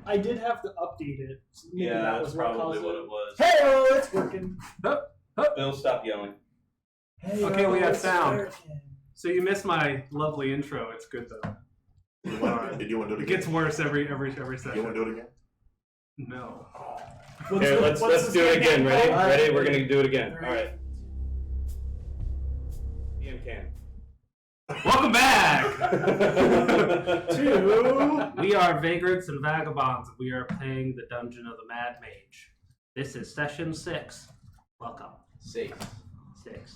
I did have to update it. So maybe Yeah, that that's was probably what it was. Hey, it's working. Bill, stop yelling. Hey, Okay, we have it's sound. working. So you missed my lovely intro. It's good though. Did you want to do it again? It gets worse every You want session. to do it again? No. Here, let's do it again. Ready? Ready? We're gonna do it again. All right. Ian can. Welcome back. Two. We are vagrants and vagabonds. We are playing the Dungeon of the Mad Mage. This is session 6. Welcome. 6. 6.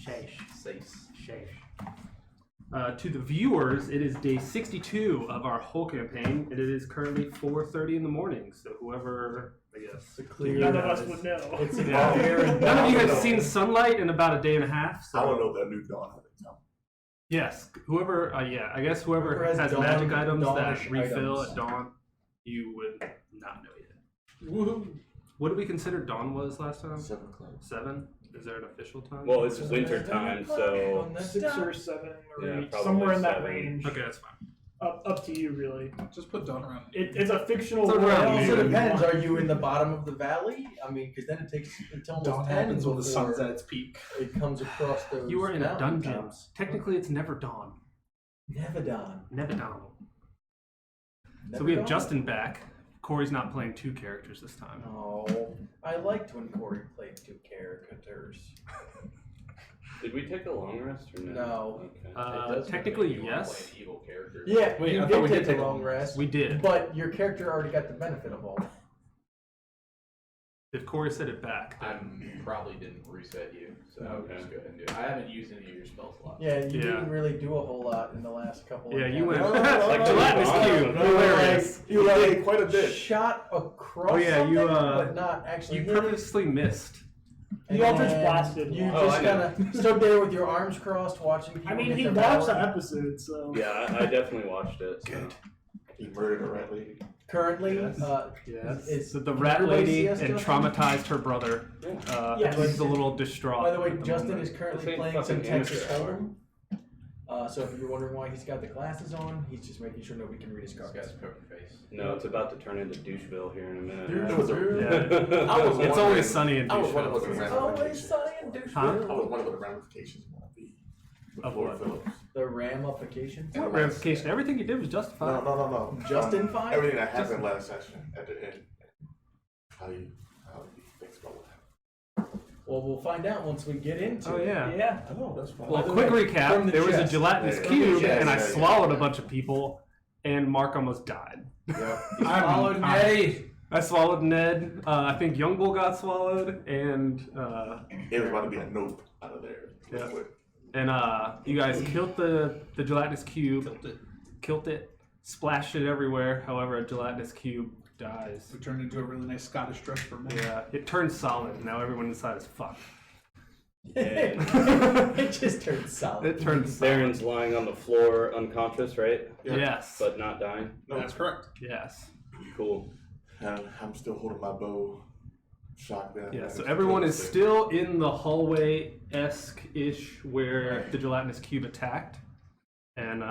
Sheesh. 6. Sheesh. To the viewers, it is day 62 of our whole campaign, and it is currently 4:30 in the morning. So whoever, I guess, None of us would know. It's yeah. None of you have seen sunlight in about a day and a half. So I don't know that new dawn how to tell. yes, whoever, I guess whoever has dawn- magic items that dawnish refill items. at dawn, you would not know yet. Woohoo. What did we consider dawn was last time? 7 o'clock. 7? Is there an official time? Well, it's winter time, so 6 or 7 or Yeah, 8, probably somewhere in that 7. range. Okay, that's fine. Up to you, really. Just put dawn around. It's a fictional It's world. around It also noon. depends. Are you in the bottom of the valley? I mean, because then it takes until almost Dawn 10 happens when the before sun's at its peak. it comes across those. You are in a mountain dungeon. tops. Technically, it's never dawn. Never dawn. Never dawn. So Never we have dawn? Justin back. Corey's not playing 2 characters this time. Oh, I liked when Corey played 2 characters. did we take a long rest or no? No. Okay. Technically, yes. Evil characters. Yeah, Wait, you I thought we did did take take a a long long rest, We did. but your character already got the benefit of all. If Corey said it back, I probably didn't reset you, so Okay. just go ahead and do it. I haven't used any of your spell slots. Yeah, you Yeah. didn't really do a whole lot in the last couple. yeah, of you went encounters. like no, gelatinous no, cube. no, Hilarious. You did quite a bit. Shot across Oh, yeah, you, something, uh, but not actually. You hit it. purposely missed. And The Eldritch then blasted You one. just I know. kind of stood there with your arms crossed, watching people. I mean, hit he their watched the power. episode, so. Yeah, I definitely watched it. So. He murdered a rat lady. Currently, Yes. Yes. So the rat everybody lady see us, and Justin? traumatized her brother. Yes. He's a little distraught. by the way, at Justin moment. is currently This ain't playing some fucking Texas amateur hour. Hold'em. So if you're wondering why he's got the glasses on, he's just making sure nobody can read his This cards. guy's poker face. No, it's about to turn into doucheville here in a minute. It was a, Yeah. I was It's wondering- always sunny in I was wondering what the Doucheville. Always sunny and douchey. Huh? I was wondering what the ramifications might be. Of Lord what? Phillips. The ramification. What ramification? Everything you did was justified. No. Justin fine? Everything that happened last session at the end. How you think about what happened? Well, we'll find out once we get into Oh it. yeah. Yeah. Oh, that's fine. Well, By the quick way, recap. from the There was a chest. gelatinous Yeah. cube, From the and I chest. swallowed a bunch of people, and Mark almost died. Yeah. Followed Ned. I swallowed Ned. I think Young Bull got swallowed, and It was about to be a nope out of there. Yeah. Quick. you guys killed the gelatinous cube. Killed it. Splashed it everywhere. However, a gelatinous cube dies. We turned into a really nice Scottish dress for men. Yeah, it turned solid. Now everyone inside is fucked. It just turned solid. It turned solid. Baron's lying on the floor unconscious, right? Yeah. Yes. But not dying. No, That's correct. Yes. Cool. I'm still holding my bow. Shocked that. Yeah, so everyone is still in the hallway-esque-ish where the gelatinous cube attacked. And,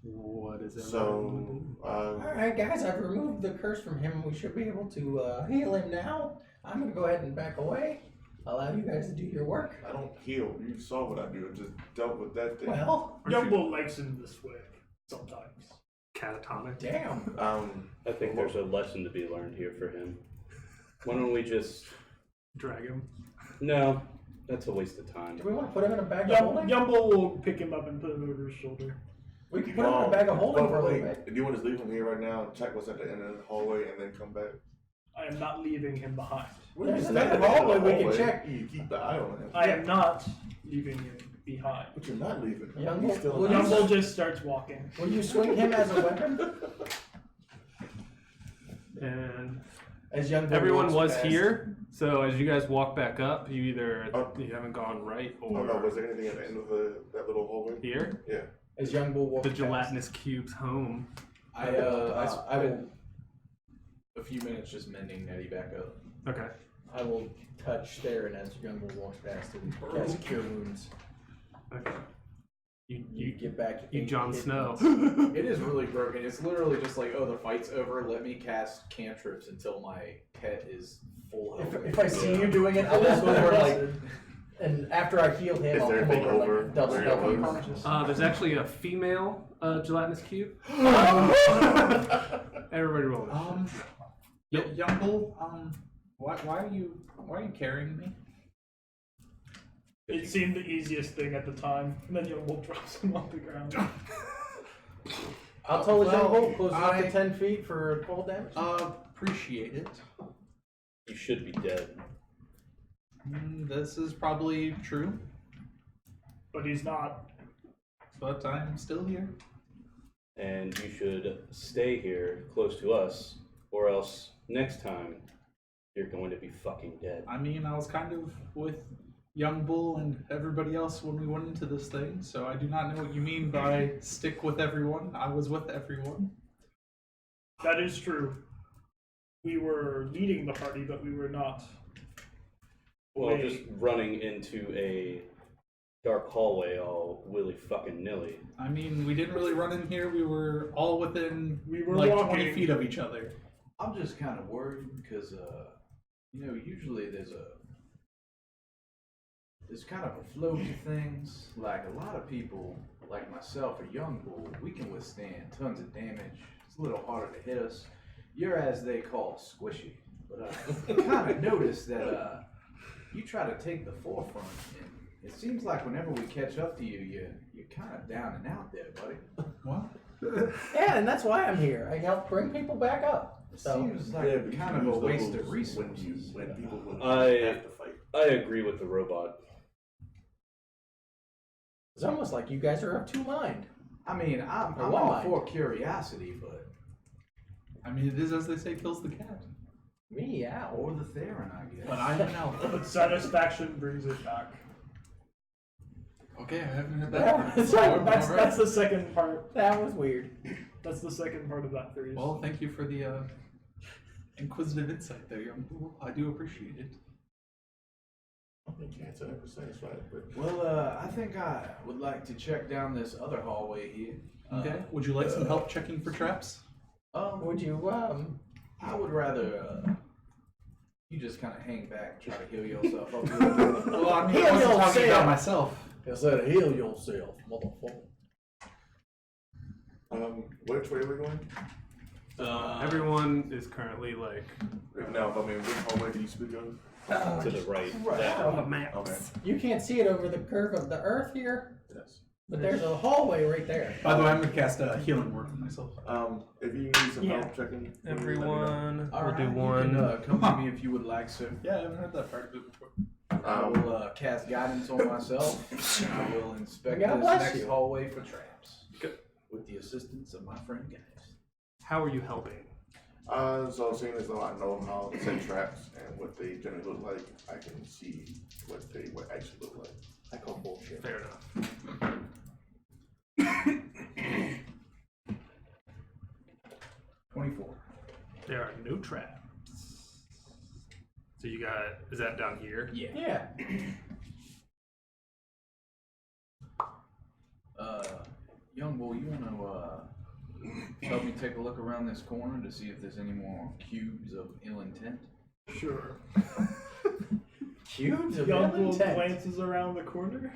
what is it? All right, guys, I've removed the curse from him. We should be able to heal him now. I'm gonna go ahead and back away. Allow you guys to do your work. I don't heal. You saw what I do. I just dealt with that thing. Well, Youngbull likes him this way sometimes. Catatonic. damn. I think there's a lesson to be learned here for him. Why don't we just... Drag him. No, that's a waste of time. Do we want to put him in a bag of holding? Youngbull will pick him up and put him over his shoulder. We can put him in a bag of holding for a little bit. Do you want to leave him here right now and check what's at the end of the hallway and then come back? I am not leaving him behind. There's You another stand in the hallway we can check. You keep the eye on him. I am not leaving him behind. But you're not leaving him. Young He's Bull- still will in you- the Youngbull just starts walking. Will you swing him as a weapon? And As young Bull everyone walks was past. here, so as you guys walk back up, you Oh. haven't gone right Oh or no, was there anything at the end of that little hallway? here. Yeah. As young Bull walks The past. gelatinous cube's home. I will. A few minutes just mending Nettie back up. Okay. I will touch Theron as young Bull walks past and cast Cure Wounds. Okay. You get back. You Jon Snow. It is really broken. It's literally just like, oh, the fight's over. Let me cast cantrips until my pet is full health. If I see you doing it, I'll just go over like, and after I heal him, Is I'll there come anything over over like double where you're double. unconscious? There's actually a female gelatinous cube. Everybody roll it. Young Bull, why are you carrying me? It seemed the easiest thing at the time, and then Young Wolf drops him on the ground. I'll totally Well, hold close enough I- to 10 feet for cold damage. Appreciate it. You should be dead. This is probably true, But he's not. but I'm still here. And you should stay here close to us, or else next time you're going to be fucking dead. I mean, I was kind of with Young Bull and everybody else when we went into this thing, so I do not know what you mean by stick with everyone. I was with everyone. That is true. We were leading the party, but we were not. Well, Wait. just running into a dark hallway all willy fucking nilly. I mean, we didn't really run in here. We were all within We were like walking. 20 feet of each other. I'm just kind of worried because, usually there's kind of a flow to things. Like a lot of people, like myself, a young bull, we can withstand tons of damage. It's a little harder to hit us. You're as they call squishy, but I kind of noticed that you try to take the forefront, and it seems like whenever we catch up to you, you're kind of down and out there, buddy. What? Yeah, and that's why I'm here. I help bring people back up. It So seems like kind of a waste of resources. When people wouldn't I- have to fight. I agree with the robot. it's almost like you guys are of two mind. I mean, I'm Or one all mind. for curiosity, but I mean, it is as they say, kills the cat. Meow. or the Theron, I guess. But I'm an elf. But satisfaction brings it back. Okay, I haven't heard Yeah, that. that's before, right. but That's alright. that's the second part. That was weird. That's the second part of that phrase. Well, thank you for the inquisitive insight there, young bull. I do appreciate it. I think cats are never satisfied, but Well, I think I would like to check down this other hallway here. Okay. Would you like some help checking for traps? Would you, I would rather you just kind of hang back, try to heal yourself up. A little bit. Well, I mean, Heal I wasn't talking yourself. about myself. I said heal yourself, motherfucker. which way are we going? Everyone is currently like No, I mean, which hallway do you speak of? To the right. Right. That on one. the maps. Okay. You can't see it over the curve of the earth here, Yes. but there's a hallway right there. By the way, I'm going to cast a healing word on myself. If you need some Yeah. help checking, Everyone, All we'll right, do you one. can come to me if you would like, sir. Yeah, I haven't heard that part of it before. I will cast guidance on myself, and I will inspect God this bless next you. hallway for traps. Good. With the assistance of my friend guys. How are you helping? so seeing as though I know how to set traps and what they generally look like, I can see what they would actually look like. I call bullshit. Fair enough. 24. There are no traps. So you got, is that down here? Yeah. Yeah. Young boy, you wanna help me take a look around this corner to see if there's any more cubes of ill intent? Sure. Cubes of Young ill Bull intent. glances around the corner.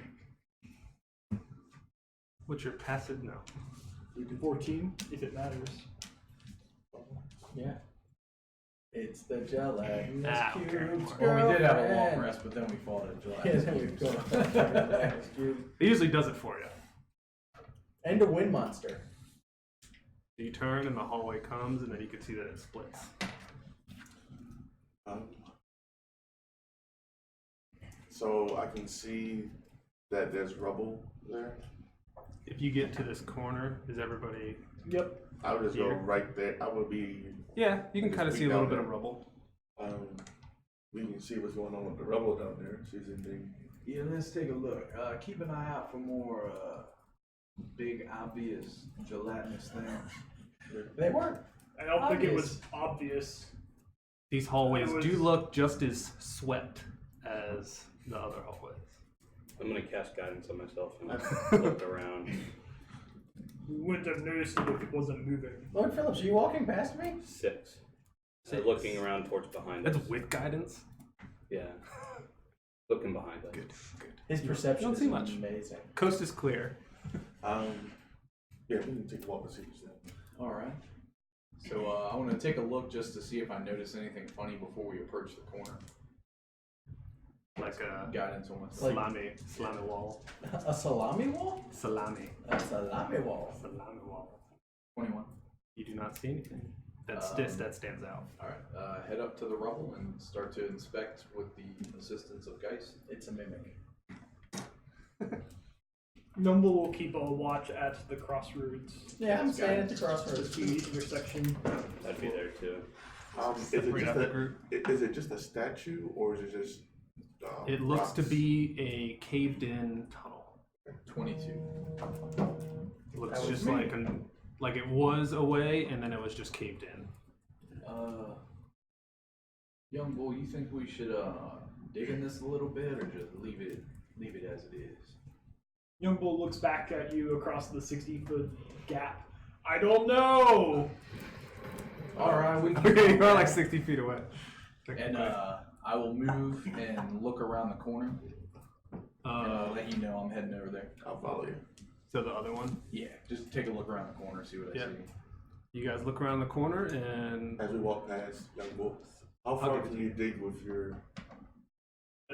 What's your passive? No. 14, if it matters. Yeah. It's the gelatinous Ah, cubes. okay. Well, we did have a long girlfriend. rest, but then we fought a July. Yeah, then we fought a gelatinous cube. It usually does it for you. And a wind monster. You turn and the hallway comes, and then you can see that it splits. So I can see that there's rubble there. If you get to this corner, is everybody? Yep. I would just go Here. right there. I would be. Yeah, you can Just kind of be see a little down bit there. of rubble. We can see what's going on with the rubble down there. See if anything. Yeah, let's take a look. Keep an eye out for more big, obvious, gelatinous things. They weren't. I don't think it Obvious. was obvious. These hallways It was- do look just as swept as the other hallways. I'm gonna cast guidance on myself and look around. We wouldn't have noticed it if it wasn't moving. Lord Phillips, are you walking past me? 6. So looking around towards behind That's us. with guidance. Yeah. Looking behind us. Good. His perception Don't is see much. amazing. Coast is clear. Yeah, we can take a walk and see what's there. Alright. So I want to take a look just to see if I notice anything funny before we approach the corner. Like a Guidance on myself. salami wall. A salami wall? Salami. A salami wall. Salami wall. 21. You do not see anything. That stands out. Alright, head up to the rubble and start to inspect with the assistance of Geist. It's a mimic. Numble will keep a watch at the crossroads. Yeah, I'm staying at the The crossroads. key intersection. I'd be there too. Is it just a statue or is it just? It looks to rocks? be a caved-in tunnel. 22. It looks That was just me. like it was away and then it was just caved in. Young bull, you think we should dig in this a little bit or just leave it as it is? Young Bull looks back at you across the 60-foot gap. I don't know! Alright, we You're like 60 feet away. And I will move and look around the corner. And I'll let you know I'm heading over there. I'll follow you. So the other one. Yeah, just take a look around the corner, see what I Yeah. see. You guys look around the corner and As we walk past Young Bull, how far can you dig with your?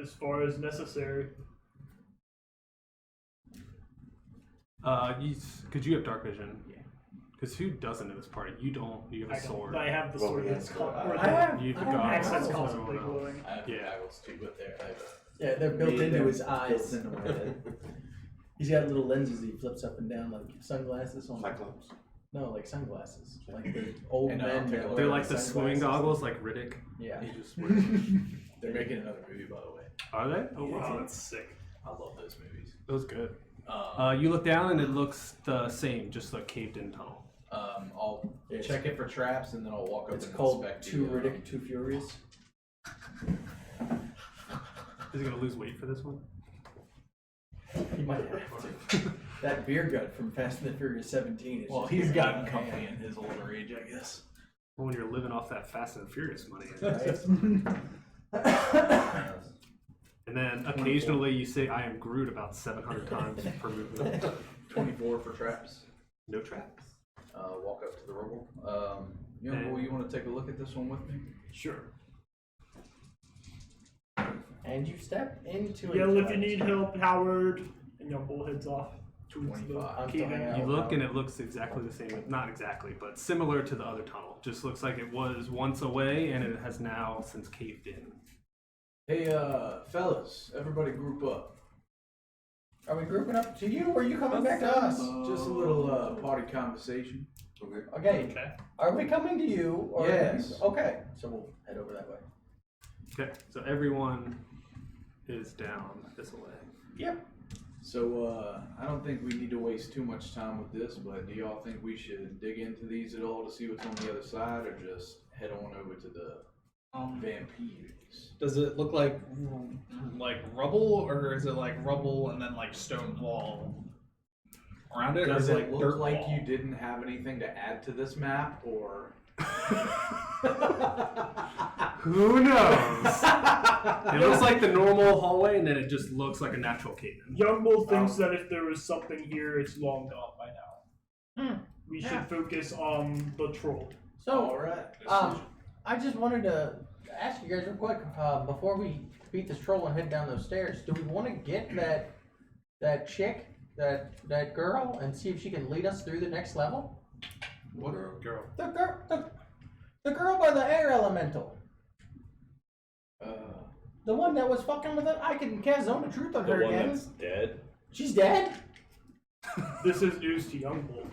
As far as necessary. because you have dark vision. Yeah. Because who doesn't in this party? You don't. You have a sword. I have the Well, sword yeah, that's so or I have- You have I the have goggles. accent's goggles. constantly Everyone else. glowing. I have Yeah. goggles too, but there. Yeah, they're built Made into them his eyes. built into my head. He's got little lenses he flips up and down like sunglasses on. Cyclops. No, like sunglasses. Like the old And, men. take a that look. They're wear like the swimming sunglasses. goggles, like Riddick. Yeah. He just wears them. They're making another movie, by the way. Are they? Oh Wow, wow, that's sick. I love those movies. that was good. Um, You look down and it looks the same, just a caved-in tunnel. I'll It's- check it for traps and then I'll walk up It's and called inspect Too the, Riddick, Too Furious. Is he gonna lose weight for this one? He might have to. That beer gut from Fast and the Furious 17 is Well, just he's getting gotten out of comfy hand. in his older age, I guess. Well, when you're living off that Fast and Furious money. Right? And then occasionally you say "I am Groot" about 700 times per movement. 24 for traps. No traps. Walk up to the rubble. Young boy, you want to take a look at this one with me? Sure. And you step into Yell a if you need help, Howard. And Young Bull heads off towards the 25. I'm cave fine. in. You look and it looks exactly the same. Not exactly, but similar to the other tunnel. Just looks like it was once away and it has now since caved in. Hey, fellas, everybody group up. Are we grouping up to you or are you coming back to us? Just a little party conversation. Okay. Okay. Are we coming to you or Yes. Okay. So we'll head over that way. Okay, so everyone is down this way. Yep. So, I don't think we need to waste too much time with this, but do y'all think we should dig into these at all to see what's on the other side, or just head on over to the vampires? Does it look like rubble, or is it like rubble and then like stone wall around it? Does or it look dirt like wall? you didn't have anything to add to this map, or? Who knows? It looks like the normal hallway, and then it just looks like a natural cave-in. Young Bull thinks that if there was something here, it's long gone by now. We Yeah. should focus on the troll. So, Alright. I just wanted to ask you guys real quick, before we beat this troll and head down those stairs, do we want to get that chick, that girl, and see if she can lead us through the next level? What Girl. The girl by the air elemental. Uh, The one that was fucking with it. I can cast Zone of Truth on The her one again. that's dead. She's dead? This is news to Young Bull.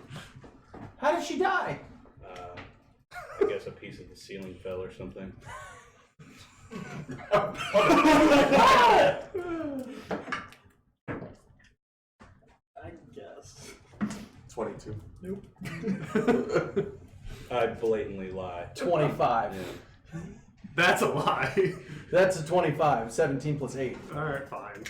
How did she die? I guess a piece of the ceiling fell or something. I guess. 22. I blatantly lie. 25. Yeah. That's a lie. That's a 25. 17 plus 8. Alright, fine.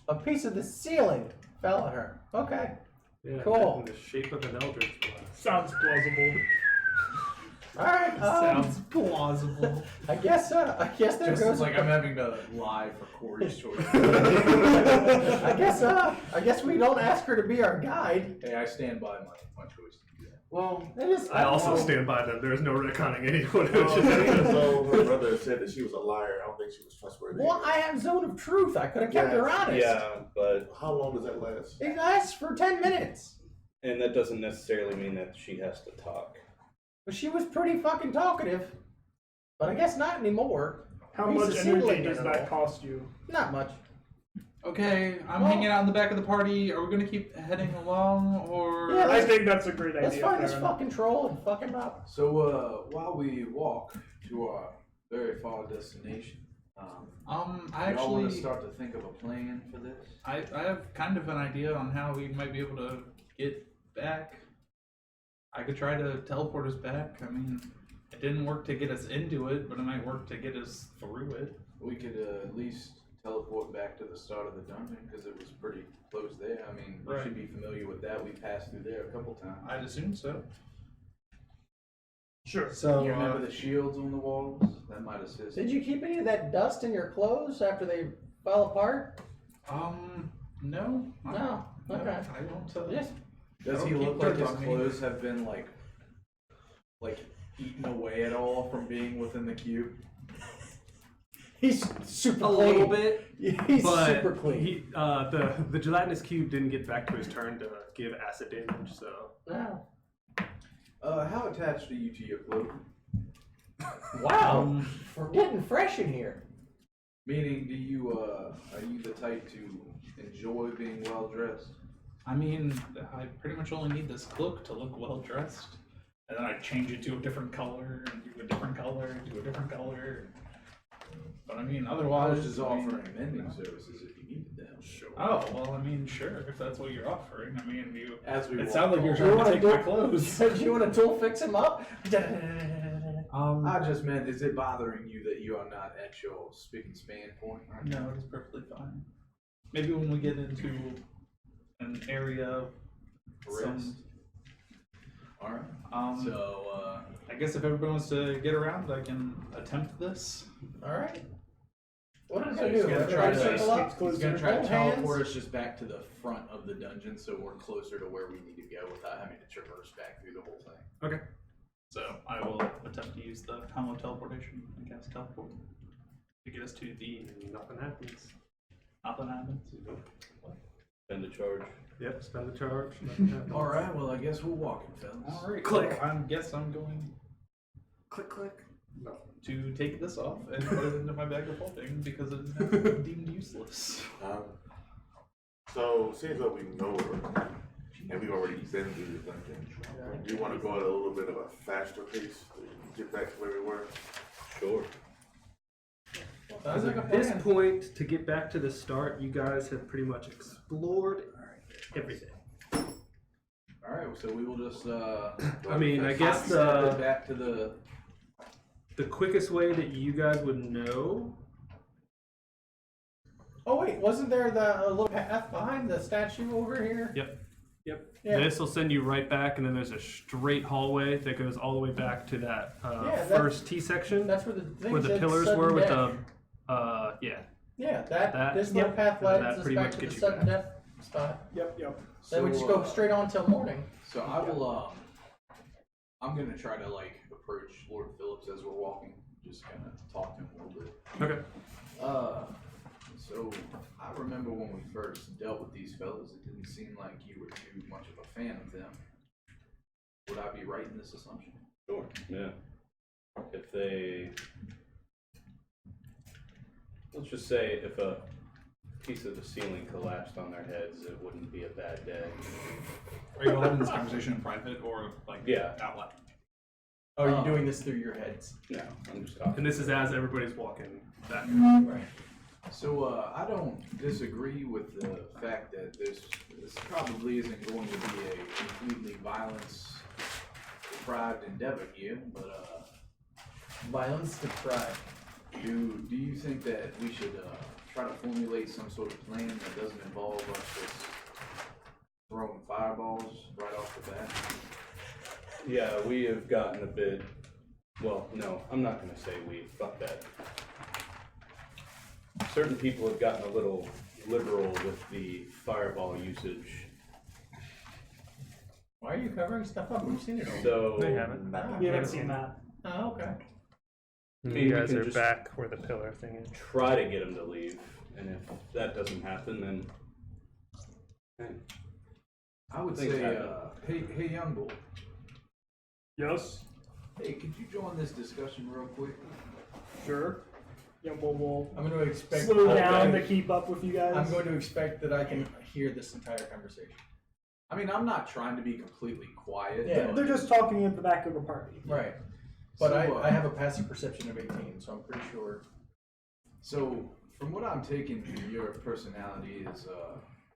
A piece of the ceiling fell at her. Okay. Yeah, Cool. in the shape of an eldritch blast. Sounds plausible. All right. Sounds plausible. I guess there Just goes. like I'm having to lie for Corey's choice. I guess we don't ask her to be our guide. Hey, I stand by my choice to do that. Well, it is. I also stand by them. There is no retconning anyone. So her brother said that she was a liar. I don't think she was trustworthy. Well, I have zone of truth. I could have kept her honest. Yeah, but How long does that last? It lasts for 10 minutes. and that doesn't necessarily mean that she has to talk. But she was pretty fucking talkative. But I guess not anymore. How Piece much of energy ceiling does and that all. cost you? Not much. Okay, I'm Well- hanging out in the back of the party. Are we gonna keep heading along, or Yeah, I think that's a great idea. Let's find this Farron. fucking troll and fuck him up. So, while we walk to our very far destination, I y'all want to actually start to think of a plan for this? I have kind of an idea on how we might be able to get back. I could try to teleport us back. I mean, it didn't work to get us into it, but it might work to get us through it. We could at least teleport back to the start of the dungeon because it was pretty close there. I mean, you Right. should be familiar with that. We passed through there a couple times. I'd assume so. Sure. So You remember the shields on the walls? That might assist. Did you keep any of that dust in your clothes after they fell apart? No. No. Okay. I don't. Yes. Does I he don't look keep like dirt his on me. clothes have been like eaten away at all from being within the cube? He's super A clean. little bit, He's but super clean. he, the gelatinous cube didn't get back to his turn to give acid damage, so No. How attached are you to your cloak? Wow. We're getting fresh in here. Meaning, are you the type to enjoy being well dressed? I mean, I pretty much only need this cloak to look well dressed, and then I change it to a different color, and do a different color, and do a different color. But I mean, I otherwise, was just I mean, offering mending services if you needed them. Sure. Oh well, I mean, sure, if that's what you're offering. I mean, you. As we It walk sounds like you're along. trying to take do my clothes. Do you want to tool fix him up? I just meant, is it bothering you that you are not at your spick and span point right now? No, it's perfectly fine. Maybe when we get into an area of Rest. some. Alright. So, I guess if everybody wants to get around, I can attempt this. All right. What are we so gonna he's do? gonna try Everybody circle to, up? he's gonna try to Hold hands? teleport us just back to the front of the dungeon so we're closer to where we need to go without having to traverse back through the whole thing. okay. So I will attempt to use the Hamlet teleportation and cast teleport to get us to the. Nothing happens. Nothing happens. Spend a charge. Yep, spend the charge. Nothing happens. Alright, well I guess we're walking, fellas. All right. Click. Well, I guess I'm going Click, click. to take this off and put it into my bag of holding because it is now deemed useless. So seems like we know her, and we've already been through the dungeon. Do you want to go at a little bit of a faster pace to get back to where we were? Sure. Sounds like a At this plan. point, to get back to the start, you guys have pretty much explored everything. Alright, so we will just I mean, I guess step back to the quickest way that you guys would know. Oh wait, wasn't there the little path behind the statue over here? Yep. Yeah. This will send you right back, and then there's a straight hallway that goes all the way back to that Yeah, first T section That's where the thing where the said pillars sudden were with death. yeah. Yeah, that- this little yep, path that leads us pretty back much to the gets you sudden back. death spot. Yep. Then we just go straight on till morning. So I will I'm gonna try to approach Lord Phillips as we're walking, just kinda talk to him a little bit. Okay. So I remember when we first dealt with these fellas, it didn't seem like you were too much of a fan of them. Would I be right in this assumption? Sure. Yeah. If they, let's just say, if a piece of the ceiling collapsed on their heads, it wouldn't be a bad day. Are you all having this conversation in private or Yeah. out loud? Are you doing this through your heads? No, I'm just talking. And this is as everybody's walking back. Right. So I don't disagree with the fact that this probably isn't going to be a completely violence-deprived endeavor here, but Violence deprived. do you think that we should try to formulate some sort of plan that doesn't involve us just throwing fireballs right off the bat? Yeah, we have gotten a bit. Well, no, I'm not going to say we. Fuck that. Certain people have gotten a little liberal with the fireball usage. Why are you covering stuff up? We've seen it all. So They haven't. We haven't seen that. Oh, okay. Maybe You we guys can are just- back where the pillar thing is. try to get them to leave, and if that doesn't happen, then hey, I would Things say, happen. hey, young bull. Yes. Hey, could you join this discussion real quick? Sure. Yeah, we'll I'm going to expect. slow down Okay. to keep up with you guys. I'm going to expect that I can hear this entire conversation. I mean, I'm not trying to be completely quiet. Yeah, but- They're just talking at the back of the party. Right. But So, I have a passive perception of 18, so I'm pretty sure. So, from what I'm taking from your personality is,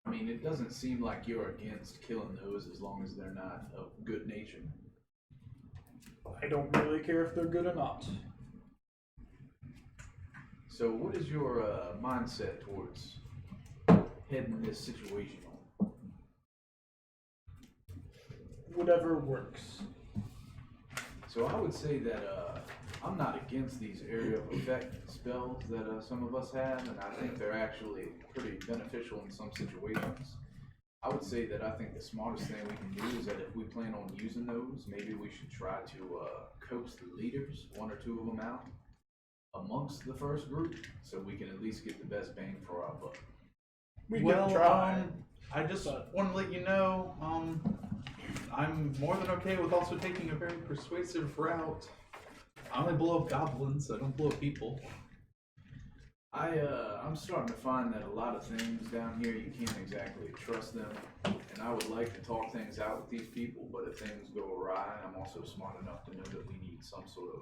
I mean, it doesn't seem like you're against killing those as long as they're not of good nature. I don't really care if they're good or not. So, what is your mindset towards heading this situation on? Whatever works. So, I would say that I'm not against these area of effect spells that some of us have, and I think they're actually pretty beneficial in some situations. I would say that I think the smartest thing we can do is that if we plan on using those, maybe we should try to coax the leaders, one or two of them out, amongst the first group, so we can at least get the best bang for our buck. We Well, can try. I just want to let you know, I'm more than okay with also taking a very persuasive route. I only blow up goblins, I don't blow up people. I'm starting to find that a lot of things down here you can't exactly trust them, and I would like to talk things out with these people, but if things go awry, I'm also smart enough to know that we need some sort of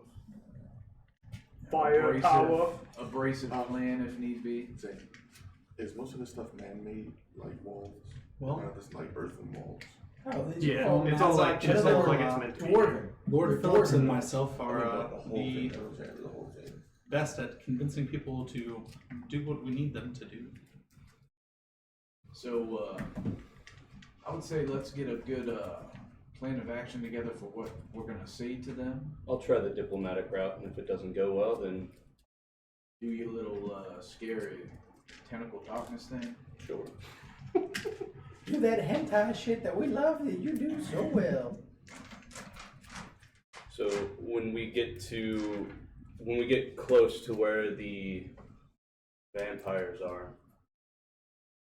Firepower. abrasive plan if need be. Say, is most of this stuff man-made, like walls? Well- Or just like earthen walls? Oh, Yeah, it's all like just chiseled like like it's meant to be. Dwarven. Lord The Phillips and dwarven myself I are mean, like the whole the thing, I was saying, the whole thing. best at convincing people to do what we need them to do. So, I would say let's get a good plan of action together for what we're gonna say to them. I'll try the diplomatic route, and if it doesn't go well, then Do your little scary tentacle darkness thing. sure. Do that hentai shit that we love that you do so well. So when we get close to where the vampires are,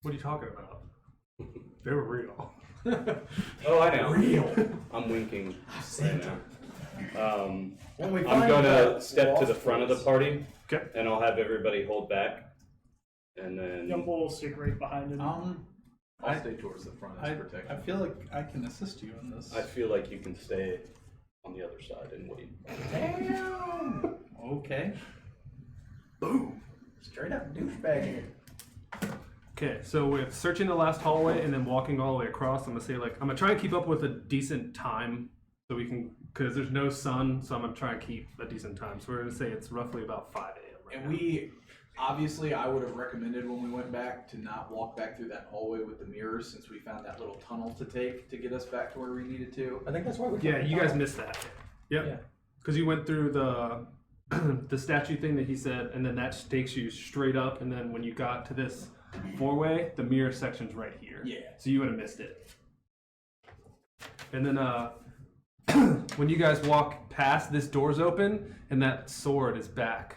What are you talking about? They were real. oh, I know. Real. I'm winking right now. When we I'm find gonna that step to the lost front of the place- party, Okay. and I'll have everybody hold back, and then Yumbo will stick right behind him. I'll stay towards the front as protection. I feel like I can assist you in this. I feel like you can stay on the other side and wait. Damn! Okay. Boom! Straight up douchebag here. Okay, so we're searching the last hallway and then walking all the way across. I'm gonna say I'm gonna try and keep up with a decent time so we can, because there's no sun, so I'm gonna try and keep a decent time. So we're gonna say it's roughly about 5 a.m. right And now. we, obviously, I would have recommended when we went back to not walk back through that hallway with the mirrors, since we found that little tunnel to take to get us back to where we needed to. I think that's why we. Yeah, you guys missed that. Yep. Yeah. Because you went through the the statue thing that he said, and then that takes you straight up, and then when you got to this four-way, the mirror section's right here. Yeah. So you would have missed it. And then when you guys walk past, this door's open, and that sword is back,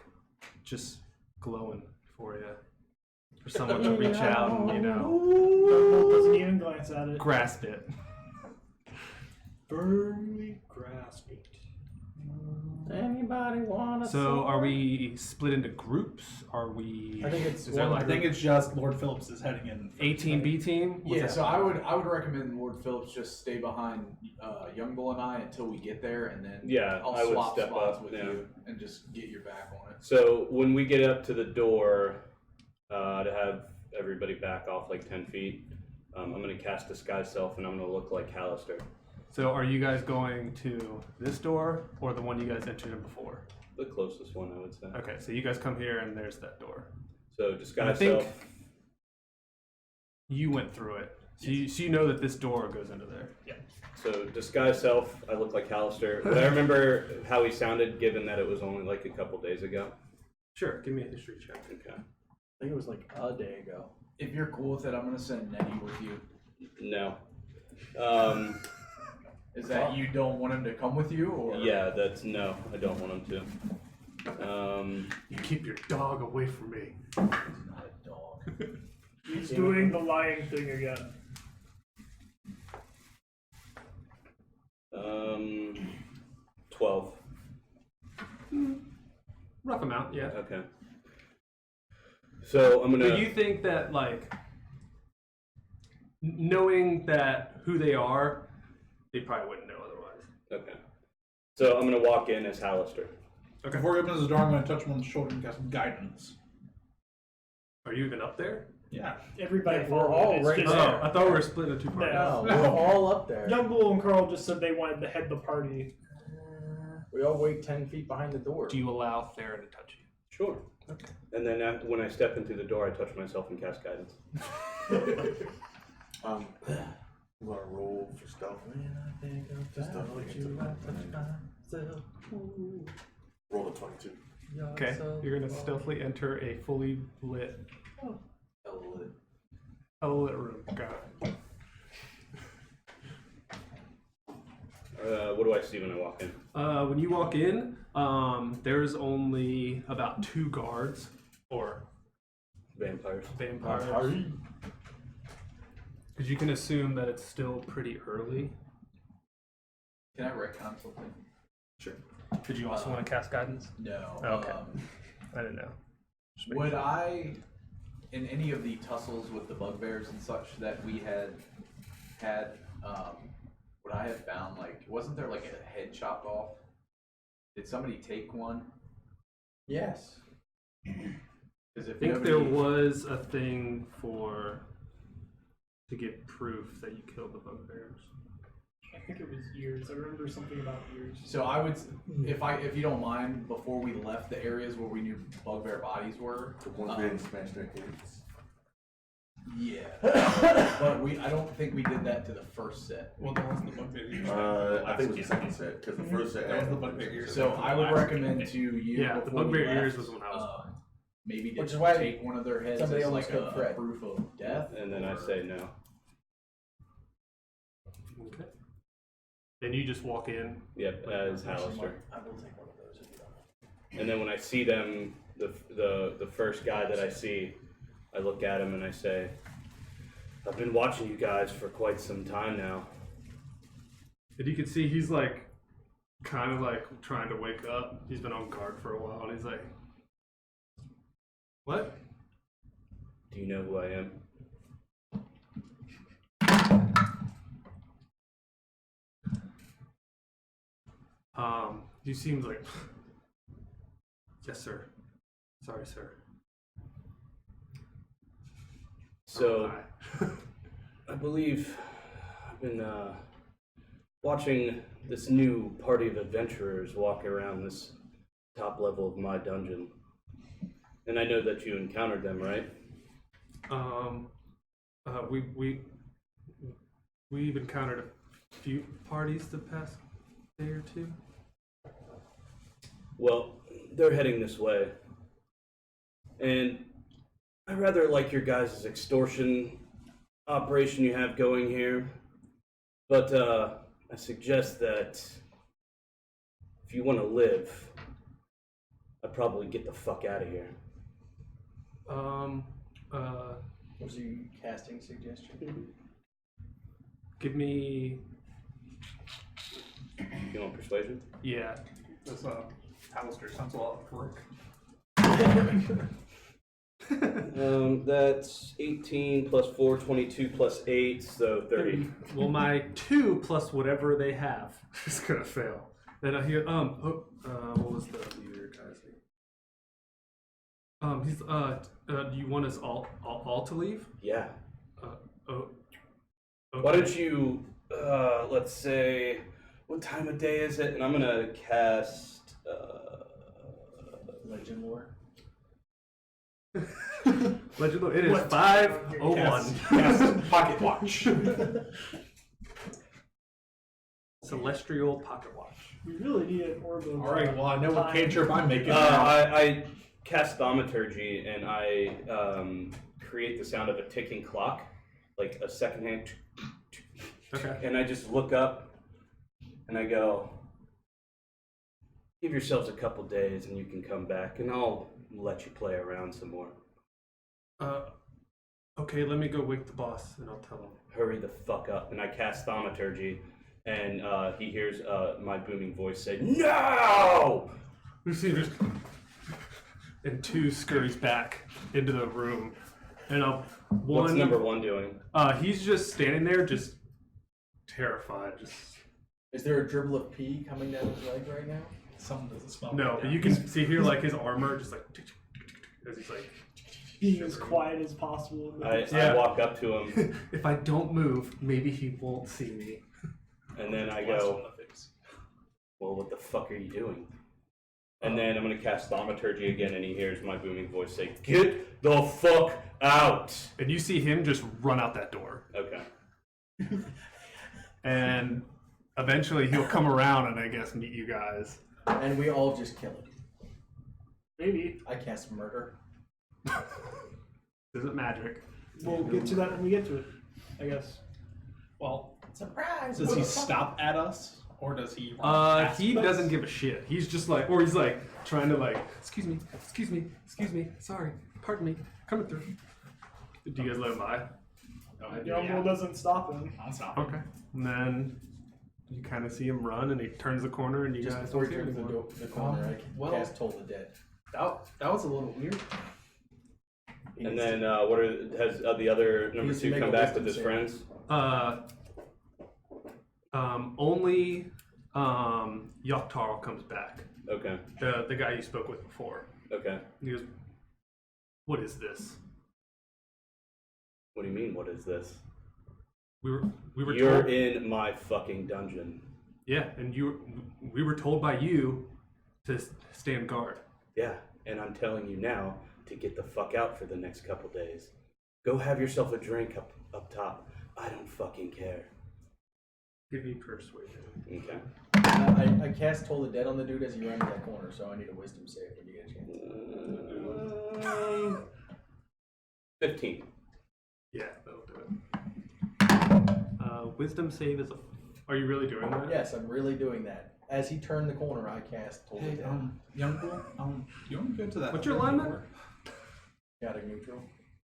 just glowing for you. For someone to reach out and, Yumbo doesn't even glance at it. grasp it. Firmly grasp it. Anybody wanna? So are we split into groups? Are we? I think it's Is there one- I like think it's just Lord Phillips is heading in. A team, B team? What's Yeah, that? so I would recommend Lord Phillips just stay behind Young Bull and I until we get there, and then Yeah, I'll I would swap step spots up, with yeah. you and just get your back on it. So when we get up to the door, to have everybody back off like 10 feet, I'm going to cast Disguise Self, and I'm going to look like Hallister. So are you guys going to this door or the one you guys entered in before? The closest one, I would say. Okay, so you guys come here and there's that door. So I disguise think self. you went through it, so you know that this door goes into there. So disguise self. I look like Hallister. But I remember how he sounded, given that it was only like a couple days ago. Sure, give me a history check. Okay. I think it was like a day ago. If you're cool with it, I'm gonna send Nettie with you. No. Is that you don't want him to come with you, or? Yeah, that's no. I don't want him to. You keep your dog away from me. He's not a dog. He's doing the lying thing again. 12. Rough amount, yeah. Okay. So I'm gonna. But you think that, like, knowing that who they are, they probably wouldn't know otherwise. Okay. So I'm gonna walk in as Hallister. Okay. Before he opens the door, I'm going to touch him on the shoulder and cast guidance. Are you even up there? Yeah. Everybody, Yeah, we're all it's right just- there. Oh, I thought we were split into two parts. No. No, we're all up there. Young Bull and Carl just said they wanted to head the party. We all wait 10 feet behind the door. Do you allow Theron to touch you? Sure. Okay. And then when I step in through the door, I touch myself and cast guidance. I'm gonna roll for stealth. Just stealth roll a 22. Okay. You're gonna stealthily enter a fully lit room. Got it. What do I see when I walk in? When you walk in, there's only about 2 guards or Vampires. vampires. Because you can assume that it's still pretty early. Can I retcon something? Sure. Did you also want to cast guidance? No. Okay. I didn't know. Just making Would sure. I, in any of the tussles with the bugbears and such that we had, would I have found, like, wasn't there like a head chopped off? Did somebody take one? Yes. Because if I think nobody, there was a thing to give proof that you killed the bugbears. I think it was ears. I remember something about ears. So I would, if you don't mind, before we left the areas where we knew bugbear bodies were. The ones we didn't smash their heads. Yeah. But I don't think we did that to the first set. Well, that wasn't the bugbear ears. I think it was the second set, because the first set That was had the bugbear ears. So I would recommend to you. Yeah, the before we bugbear left, ears was when I was maybe Which to is why take one of their heads somebody as almost like killed a Fred. proof of death. And then I or- say no. Okay. Then you just walk in. Yep, as Hallister. I will take one of those if you don't mind. And then when I see them, the first guy that I see, I look at him and I say, I've been watching you guys for quite some time now. And you can see he's like, kind of like trying to wake up. He's been on guard for a while, and he's like, "What?" Do you know who I am? He seems like, "Yes, sir. Sorry, sir." So, Hi. I believe I've been watching this new party of adventurers walk around this top level of my dungeon. And I know that you encountered them, right? We've encountered a few parties the past day or two. Well, they're heading this way. And I rather like your guys' extortion operation you have going here. But I suggest that if you want to live, I'd probably get the fuck out of here. Was you casting suggestion? Give me, You want persuasion? yeah. This Alistair sounds a lot like work. That's 18 plus 4, 22 plus 8, so 30. Well, my 2 plus whatever they have is gonna fail. Then I hear, what was the leader guy's name? He's, do you want us all to leave? Yeah. Okay. Why don't you, let's say, what time of day is it? And I'm gonna cast, Legend lore. Legend Lore. It is What? 5:01. Yes, pocket watch. Celestial pocket watch. We really need an orb of. All right, well I know what cantrip I'm making. I cast thaumaturgy and I create the sound of a ticking clock, like a secondhand. Okay. And I just look up and I go, give yourselves a couple days and you can come back and I'll let you play around some more. Okay, let me go wake the boss and I'll tell him. Hurry the fuck up. And I cast thaumaturgy and he hears my booming voice say, no! You see, just and 2 scurries back into the room, and What's number 1 doing? He's just standing there, just terrified. Just Is there a dribble of pee coming down his leg right now? Something doesn't smell. no, right but now. you can see here like his armor just like as he's like. Being as quiet as possible. I walk up to him If I don't move, maybe he won't see me. and then I Blast him go, in the face. well, what the fuck are you doing? And then I'm going to cast thaumaturgy again and he hears my booming voice say, get the fuck out! And you see him just run out that door. Okay. And eventually he'll come around and I guess meet you guys. And we all just kill him. Maybe. I cast murder. Is it magic? We'll get to that when we get to it, I guess. Well, Surprise! does he stop at us or does he? run past He us? doesn't give a shit. He's just like, or he's like trying to like, excuse me, sorry, pardon me, coming through. Do you guys let him by? Young Bull doesn't stop him. I'll stop. him. Okay. And then you kind of see him run, and he turns the corner, and you Just guys before don't he see him turns anymore. the corner, I well- cast Toll the Dead. That was a little weird. And then has the other number needs to 2 make come a back wisdom with his save. friends? Only Yoktar comes back. Okay. The guy you spoke with before. Okay. He goes, "What is this?" What do you mean, what is this? We were You're told. in my fucking dungeon. Yeah, and we were told by you to stand guard. Yeah, and I'm telling you now to get the fuck out for the next couple days. Go have yourself a drink up top. I don't fucking care. Give me persuasion. Okay. I cast Toll the Dead on the dude as he ran to that corner, so I need a wisdom save when you get a chance. 15. Yeah, that'll do it. Wisdom save is a. Are you really doing that? Yes, I'm really doing that. As he turned the corner, I cast Toll the Hey, Dead. young bull, you want to go to that? What's your other alignment? door Chaotic neutral.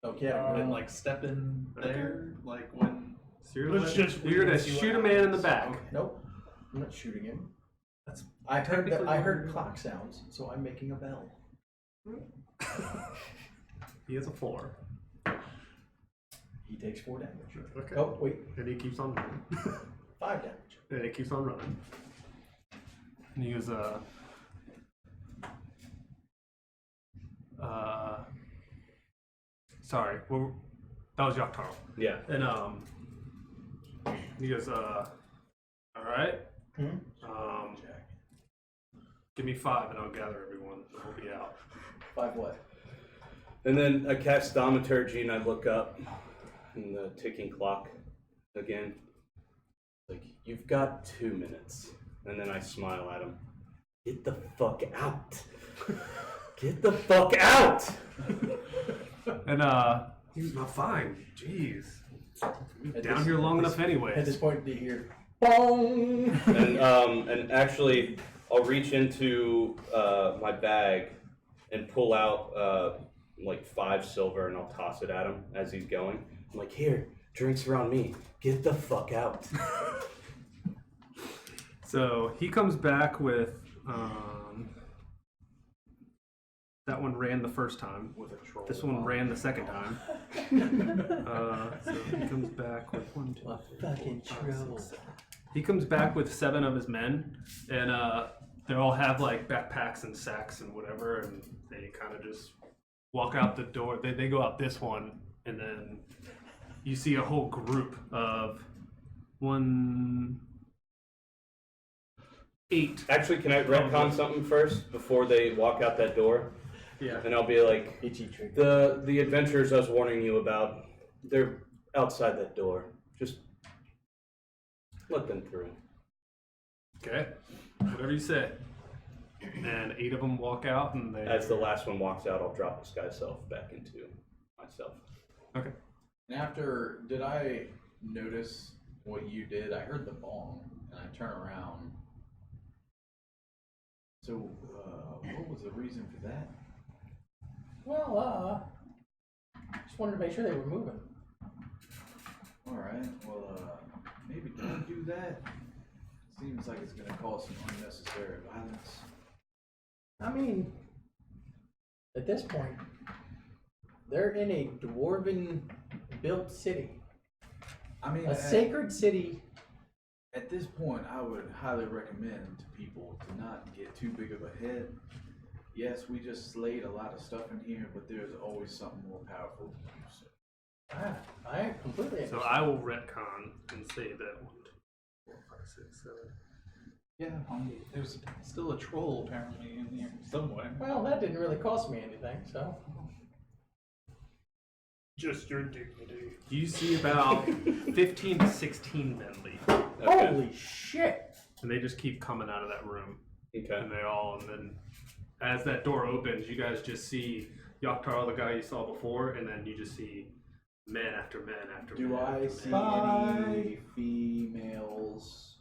Oh, chaotic And neutral. like step in there, like when. So you're Let's gonna- just you're gonna wait and see what shoot a man in the happens. back. Okay. Nope. I'm not shooting him. That's I heard that. technically I what heard you're clock sounds, so I'm making a bell. He has a 4. He takes 4 damage. Okay. Oh wait, And he keeps on running. 5 damage. And he keeps on running. And he goes, sorry, well, that was Yaktaro. Yeah. And he goes, all right, give me 5 and I'll gather everyone. And we'll be out. 5 what? And then I cast thaumaturgy and I look up and the ticking clock again. Like, you've got 2 minutes. And then I smile at him. Get the fuck out. Get the fuck out. And he goes, fine, jeez. At Down this- here long at enough this- anyways. At this point, do you hear bong? And actually, I'll reach into my bag and pull out like 5 silver and I'll toss it at him as he's going. I'm like, here, drinks are on me. Get the fuck out. So he comes back with that one ran the first time. With a troll. This one ran the second time. So he comes back with 1, 2, A 3, fucking 4, 5, troll. 6, 7. He comes back with 7 of his men, and they all have like backpacks and sacks and whatever, and they kind of just walk out the door. They go out this one, and then you see a whole group of 8. Actually, can I retcon something first before they walk out that door? Yeah. And I'll be like, Itchy trigger. the adventurers I was warning you about, they're outside that door. Just let them through. Okay. Whatever you say. And 8 of them walk out, and they. As the last one walks out, I'll drop this guy's self back into myself. Okay. And after, did I notice what you did? I heard the bong, and I turn around. So, what was the reason for that? Well, just wanted to make sure they were moving. Alright, well, maybe don't do that. Seems like it's gonna cause some unnecessary violence. I mean, at this point, they're in a dwarven built city. I mean, A sacred city. at this point, I would highly recommend to people to not get too big of a head. Yes, we just slayed a lot of stuff in here, but there's always something more powerful to do. So. I completely So understand. I will retcon and say that 1, 2, 4, 5, 6, 7. Yeah, there's still a troll apparently in here somewhere. Well, that didn't really cost me anything, so. Just your dignity. You see about 15 to 16 men leave, Okay. Holy shit! and they just keep coming out of that room. Okay. And then as that door opens, you guys just see Yaktaro, the guy you saw before, and then you just see men after men after men. Do I after see men. any females?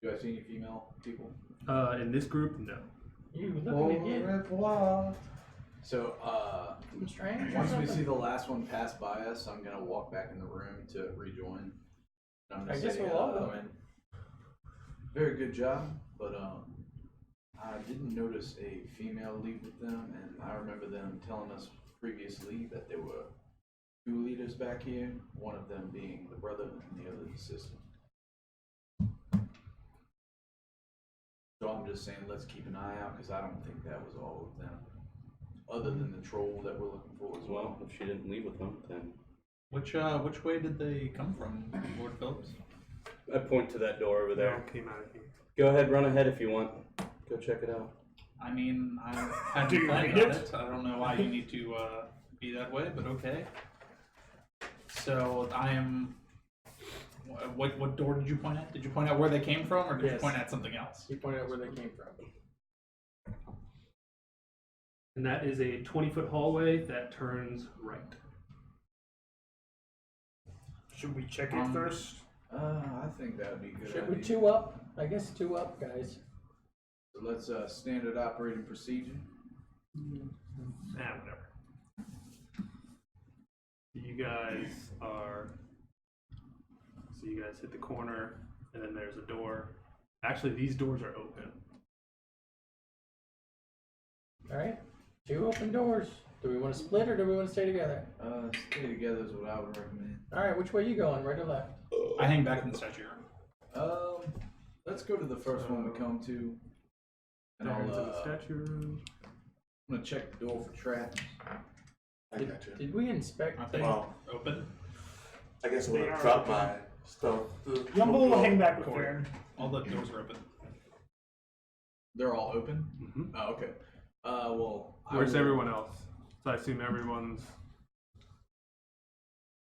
Do I see any female people? In this group, no. You look at me again. So, Something strange or once we something? see the last one pass by us, I'm gonna walk back in the room to rejoin. And I'm gonna I guess say, we'll all go in. very good job, but I didn't notice a female lead with them, and I remember them telling us previously that there were 2 leaders back here, one of them being the brother and the other the sister. So I'm just saying, let's keep an eye out, because I don't think that was all of them. Other than the troll that we're looking for as well. Well, if she didn't leave with them, then Which way did they come from, Lord Phillips? I point to that door over They there. all came out of here. Go ahead, run ahead if you want. Go check it out. I mean, I Do hadn't you planned read on it? it. I don't know why you need to be that way, but okay. So I am. What door did you point at? Did you point out where they came from, or did you Yes. point at something else? You pointed out where they came from. And that is a 20-foot hallway that turns right. Should we check it first? I think that would be a good. Should we idea. 2 up? I guess 2 up, guys. So let's standard operating procedure. Whatever. You guys are. So you guys hit the corner, and then there's a door. Actually, these doors are open. Alright? 2 open doors. Do we want to split or do we want to stay together? Stay together is what I would recommend. Alright, which way you going? Right or left? I hang back in the statue. Let's go to the first one we come to, and There I'll into the statue room. I'm gonna check the door for traps. I got you. Did we inspect Aren't the... they Well, open? I guess I'm They gonna are drop open. my stuff. Yumble will hang back with Aaron. All the doors are open. They're all open. Mm-hmm. Oh, okay. Well, I Where's will- everyone else? So I assume everyone's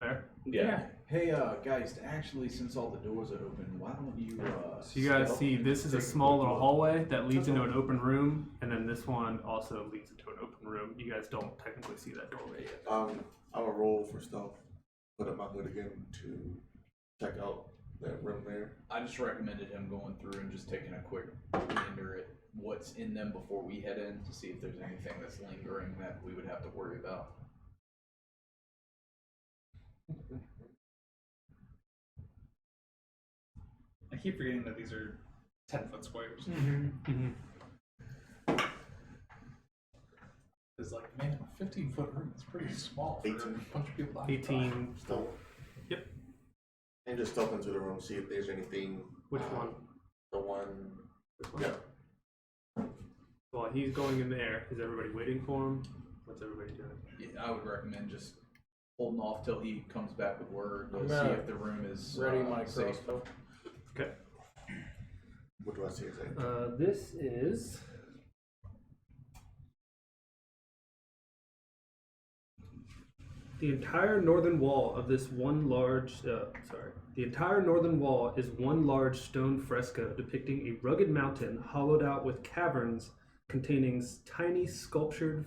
there. Yeah. Hey, guys. Actually, since all the doors are open, why don't you? So you guys stealth see and this is a take small quick little look? hallway that leads into an open room, and then this one also leads into an open room. You guys don't technically see that doorway yet. I'm gonna roll for stuff. Put up my hood again to check out that room there. I just recommended him going through and just taking a quick gander at what's in them before we head in to see if there's anything that's lingering that we would have to worry about. I keep forgetting that these are 10-foot squares. Mm-hmm. It's like, man, a 15-foot room is pretty small for 18. a bunch of people. 18. Stealth. Yep. And just stealth into the room, see if there's anything. Which one? The one. This one? Yeah. While he's going in there, is everybody waiting for him? What's everybody doing? Yeah, I would recommend just holding off till he comes back with word I'm to see gonna if the room is Ready my safe. crossbow. Okay. What do I see exactly? This is The entire northern wall of this one large, the entire northern wall is one large stone fresco depicting a rugged mountain hollowed out with caverns containing tiny sculptured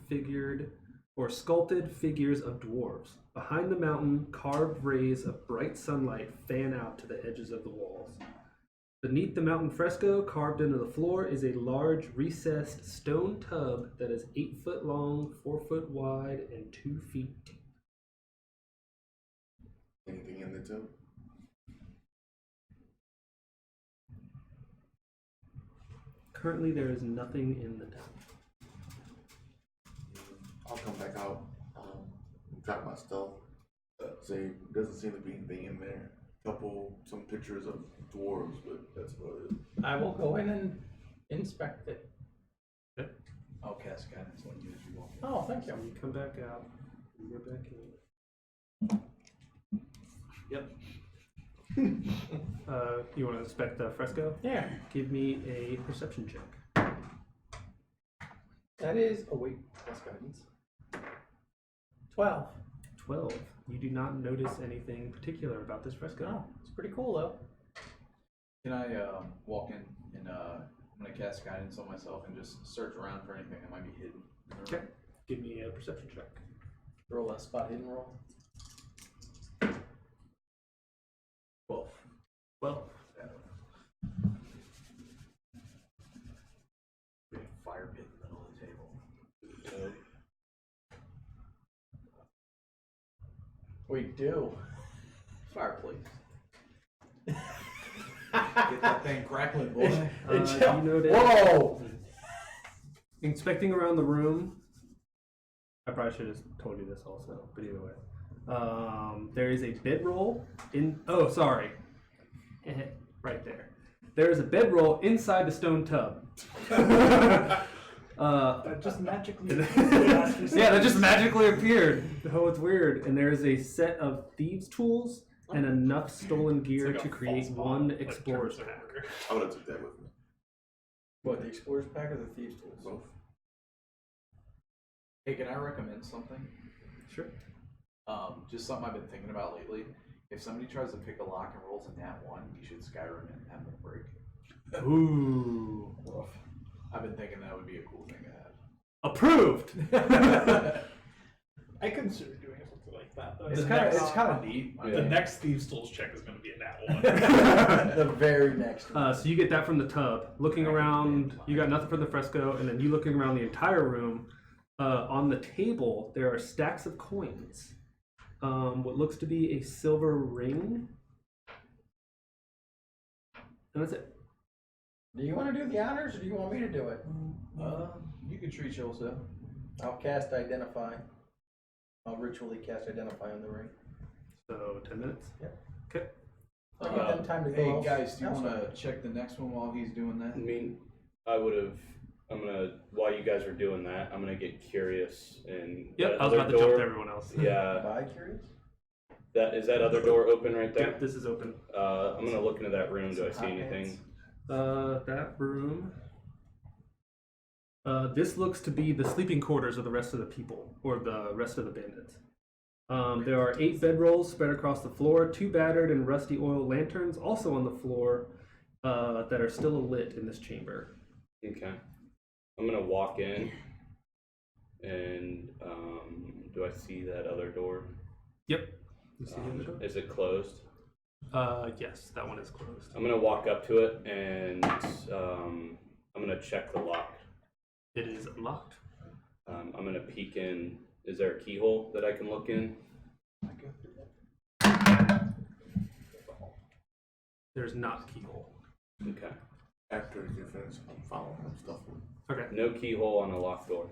sculpted figures of dwarves. Behind the mountain, carved rays of bright sunlight fan out to the edges of the walls. Beneath the mountain fresco, carved into the floor, is a large recessed stone tub that is 8 foot long, 4 foot wide, and 2 feet deep. Anything in the tub? Currently, there is nothing in the tub. I'll come back out, drop my stuff. Say, doesn't seem to be anything in there. Some pictures of dwarves, but that's about it. I will go in and inspect it. I'll cast guidance on you as you walk in. Oh, thank So you. you come back out, you go back in. Yep. You want to inspect the fresco? Yeah. Give me a perception check. That is. Oh wait, that's guidance. 12. 12. You do not notice anything particular about this fresco. Oh, it's pretty cool though. Can I walk in and I'm gonna cast guidance on myself and just search around for anything that might be hidden in the room? Okay. Give me a perception check. Roll a spot hidden roll. 12. 12. We have a fire pit in the middle of the table. We do. Fireplace. Get that thing crackling, boy. You notice. Whoa! Inspecting around the room, I probably should have told you this also, but either way. There is a bedroll in. Oh, sorry. Right there. There is a bedroll inside the stone tub. That just magically. Yeah, that just magically appeared. Oh, it's weird. And there is a set of thieves' tools and enough stolen gear It's like to a create false one bond, like explorer's Terminator. pack. I would have took that with me. What, the explorer's pack or the thieves' tools? Both. Hey, can I recommend something? Sure. Just something I've been thinking about lately. If somebody tries to pick a lock and rolls a nat 1, you should Skyrim it and have them break. Ooh. I've been thinking that would be a cool thing to have. Approved! I consider doing something like that. Though. It's The kind next- of neat. I The mean, next Thieves' Tools check is going to be a nat 1. The very next one. So you get that from the tub. Looking around, you got nothing from the fresco, and then you looking around the entire room. On the table, there are stacks of coins. What looks to be a silver ring. And that's it. Do you want to do the honors or do you want me to do it? you can treat yourself. I'll cast Identify. I'll ritually cast Identify on the ring. So 10 minutes? Yep. Okay. I'll give them time to go. Hey else- guys, do you want elsewhere. to check the next one while he's doing that? I mean, while you guys are doing that, I'm gonna get curious and. Yep, that I was other about to jump door- to everyone else. Yeah, Bi curious? that other door open right there? Yep, this is open. I'm gonna look into that room. Do I see Hot anything? That room. This looks to be the sleeping quarters of the rest of the people, or the rest of the bandits. There are 8 bedrolls spread across the floor, 2 battered and rusty oil lanterns also on the floor that are still lit in this chamber. Okay. I'm gonna walk in, and do I see that other door? Yep. You see the other door? Is it closed? Yes, that one is closed. I'm gonna walk up to it and I'm gonna check the lock. It is unlocked. I'm gonna peek in. Is there a keyhole that I can look in? There's not a keyhole. Okay. After you finish, I'm following him stuff. Okay. No keyhole on a locked door.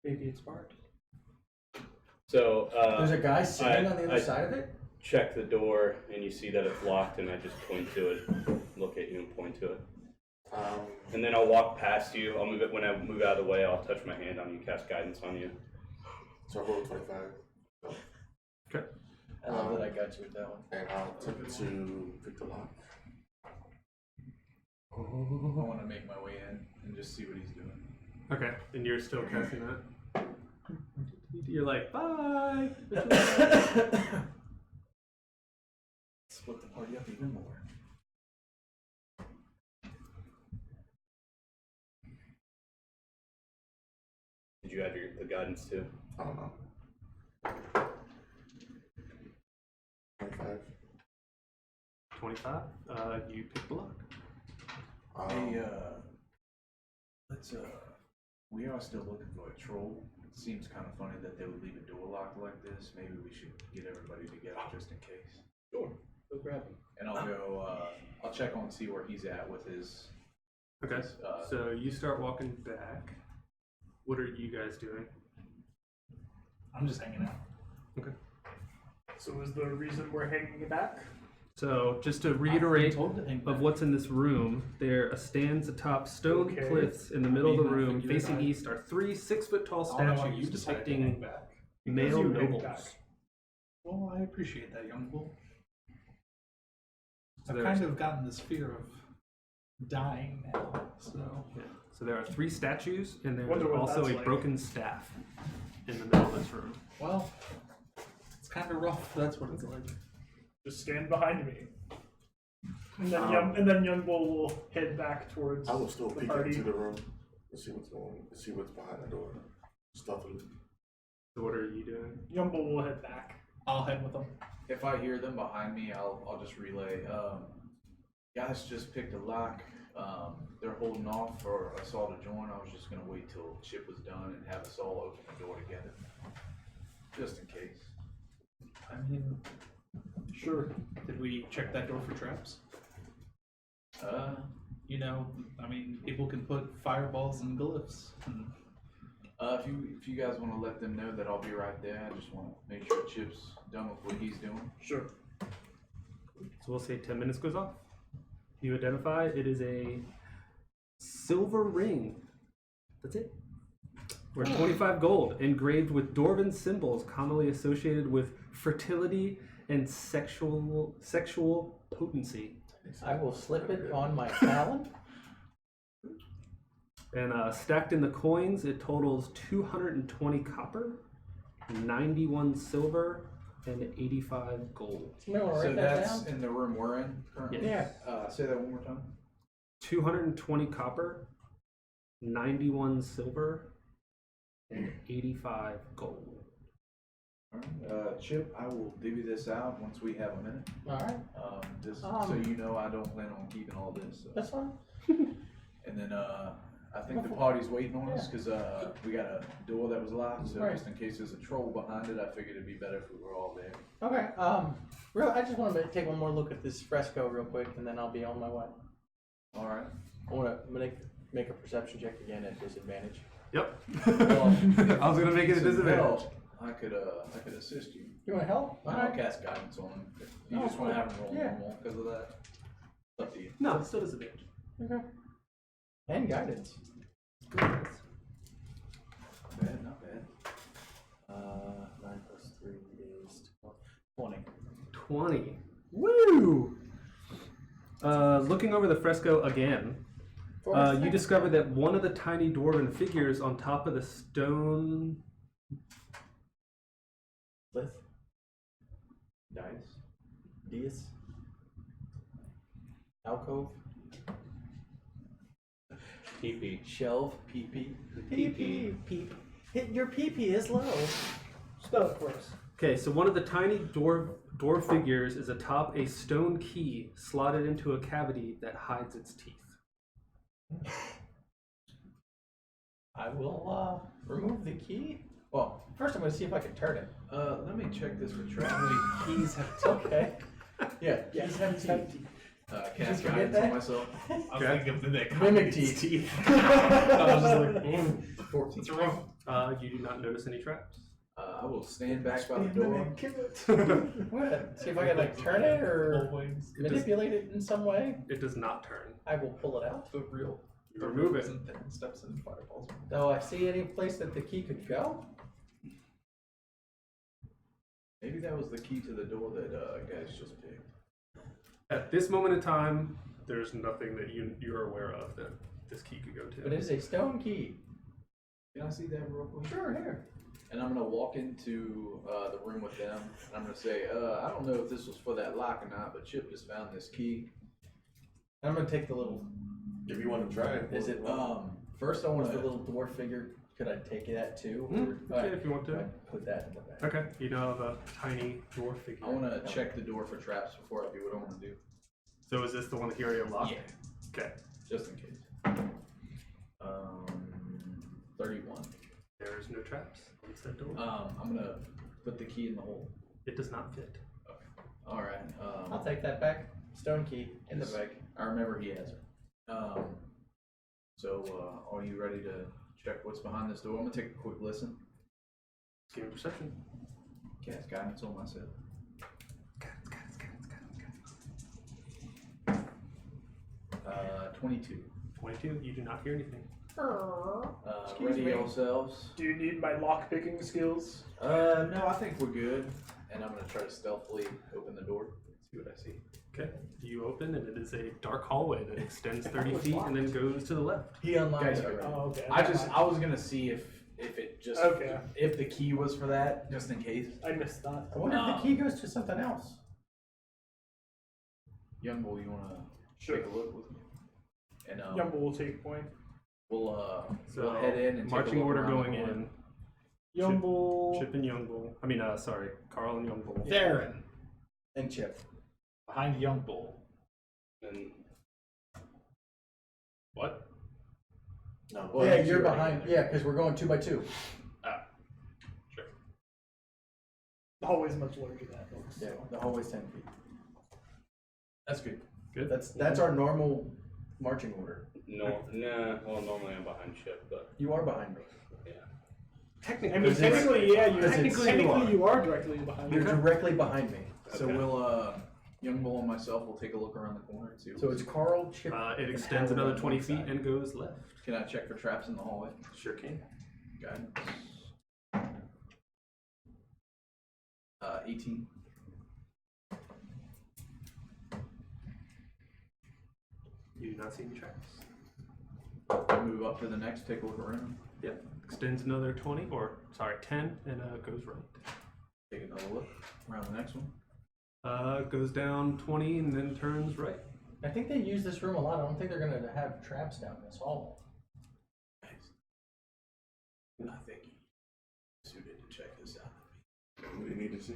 Maybe it's sparked. So There's a guy sitting on the other I side of it? check the door and you see that it's locked, and I just point to it, look at you and point to it. And then I'll walk past you. I'll move it when I move out of the way. I'll touch my hand on you, cast guidance on you. So I rolled 25. Okay. I love that I got you with that one. And I'll attempt to pick the lock. I want to make my way in and just see what he's doing. Okay. And you're still casting that? You're like, bye. Split the party up even more. Did you add the guidance too? I don't know. 25. 25. You pick the lock. Hey, let's we are still looking for a troll. It seems kind of funny that they would leave a door locked like this. Maybe we should get everybody together just in case. Sure. Go grab him. And I'll go. I'll check on and see where he's at with his. Okay. his, So you start walking back. What are you guys doing? I'm just hanging out. Okay. So is the reason we're hanging back? So just to I've been reiterate told to hang of back. what's in this room, there stands atop stone Okay. cliffs in the middle of the I mean, I room, figured facing I- east, are 3 6-foot-tall I don't know why statues you decided to hang depicting back. male Because you hang nobles. back. Well, I appreciate that, young bull. So I've there's- kind of gotten this fear of dying now, so Yeah. So there are 3 statues, and there's Wonder what also that's a like. broken staff in the middle of this room. well, it's kind of rough. That's what it's like. Just stand behind me. And then, Um, young bull will head back towards I will still the peek party. into the room and see what's see what's behind the door. Stealthily. So what are you doing? Young bull will head back. I'll head with them. If I hear them behind me, I'll just relay. Guys just picked a lock. They're holding off for us all to join. I was just gonna wait till Chip was done and have us all open the door together, just in case. I mean, Sure. did we check that door for traps? You know, I mean, people can put fireballs and glyphs. And If you guys want to let them know that I'll be right there, I just want to make sure Chip's done with what he's doing. Sure. So we'll say 10 minutes goes off. You identify it is a silver ring. That's it. Worth 25 gold, engraved with Dwarven symbols commonly associated with fertility and sexual potency. I will slip it on my talon. And stacked in the coins, it totals 220 copper, 91 silver, and 85 gold. You may want to So write that that's down. in the room we're in currently. Yeah. Say that one more time. 220 copper, 91 silver, and 85 gold. All right. Chip, I will divvy this out once we have a minute. All right. Just so you know, I don't plan on keeping all this. That's fine. And then I think the party's waiting on us because we got a door that was locked. So Right. just in case there's a troll behind it, I figured it'd be better if we were all there. Okay. I just want to take one more look at this fresco real quick, and then I'll be on my way. All right. I want to make a perception check again at disadvantage. Yep. Well, I was gonna make it a so disadvantage. no, I could assist you. You want to help? All I'll right. cast guidance on him. If you Oh, just want to cool. have him roll Yeah. normal because of that. It's up to you. No, it's still disadvantage. Okay. And guidance. Not bad, not bad. 9 plus 3 is 20. 20. Woo! Looking over the fresco again, you discover that one of the tiny dwarven figures on top of the stone Lith. Dice. Dias. Alcove. PP. Shelf. PP. PP. Peep. Hit your PP is low. Spell it for us. Okay, so one of the tiny dwarf figures is atop a stone key slotted into a cavity that hides its teeth. I will remove the key. Well, first I'm going to see if I can turn it. Let me check this for trap. keys have Okay. Yeah. Keys have teeth. Cast you forget guidance that? on myself. I was thinking of the neck. Mimic teeth. I was just like, 14. what's wrong? You do not notice any traps. I will stand back by the door. What? See if I can like turn it or Always. manipulate it in some way. It does not turn. I will pull it out. The real. You remove it. Isn't thin steps and fireballs. Do I see any place that the key could go? Maybe that was the key to the door that guys just picked. At this moment in time, there's nothing that you're aware of that this key could go to. But it is a stone key. Can I see that real quick? Sure, here. and I'm gonna walk into the room with them, and I'm gonna say, I don't know if this was for that lock or not, but Chip just found this key. I'm gonna take the little. If you want to try it. Is it First I was want the to. little dwarf figure? Could I take that too? Okay, if you want to. Put that in the back. Okay, you know the tiny dwarf figure. I want to check the door for traps before I do what I want to do. So is this the one that you already unlocked? Yeah. Okay. Just in case. 31. There's no traps on said door. I'm gonna put the key in the hole. It does not fit. Okay. All right. I'll take that back. Stone key in the bag. I remember he has it. So are you ready to check what's behind this door? I'm gonna take a quick listen. Give me perception. Cast guidance on myself. 22. 22. You do not hear anything. Ready me. yourselves. Do you need my lock picking skills? No, I think we're good. And I'm gonna try to stealthily open the door. See what I see. Okay. You open and it is a dark hallway that extends 30 feet and then goes to the left. He unlocked Guys, it already. Oh, okay. I was gonna see if it just Okay. if the key was for that, just in case. I missed that. I wonder if the key goes to something else. Young boy, you wanna Sure. take a look with me? And Yumble will take point. we'll So head in and take a marching look order around the going corner. in. Yumble. Chip and Youngbull. I mean, sorry, Carl and Youngbull. Darren, And Chip. behind Young Bull. And What? No. Well, yeah, you two you're are behind. together. Yeah, because we're going 2 by 2. Sure. The hallway's much larger than that looks. Yeah, So. the hallway's 10 feet. That's good. Good. That's our normal marching order. no, nah. Well, normally I'm behind Chip, but You are behind me. yeah. I mean, technically, yeah, Technically you are directly behind You're me. directly behind me. So Okay. we'll Young Bull and myself will take a look around the corner and see. So it's Carl, Chip. It and extends Howard another on 20 one feet side. and goes left. Can I check for traps in the hallway? Sure can. Guidance. 18. You do not see any traps. Move up to the next, take a look around. Yep. Extends another 20, or sorry, 10, and goes right. Take another look around the next one. Goes down 20 and then turns right. I think they use this room a lot. I don't think they're going to have traps down this hall. I think suited to check this out. What do you need to see?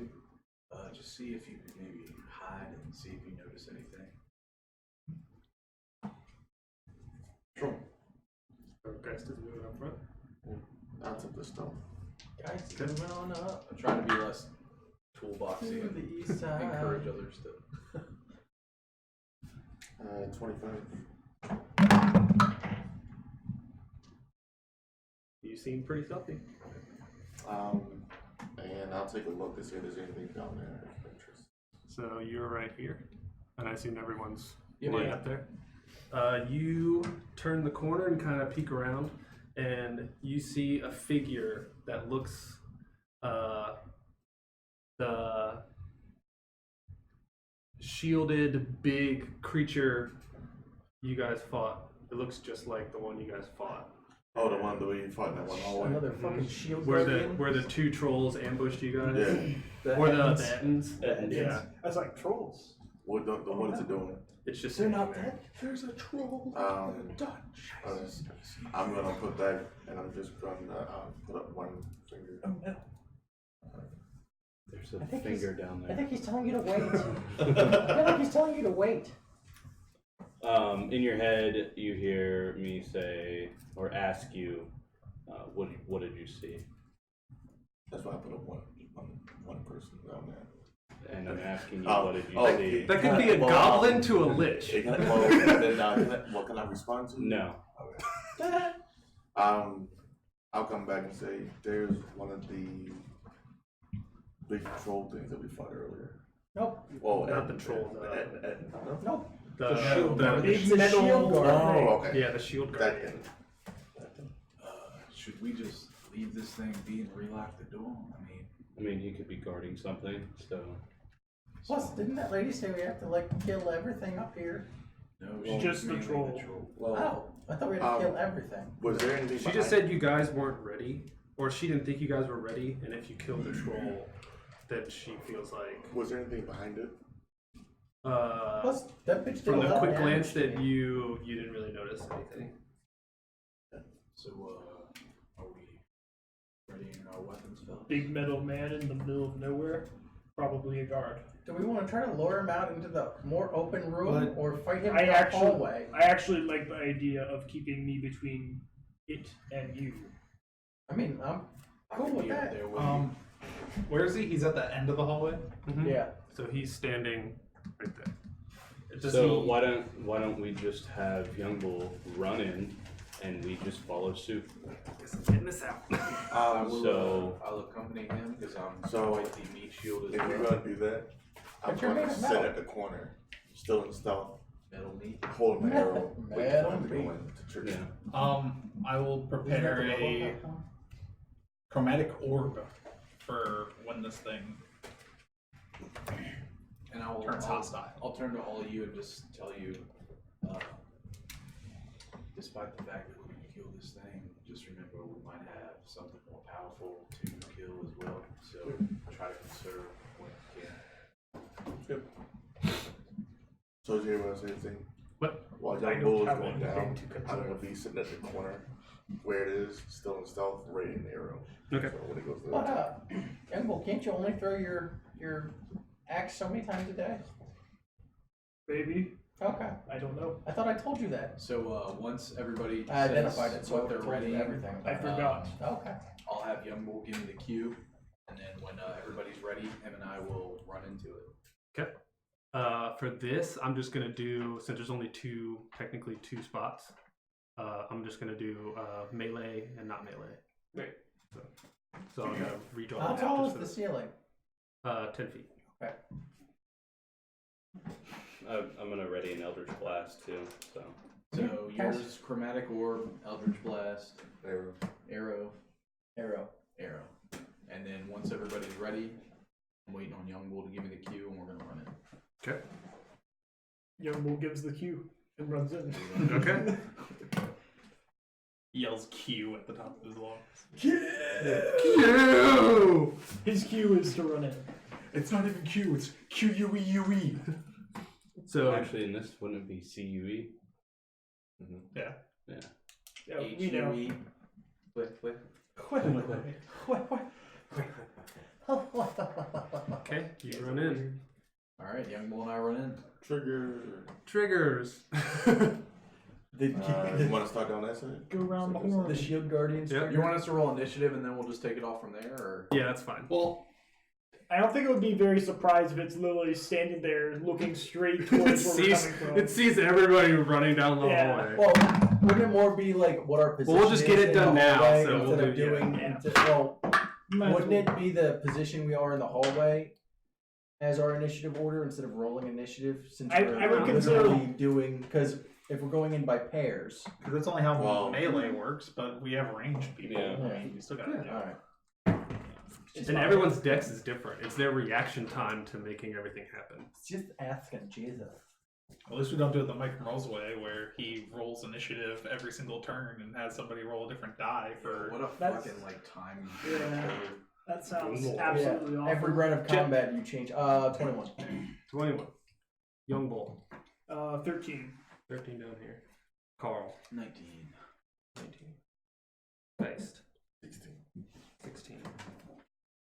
Just see if you could maybe hide and see if you notice anything. Sure. So Geist is moving up front. I'll take the stone. Guys, moving on up I'm trying to be less toolboxy to and the east side. encourage others to. 25. You seem pretty stealthy. And I'll take a look to see if there's anything down there of interest. So you're right here, and I assume everyone's Yeah. lined up there. You turn the corner and kind of peek around, and you see a figure that looks the shielded big creature you guys fought. It looks just like the one you guys fought. Oh, the one that we fought in that one hallway? Another fucking shield Where guardian. the two trolls ambushed you guys. Yeah. Or the Ettins. Yeah. That's like trolls. What is it doing? It's just They're standing not there. dead. There's a troll. I'm gonna put that, and I'm just gonna put up one finger. Oh no. There's I a think finger down I there. think he's telling you to wait. I feel like he's telling you to wait. In your head, you hear me say or ask you, what did you see? That's why I put up one person down there. And I'm asking you, Oh, what did you oh, see? That could be a Well, goblin to a lich. What can I respond to? No. Okay. I'll come back and say there's one of the big troll things that we fought earlier. Nope. Oh, Not the troll, no? Nope. The shield guard. Big It's the metal- shield guard. Oh, okay. Yeah, the shield That guardian. thing. Should we just leave this thing be and relock the door? I mean, he could be guarding something, so. Plus, didn't that lady say we have to like kill everything up here? No, It's just the troll. Well, Oh, I thought we had to kill everything. was there anything? She just said you guys weren't ready, or she didn't think you guys were ready, and if you kill the troll, then she feels like. Was there anything behind it? Plus, that bitch did From a the lot quick of glance damage to that me. you didn't really notice anything. So, are we readying our weapons, fellas? Big metal man in the middle of nowhere, probably a guard. Do we want to try to lure him out into the more open room, But or fight him I in the actually, hallway? I actually like the idea of keeping me between it and you. I mean, I'm I cool can with be up that. there with you. Where is he? He's at the end of the hallway. Yeah. So he's standing right there. Does So he- why don't we just have Young Bull run in, and we just follow suit? Guess I'm getting this out. I will, So- I'll accompany him because I'm So, quite the meat shield as If you're well. gonna do that, I'm But you're gonna made of sit metal. at the corner, still in stealth, Metal meat. holding the arrow, waiting for Metal him to go meat. into church. Yeah. I will prepare a chromatic orb for when this thing And I will turns hostile. I'll turn to all of you and just tell you, despite the fact that we can kill this thing, just remember we might have something more powerful to kill as well. So try to conserve what you can. So do you want to say anything? What? While I Young don't Bull is have going anything down, to conserve. I'm gonna be sitting at the corner where it is, still in stealth, ready the arrow. Okay. So when it goes to the But Young can't you only throw your axe so many times a day? Maybe. Okay. I don't know. I thought I told you that. So once everybody I says identified it, so I what they're told you ready, everything. I forgot. Okay. I'll have Young Bull give me the cue, and then when everybody's ready, him and I will run into it. Okay. For this, I'm just gonna do, since there's only technically two spots. I'm just gonna do melee and not melee. Right. So I'm gonna redraw. How the tall map is just the for ceiling? 10 feet. Okay. I'm gonna ready an Eldritch Blast too. So So yours, chromatic orb, eldritch blast, arrow. arrow, Arrow. arrow, and then once everybody's ready, I'm waiting on Young Bull to give me the cue, and we're gonna run it. Okay. Young Bull gives the cue and runs in. Okay. Yells Q at the top of his lungs. His cue is to run in. It's not even Q, it's Q-U-E-U-E. So actually, in this, wouldn't it be CUE? Yeah. Yeah. Yeah, we know. H-U-E. okay, you run in. All right, Young Bull and I run in. Trigger. Triggers. You want to start down that side? Go around the So this horn. The shield guardians. Yep. You want us to roll initiative, and then we'll just take it off from there, or? Yeah, that's fine. Well, I don't think it would be very surprised if it's literally standing there looking straight It towards where we're sees, coming from. it sees everybody running down the Yeah. hallway. Well, wouldn't it more be like what our position Well, we'll just get is it in the done now, hallway so instead we'll of do- yeah. doing. Yeah. Well, Might as wouldn't well. it be the position we are in the hallway as our initiative order instead of rolling initiative? Since I we're would consider- literally doing, because if we're going in by pairs. Because that's only how Well- melee works, but we have ranged people. Yeah. I mean, we still gotta do All it. right. And everyone's dex is different. It's their reaction time to making everything happen. It's just asking Jesus. At least we don't do it the Mike Rolls way, where he rolls initiative every single turn and has somebody roll a different die for. What a That's- fucking like time. Yeah. That sounds Cool. absolutely Yeah. awful. Every round of combat you change. 21. 21. Young Bull. 13. 13 down here. Carl. 19. 19. Feist. 16. 16.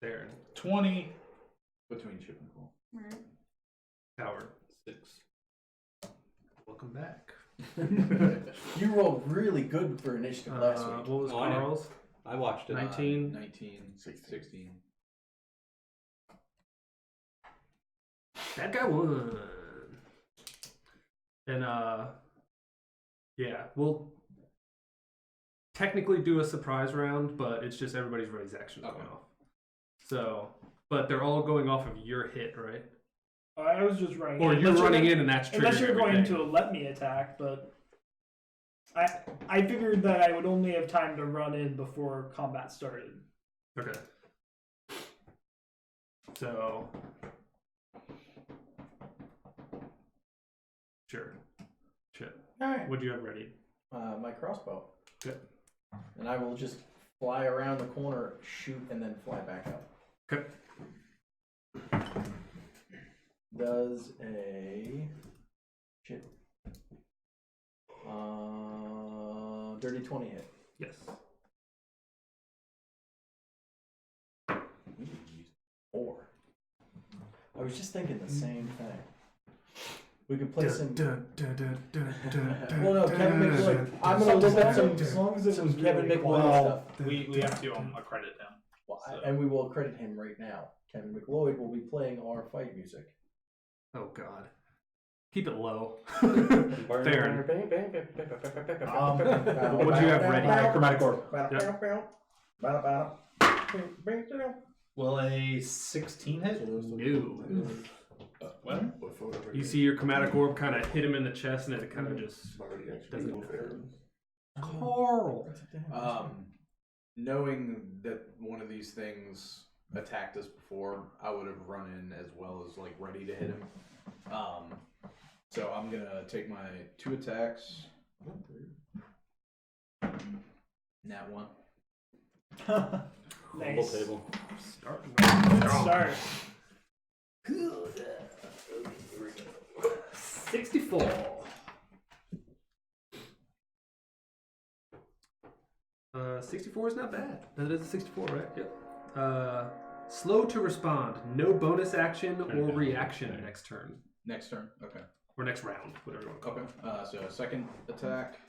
Darren. 20. Between Chip and Cole. Howard. 6. Welcome back. You rolled really good for initiative last week. What was Oh, I know. Carl's? I watched it. 19. 19. 16. 16. That guy won. And yeah, we'll technically do a surprise round, but it's just everybody's ready's action going Okay. off. So, but they're all going off of your hit, right? I was just running Or in. you're Unless running gonna- in and that's triggering Unless you're going everything. to let me attack, but I figured that I would only have time to run in before combat started. Okay. So. Sure. Chip. All right. What'd you have ready? My crossbow. Good. And I will just fly around the corner, shoot, and then fly back up. Okay. Does a shit. Dirty 20 hit. Yes. Four. I was just thinking the same thing. We could play some. Well, no, Kevin McLeod. I'm gonna look up As long as it some was Kevin really McLeod stuff. We have to accredit him. Well, So- and we will credit him right now. Kevin McLeod will be playing our fight music. Oh God. Keep it low. Um, What do you have ready? Chromatic orb. Will a 16 hit? No. What? You see your chromatic orb kind of hit him in the chest, and it kind of just doesn't go fair. Carl. Knowing that one of these things attacked us before, I would have run in as well as like ready to hit him. So I'm gonna take my 2 attacks. Nat 1. Humble Nice. table. Starting. Good start. 64. 64 is not bad. That is a 64, right? Yep. Slow to respond. No bonus action or reaction next turn. Next turn. Okay. Or next round, whatever you want to call Okay. So second attack.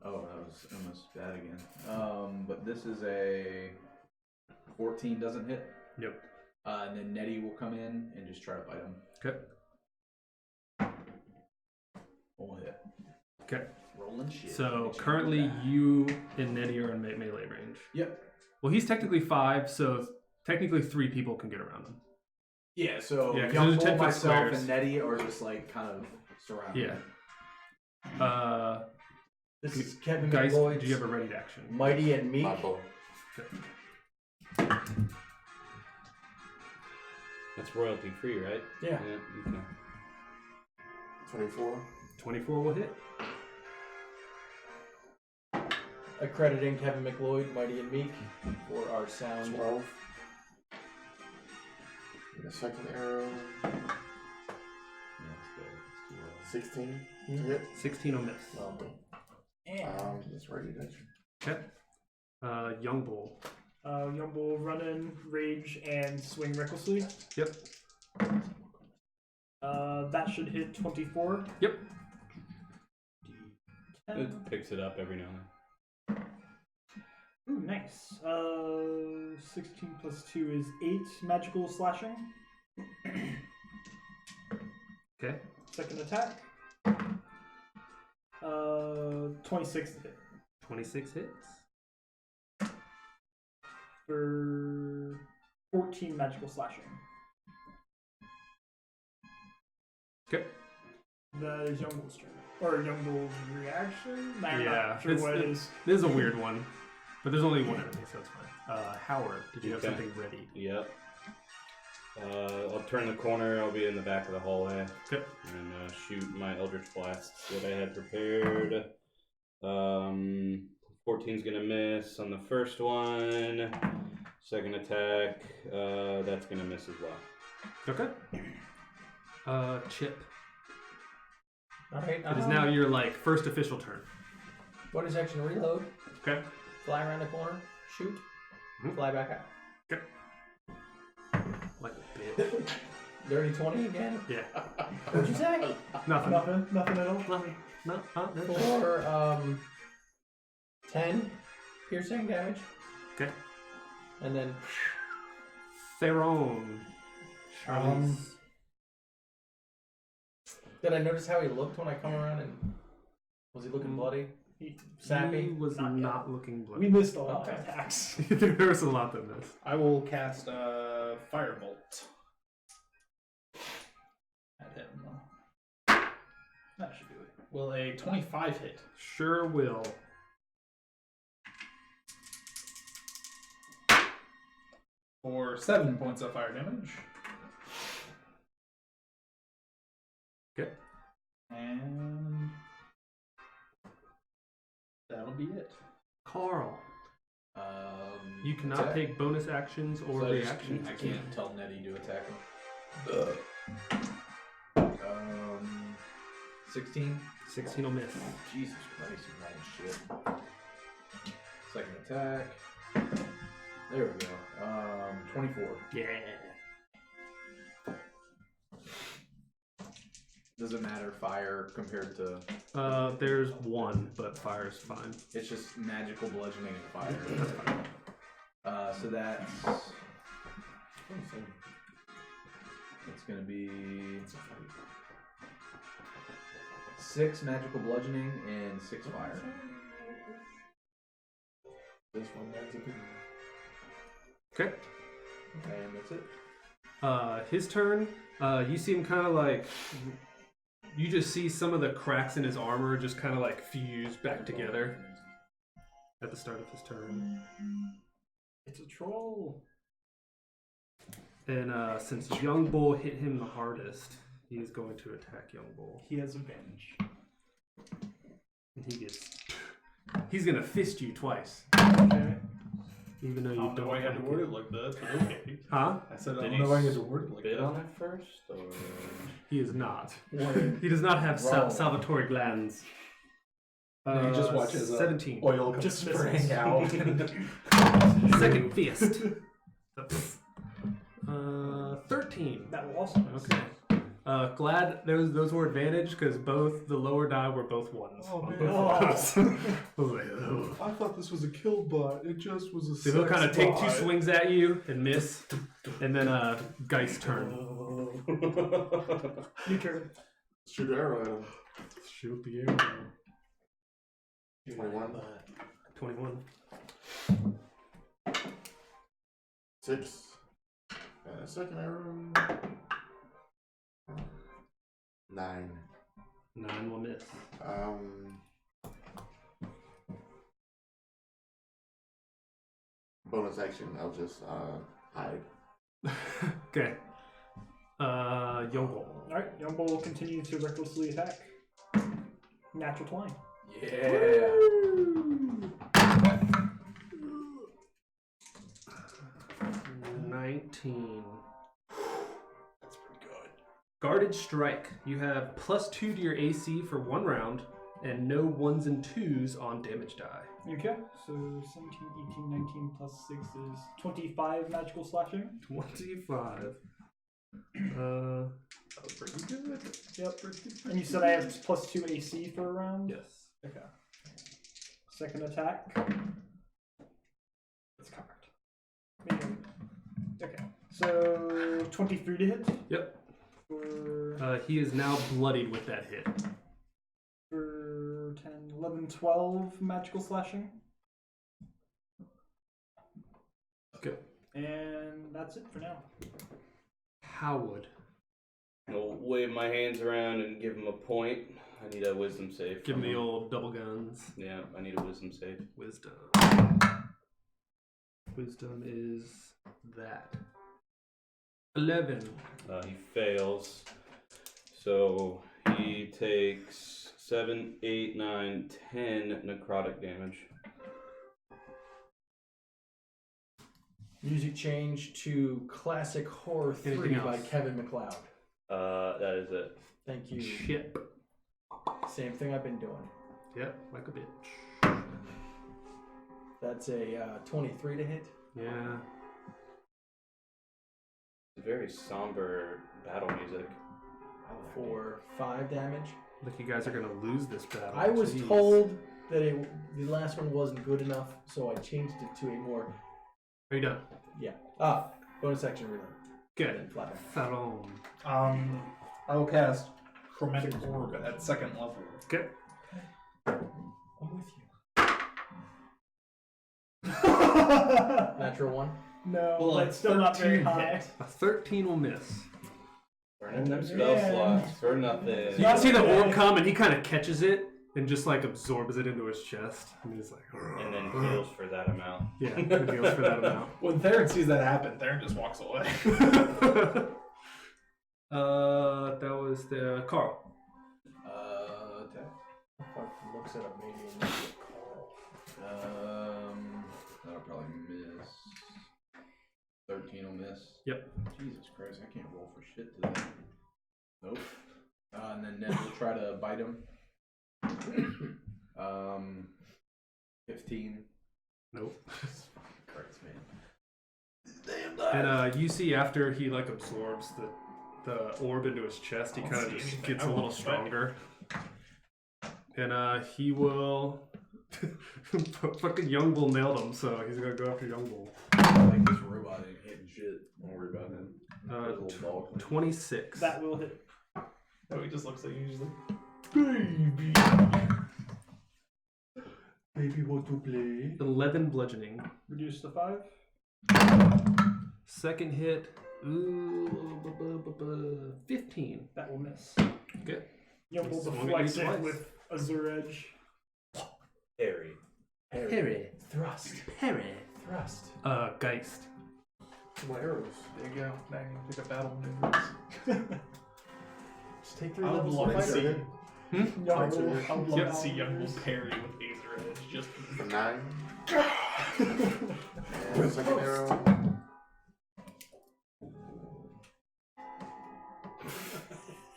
Oh, that was almost bad again. But this is a 14 doesn't hit. Nope. And then Nettie will come in and just try to bite him. Okay. Won't hit. Okay. Rolling shit. So currently you and Nettie are in melee range. Yep. Well, he's technically 5, so technically 3 people can get around him. Yeah, so Yeah, 'cause Young there's Bull, 10-foot myself, squares. and Nettie are just like kind of surrounded. Yeah. This is Kevin Guys, McLeod's do you have a ready to action? Mighty and Meek. My bow. That's royalty free, right? Yeah. Okay. 24. 24 will hit. Accrediting Kevin McLeod, Mighty and Meek for our sound. 12. And the second arrow. 16 to hit. 16 will miss. That's ready to action. Okay. Young Bull. Young Bull run in, rage, and swing recklessly. Yep. That should hit 24. Yep. It picks it up every now and then. Ooh, nice. 16 plus 2 is 8 magical slashing. Okay. Second attack. 26 to hit. 26 hits. For 14 magical slashing. Okay. That is Young Bull's turn. Or Young Bull's reaction? I'm Yeah, not sure what it is. This is a weird one, but there's only one enemy, so it's fine. Howard, did you have Okay. something ready? Yep. I'll turn the corner. I'll be in the back of the hallway. Okay. And shoot my Eldritch Blasts that I had prepared. 14's gonna miss on the first one. Second attack, that's gonna miss as well. Okay. Chip. Alright, It is now your first official turn. bonus action reload. Okay. Fly around the corner. Shoot. Fly back out. Okay. Like a bitch. Dirty 20 again. Yeah. What'd you say? Nothing. Nothing at all? Nothing. No. For 10 piercing damage. Okay. And then Theron. Charlize. did I notice how he looked when I come around and was he looking bloody? He Sappy? was Not not yet. looking We bloody. missed a lot Okay. of attacks. There was a lot that missed. I will cast Firebolt at him. That should do it. Will a 25 hit? Sure will. For 7 points of fire damage. Okay. And that'll be it. Carl. You cannot attack? take bonus actions or So reactions. I can't tell Nettie to attack him. 16. 16 will miss. Jesus Christ, you shit. Second attack. There we go. 24. Yeah. Does it matter fire compared to? There's one, but fire's fine. It's just magical bludgeoning and fire. That's fine. So that's gonna be 6 magical bludgeoning and 6 fire. This one lands a big. Okay. And that's it. His turn. You see him kind of like. You just see some of the cracks in his armor just kind of like fuse back together at the start of his turn. It's a troll. And since Young Bull hit him the hardest, he is going to attack Young Bull. He has advantage. And he's gonna fist you twice. Okay. Even though I you don't know don't why you had to like word it. it like that, but okay. Huh? I said, I Did don't he know why you had to word it like Bit that. on it first, or He is not. Wait. He does not have Roll. salvatory glands. And you just watch as 17. oil comes Just spraying out. Second fist. 13. That will also miss. Okay. Glad those were advantage because both the lower die were both ones. Oh, on man. both of those. I was like, ugh. I thought this was a kill bot. It just was a. So he'll kind of sex take 2 bot. swings at you and miss, and then Geist's turn. New turn. Shoot the arrow at him. Shoot the arrow. 21. 21. 6. And a second arrow. 9. 9 will miss. Bonus action. I'll just hide. Okay. Young Bull. Alright, Young Bull will continue to recklessly attack. Natural 20. Yeah. 19. That's pretty good. Guarded Strike. You have +2 to your AC for 1 round, and no 1s and 2s on damage die. Okay, so 17, 18, 19 plus 6 is 25 magical slashing. 25. That was pretty good. Yep. And you said I have +2 AC for a round? Yes. Okay. Second attack. It's covered. Maybe. Okay. So 23 to hit. Yep. For, He is now bloodied with that hit. for 10, 11, 12 magical slashing. Okay. And that's it for now. Howard. I'll wave my hands around and give him a point. I need a wisdom save. Give him from the old double guns. Yeah, I need a wisdom save. Wisdom. Wisdom is that. 11. He fails. So he takes 7, 8, 9, 10 necrotic damage. Music change to Classic Horror 3 Anything by else? Kevin MacLeod. That is it. Thank you. Ship. Same thing I've been doing. Yep, like a bitch. That's a 23 to hit. Yeah. Very somber battle music. For 5 damage. Look, you guys are gonna lose this battle. I was Jeez. told that the last one wasn't good enough, so I changed it to a more. Are you done? Yeah. Bonus action reload. Good. Flat back. Faron. I will cast Chromatic Orb at 2nd level. Okay. I'm with you. Natural 1. No, Well, that's still not very 13 high. hit. A 13 will miss. Burning them spell slots for nothing. You can see the orb come and he kind of catches it and just like absorbs it into his chest. And he's like, And then heals for that amount. yeah, he heals for that amount. When Theron sees that happen, Theron just walks away. That was the Carl. Attack. Looks at a medium. That'll 17 will miss. Yep. Jesus Christ, I can't roll for shit today. Nope. And then Ned will try to bite him. 15. Nope. Christ, man. And you see after he like absorbs the orb into his chest, he I don't kind of see just anything. gets I a little won't fight. stronger. And he will fucking Young Bull nailed him, so he's gonna go after Young Bull. Like this robot ain't hitting shit. Don't worry about him. His little dog. 26. That will hit. Oh, he just looks like usually. Baby. Baby, want to play? 11 bludgeoning. Reduce to 5. Second hit. Ooh, 15. That will miss. Okay. Young Swung at you deflects twice. it with Azure Edge. Harry. Parry. Thrust. Parry. Thrust. Geist. My arrows. There you go. Now you can pick up battle maneuvers. Just take 3 I would levels love of to fighter. see. Young Fine, Bull, sir. I would love Yep. to See Young Bull parry with Aether Edge. Just A 9. And second arrow.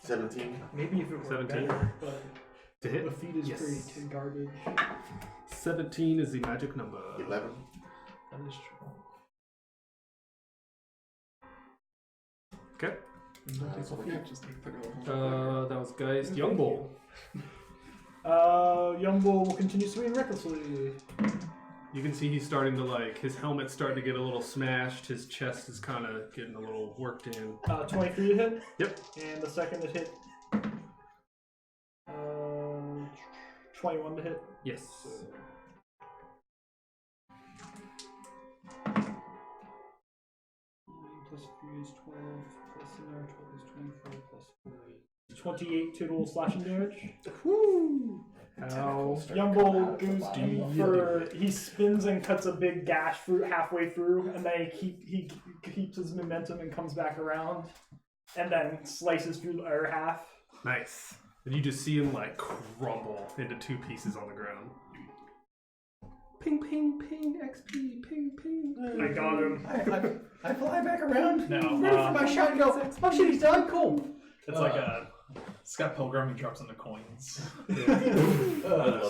17. Maybe if it were 17. better, but To hit? the feat is Yes. pretty garbage. 17 is the magic number. 11. that is true. Okay. That's what we get. Just take 30 levels. That was Geist. Young Bull. Young Bull will continue swinging recklessly. You can see he's starting to like, his helmet's starting to get a little smashed, his chest is kind of getting a little worked in. 23 to hit. Yep. And the second to hit. 21 to hit. Yes. Plus 3 is 12, plus 12 is 24, plus 4 is 28 total slashing damage. Woo! How? Young Bull goes for, he spins and cuts a big gash through halfway through, and then he keeps his momentum and comes back around, and then slices through the other half. Nice. And you just see him like crumble into 2 pieces on the ground. Ping, ping, ping, XP, ping, ping. I got him. I fly back around. No, Ready for my shot and go, oh shit, he's done? Cool. It's like a Scott Pilgrim. He drops in the coins.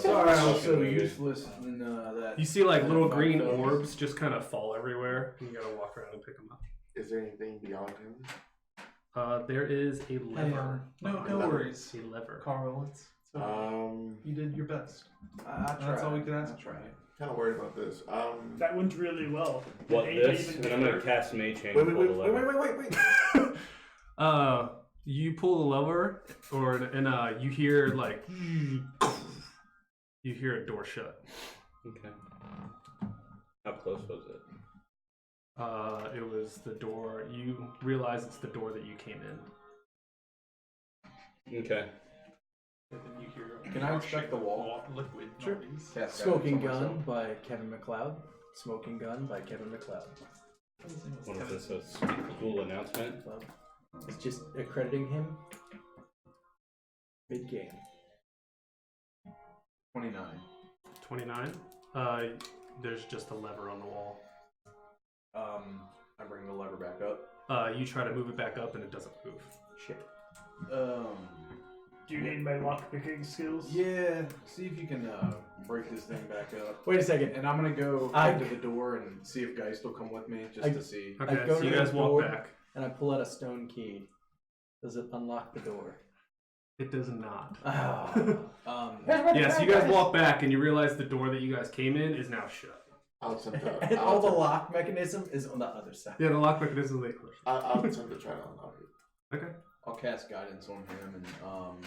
Sorry, I was so useless in that. You see like little green Fuck those. orbs just kind of fall everywhere. You gotta walk around and pick them up. Is there anything beyond him? There is a lever. No Lever. worries, A lever. Carl. It's you did your best. That's all we can ask. Try. Kind of worried about this. That went really well. What, Did anybody this? even And I'm get gonna hurt? cast Mage Hand. Wait. You pull the lever, and you hear like, you hear a door shut. Okay. How close was it? It was the door. You realize it's the door that you came in. Okay. And then you hear Can I inspect the wall? Liquid Sure. noise. Cast Smoking guidance on Gun myself. by Kevin MacLeod. Smoking Gun by Kevin MacLeod. What is this? A cool announcement? Well, it's just accrediting him mid-game. 29. 29. There's just a lever on the wall. I bring the lever back up. You try to move it back up, and it doesn't move. Shit. Do you need my lock picking skills? Yeah. See if you can break this thing back up. Wait a second. And I'm gonna go I- to the door and see if Geist will come with me, just to see. Okay, go so to you the guys walk door. back. And I pull out a stone key. Does it unlock the door? It does not. Yes, you guys walk back, and you realize the door that you guys came in is now shut. I'll attempt to. And all the lock mechanism is on the other side. Yeah, the lock mechanism is I'll attempt to try to unlock it. Okay. I'll cast guidance on him and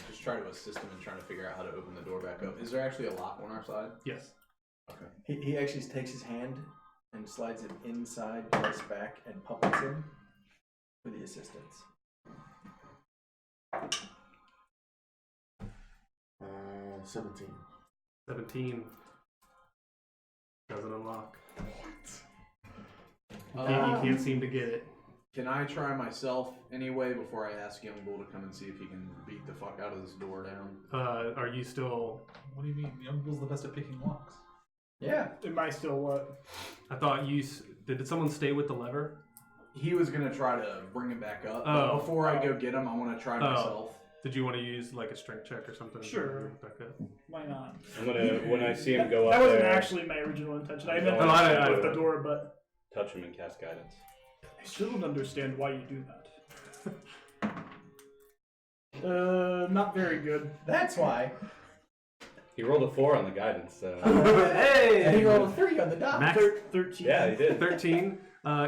just try to assist him in trying to figure out how to open the door back up. Is there actually a lock on our side? Yes. Okay. He actually takes his hand and slides it inside his back and puppets him for the assistance. 17. 17. Doesn't unlock. You can't seem to get it. Can I try myself anyway before I ask Young Bull to come and see if he can beat the fuck out of this door down? Are you still... What do you mean? Young Bull's the best at picking locks. Yeah. Am I still what? I thought you... Did someone stay with the lever? He was gonna try to bring him back up. Oh. But before I go get him, I want to try myself. Did you want to use like a strength check or something? Sure. Back up? Why not? I'm gonna when I see him go up That wasn't there, actually my original intention. I meant Oh, I to with know. the door, but touch him and cast guidance. I still don't understand why you do that. Not very good. That's why. He rolled a 4 on the guidance, so Hey! And he rolled a 3 on the dot. Max 13. yeah, he did. 13.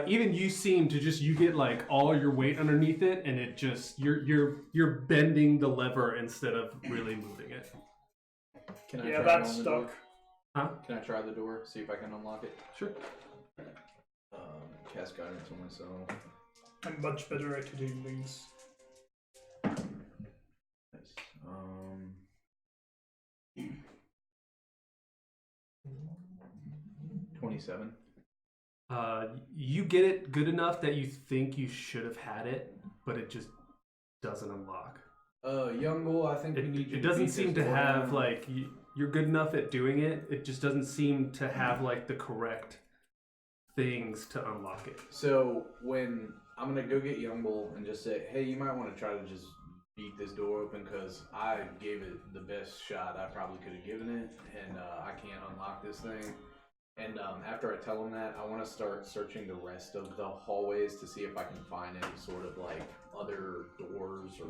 Even you seem to you get like all your weight underneath it, and it just you're bending the lever instead of really moving it. Can I Yeah, try that's on the stuck. door? Huh? Can I try the door? See if I can unlock it. Sure. Cast guidance on myself. I'm much better at doing things. Nice. 27. You get it good enough that you think you should have had it, but it just doesn't unlock. Young bull, I think we need you. It doesn't beat seem this to door have down. like you're good enough at doing it. It just doesn't seem to have like the correct things to unlock it. So when I'm gonna go get Young Bull and just say, hey, you might want to try to just beat this door open because I gave it the best shot I probably could have given it, and I can't unlock this thing. And after I tell him that, I want to start searching the rest of the hallways to see if I can find any sort of like other doors or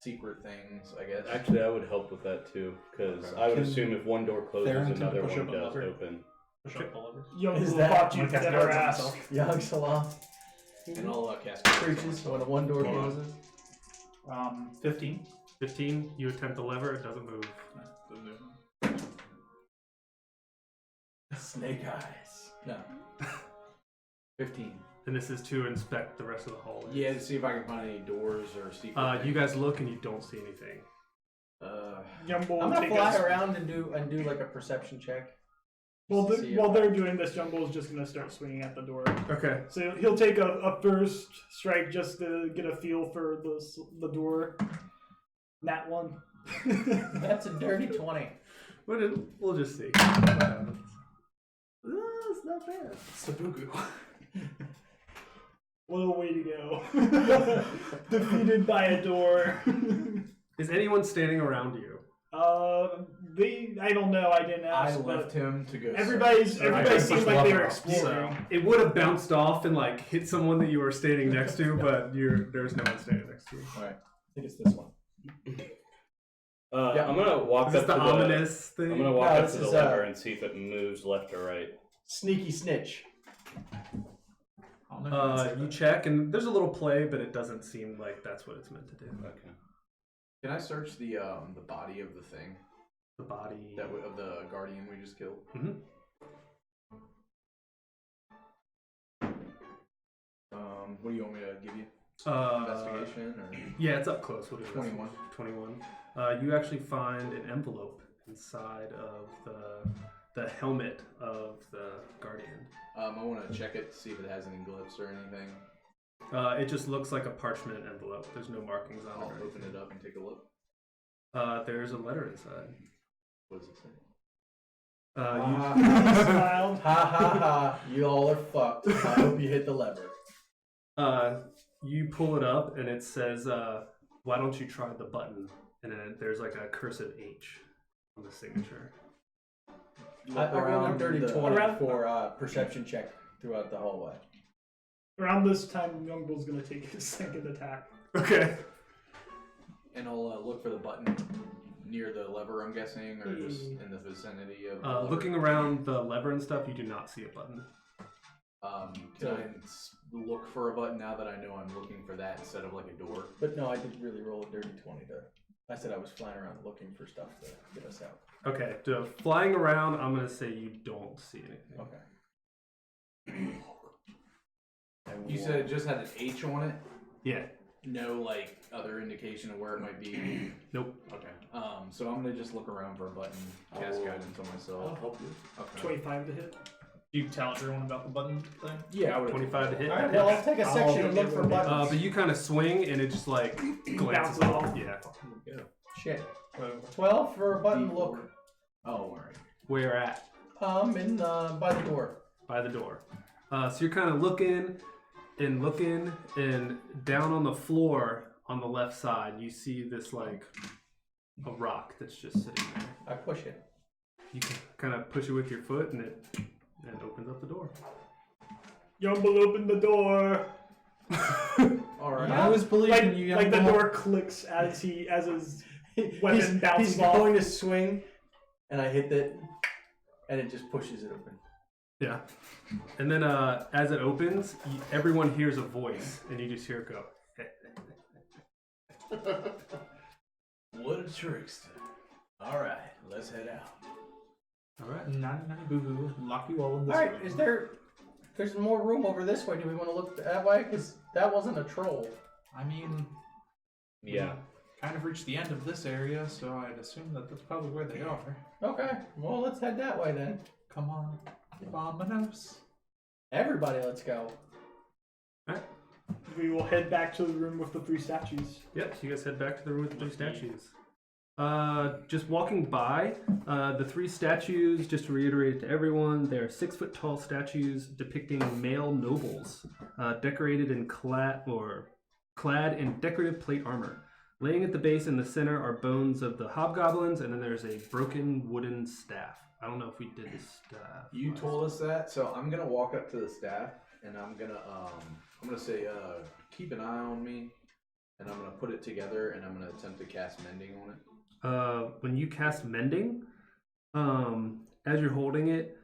secret things, I guess. Actually, I would help with that too, because Okay. I would Can assume if one door closes, Theron another push one up a does lever? open. Push up the lever. Young Is Bull that- thought you Like, cast get her guards on ass. himself. Young Salah And I'll cast guidance on preaches myself. when one door closes. 15. 15. You attempt the lever. It doesn't move. Snake eyes. No. 15. And this is to inspect the rest of the hallway. Yeah, to see if I can find any doors or secret You things. guys look and you don't see anything. Young Bull I'm will gonna take fly us. around and do like a perception check. While, See if while I- they're doing this, Young Bull's just gonna start swinging at the door. Okay. So he'll take a first strike just to get a feel for the door. Nat 1. That's a dirty 20. We'll just see. What happens. It's not bad. Sabuku. What a way to go. Defeated by a door. Is anyone standing around you? I don't know, I didn't I ask, left but him to go. everybody I seemed pushed like they the were lever up, exploring. It would have bounced off and like hit someone that you were standing next to, but there's no one standing next to you. Alright. I think it's this one. Yeah. I'm gonna walk Is this up the to ominous thing? I'm gonna walk No, up this to the is, lever and see if it moves left or right. Sneaky snitch. You check and there's a little play, but it doesn't seem like that's what it's meant to do. Okay. Can I search the body of the thing The body. of the guardian we just killed? Mhm. What do you want me to give you? Investigation or Yeah, it's up close. What is it? 21. 21. You actually find an envelope inside of the helmet of the guardian. I want to check it to see if it has any glyphs or anything. It just looks like a parchment envelope. There's no markings on I'll it. or open anything. it up and take a look. There's a letter inside. What does it say? You, Smiled. Ha ha ha. You all are fucked. I hope you hit the lever. you pull it up and it says, "Why don't you try the button?" And then there's like a cursive H on the signature. I rolled a dirty 20 Around- for perception check throughout the hallway. Around this time, Young Bull's gonna take his second attack. Okay. And I'll look for the button near the lever, I'm guessing, or just in the vicinity of the lever. Looking around the lever and stuff, you do not see a button. Can I look for a button now that I know I'm looking for that instead of like a door? But no, I did really roll a dirty 20 to. I said I was flying around looking for stuff to get us out. Okay, so flying around, I'm gonna say you don't see anything. Okay. You said it just had an H on it? Yeah. No, like, other indication of where it might be? Nope. Okay. So I'm gonna just look around for a button, cast guidance on I'll myself. help you. Okay. 25 to hit. Do you tell everyone about the button thing? Yeah, I would 25 to hit. Alright, well, I'll take a section and look for buttons. But you kind of swing and it just like glances Bounces off. off. Yeah. Shit. 12 for a button look. Oh, alright. Where at? In by the door. By the door. So you're kind of looking, and looking, and down on the floor on the left side, you see this like a rock that's just sitting there. I push it. You can kind of push it with your foot, and it opens up the door. Yumble, open the door. All right. I was believing you. Like the young boy. door clicks as his weapon bounces He's off. going to swing, and I hit it, and it just pushes it open. Yeah. And then as it opens, everyone hears a voice, and you just hear it go. What a trickster. All right, let's head out. All right. Naughty boo boo. Lock you all in this All right, room. there's more room over this way. Do we want to look that way? Because that wasn't a troll. I mean, Yeah. kind of reached the end of this area, so I'd assume that that's probably where they are. Okay, well, let's head that way then. Come on. Vamonos. Everybody, let's go. We will head back to the room with the 3 statues. Yep, so you guys head back to the room with the 3 statues. Just walking by, the 3 statues, just to reiterate to everyone, they're 6-foot tall statues depicting male nobles, decorated in clad in decorative plate armor. Laying at the base in the center are bones of the hobgoblins, and then there's a broken wooden staff. I don't know if we did the staff. You told us that, so I'm gonna walk up to the staff and I'm gonna say, keep an eye on me, and I'm gonna put it together and I'm gonna attempt to cast mending on it. When you cast mending, as you're holding it,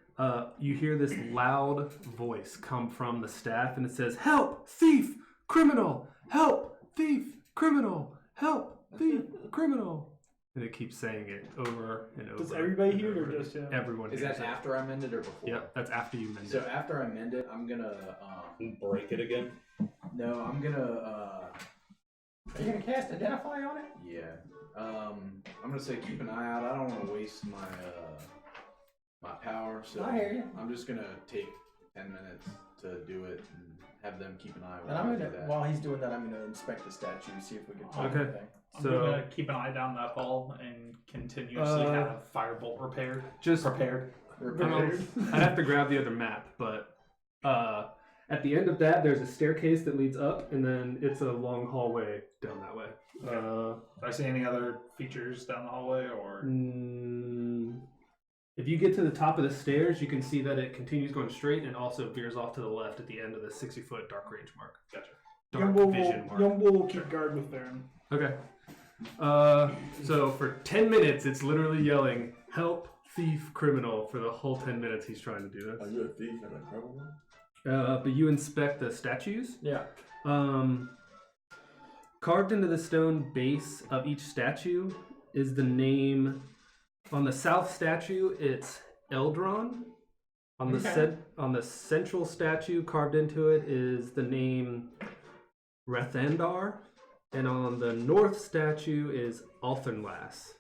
you hear this loud voice come from the staff, and it says, "Help, thief, criminal! Help, thief, criminal! Help, thief, criminal!" And it keeps saying it over and over. Does everybody and hear it over. or just him? Everyone Is hears that it. after I mend it or before? Yep, that's after you mend So it. after I mend it, I'm gonna Break it again. no, I'm gonna Are you going to cast Identify on it? yeah. I'm gonna say keep an eye out. I don't want to waste my my power, so I hear you. I'm just gonna take 10 minutes to do it and have them keep an eye on And I'm me going do to, that. while he's doing that, I'm going to inspect the statue, see if we can find Okay. anything. I'm So- gonna keep an eye down that hall and continuously have firebolt prepared. Just Prepared. I'd have to grab the other map, but at the end of that, there's a staircase that leads up, and then it's a long hallway down that way. Do I see any other features down the hallway, or If you get to the top of the stairs, you can see that it continues going straight and also veers off to the left at the end of the 60-foot dark range mark. Gotcha. Dark vision mark. Yumble will keep guard with Theron. Okay. So for 10 minutes, it's literally yelling, "Help, thief, criminal," for the whole 10 minutes he's trying to do Are this. you a thief and a criminal? But you inspect the statues. Yeah. Carved into the stone base of each statue is the name. On the south statue, it's Eldron. On the central statue, carved into it, is the name Rathandar. And on the north statue is Althenlas.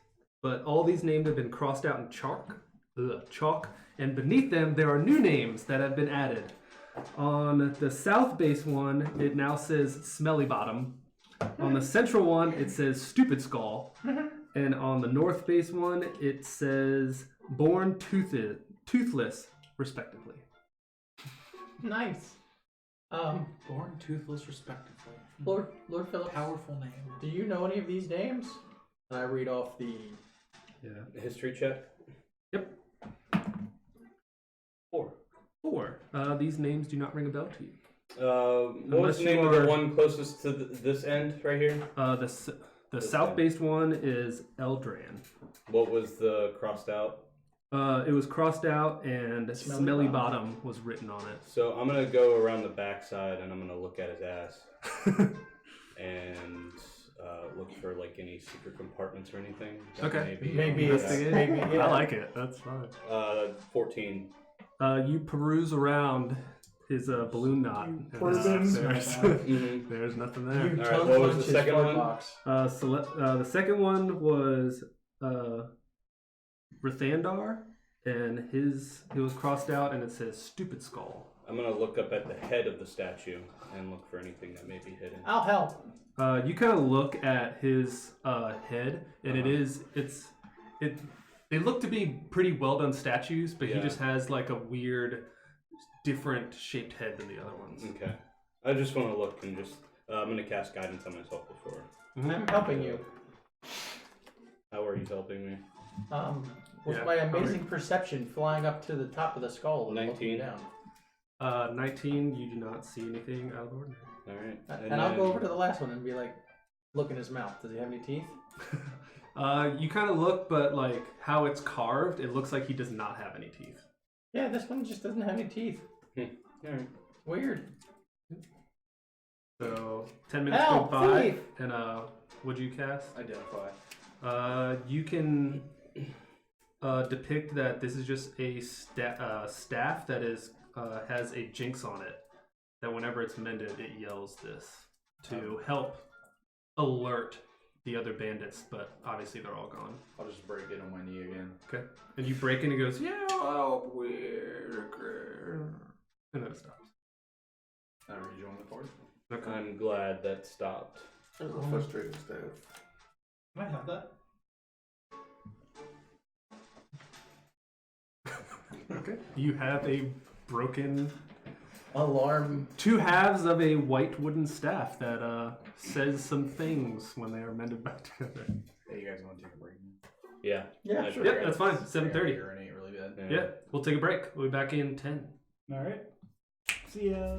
But all these names have been crossed out in chalk. And beneath them, there are new names that have been added. On the south base one, it now says Smelly Bottom. On the central one, it says Stupid Skull. And on the north base one, it says Born Toothless, respectively. Nice. Born toothless, respectively. Lord Phillips, Powerful name. do you know any of these names? And I read off the... Yeah. History check. Yep. 4. 4. These names do not ring a bell to you. What was Unless the you name of are- the one closest to this end right here? The south-based one is Eldran. What was the crossed out? It was crossed out, and Smelly Smelly Bottom. Bottom was written on it. So I'm gonna go around the backside and I'm gonna look at his ass and look for like any secret compartments or anything. that Okay. Maybe it's... Investigate. Maybe, yeah. I like it. That's fine. 14. You peruse around his balloon knot. You and peruse. there's nothing You there. All right, tongue what was punch the his second fart one? box. The second one was Rathandar, and he was crossed out, and it says Stupid Skull. I'm gonna look up at the head of the statue and look for anything that may be hidden. I'll help. You kind of look at his head, and they look to be pretty well done statues, but he Yeah. just has like a weird, different shaped head than the other ones. Okay. I just want to look and just. I'm gonna cast guidance on myself before. I'm helping you. How are you helping me? With Yeah, my amazing perception, flying up to the top of the skull and 19. looking down. 19, you do not see anything out of the ordinary. All right. And I'll go over to the last one and be like, look in his mouth. Does he have any teeth? You kind of look, but like how it's carved, it looks like he does not have any teeth. Yeah, this one just doesn't have any teeth. All right. Weird. So 10 minutes Help, go by, thief! and what'd you cast? Identify. You can depict that this is just a staff that is has a jinx on it. That whenever it's mended, it yells this to help alert the other bandits, but obviously they're all gone. I'll just break it on my knee again. Okay, and you break in and it goes, yeah, oh, weird, and then it stops. I rejoin the party. Okay. I'm glad that stopped. There's a frustrated staff. Can I have that? Okay. You have a broken Alarm. 2 halves of a white wooden staff that says some things when they are mended back together. Hey, you guys want to take a break? Yeah. Yeah, I sure. Yep, that's fine. 7:30. Urinate really bad. Yeah, we'll take a break. We'll be back in 10. All right. See ya.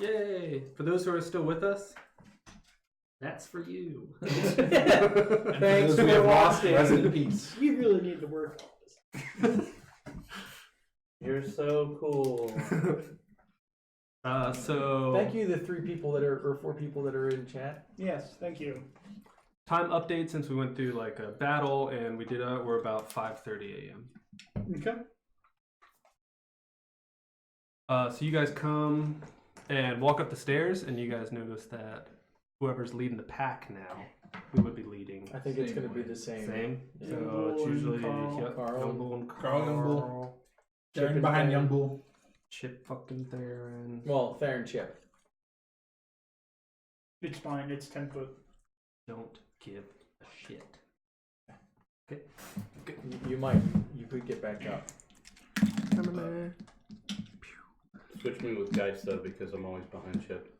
Yay! For those who are still with us, that's for you. Thanks we for have lost, watching. rest in peace. You really need to work on this. You're so cool. So Thank you, the 3 people that are, or 4 people that are in chat. Yes, thank you. time update since we went through like a battle and we did we're about 5:30 a.m. Okay. So you guys come and walk up the stairs, and you guys notice that whoever's leading the pack now, we would be leading. I think it's Same going to be way. the same. Same. Yeah. So Young it's Bull and usually Carl. yep, Carl. Young Bull and Carl, Young Bull. Chip Darren and behind Theron. Young Bull. Chip fucking Theron. Well, Theron Chip. It's fine. It's 10 foot. Don't give a shit. Okay. You might. You could get back up. Switch me with Geist though, because I'm always behind Chip.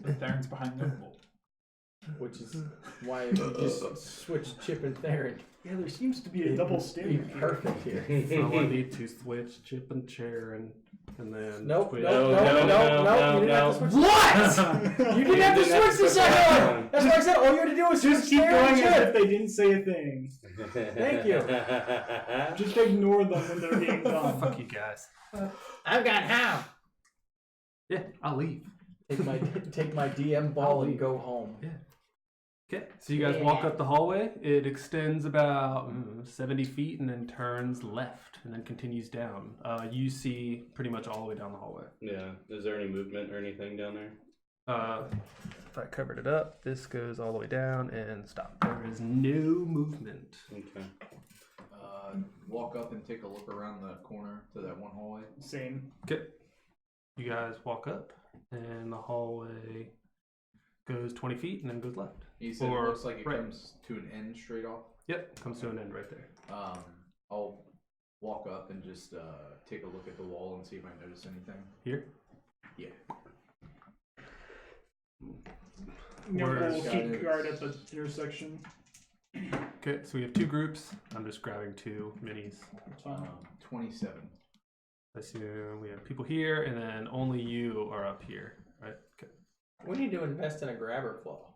Darren's behind Young Bull. Which is why if you just switch Chip and Theron, Yeah, there seems to be a double it'd be standard. perfect here. So I need to switch Chip and Sharon, and then Nope, switch- nope, No, nope, no, nope, no, nope. You didn't have to switch. What? You didn't have to switch the second one. That's what I said. All you had to do was Just switch keep Theron going and as if Chip. they didn't say a thing. Thank you. Just ignore them when they're being done. Fuck you guys. I've got how. Yeah, I'll leave. Take my DM ball and go home. Yeah. Okay, so you guys walk up the hallway. It extends about 70 feet and then turns left and then continues down. You see pretty much all the way down the hallway. Yeah. Is there any movement or anything down there? If I covered it up, this goes all the way down and stop. There is no movement. Okay. Walk up and take a look around the corner to that one hallway. Same. Okay. You guys walk up and the hallway goes 20 feet and then goes left. He said Or it looks like it right. comes to an end straight off. Yep, comes to an end right there. I'll walk up and just take a look at the wall and see if I notice anything. Here? Yeah. Young Where's Bull will keep guard at the intersection. Okay, so we have two groups. I'm just grabbing two minis. It's fine. 27. I assume we have people here, and then only you are up here, right? Okay. We need to invest in a grabber claw.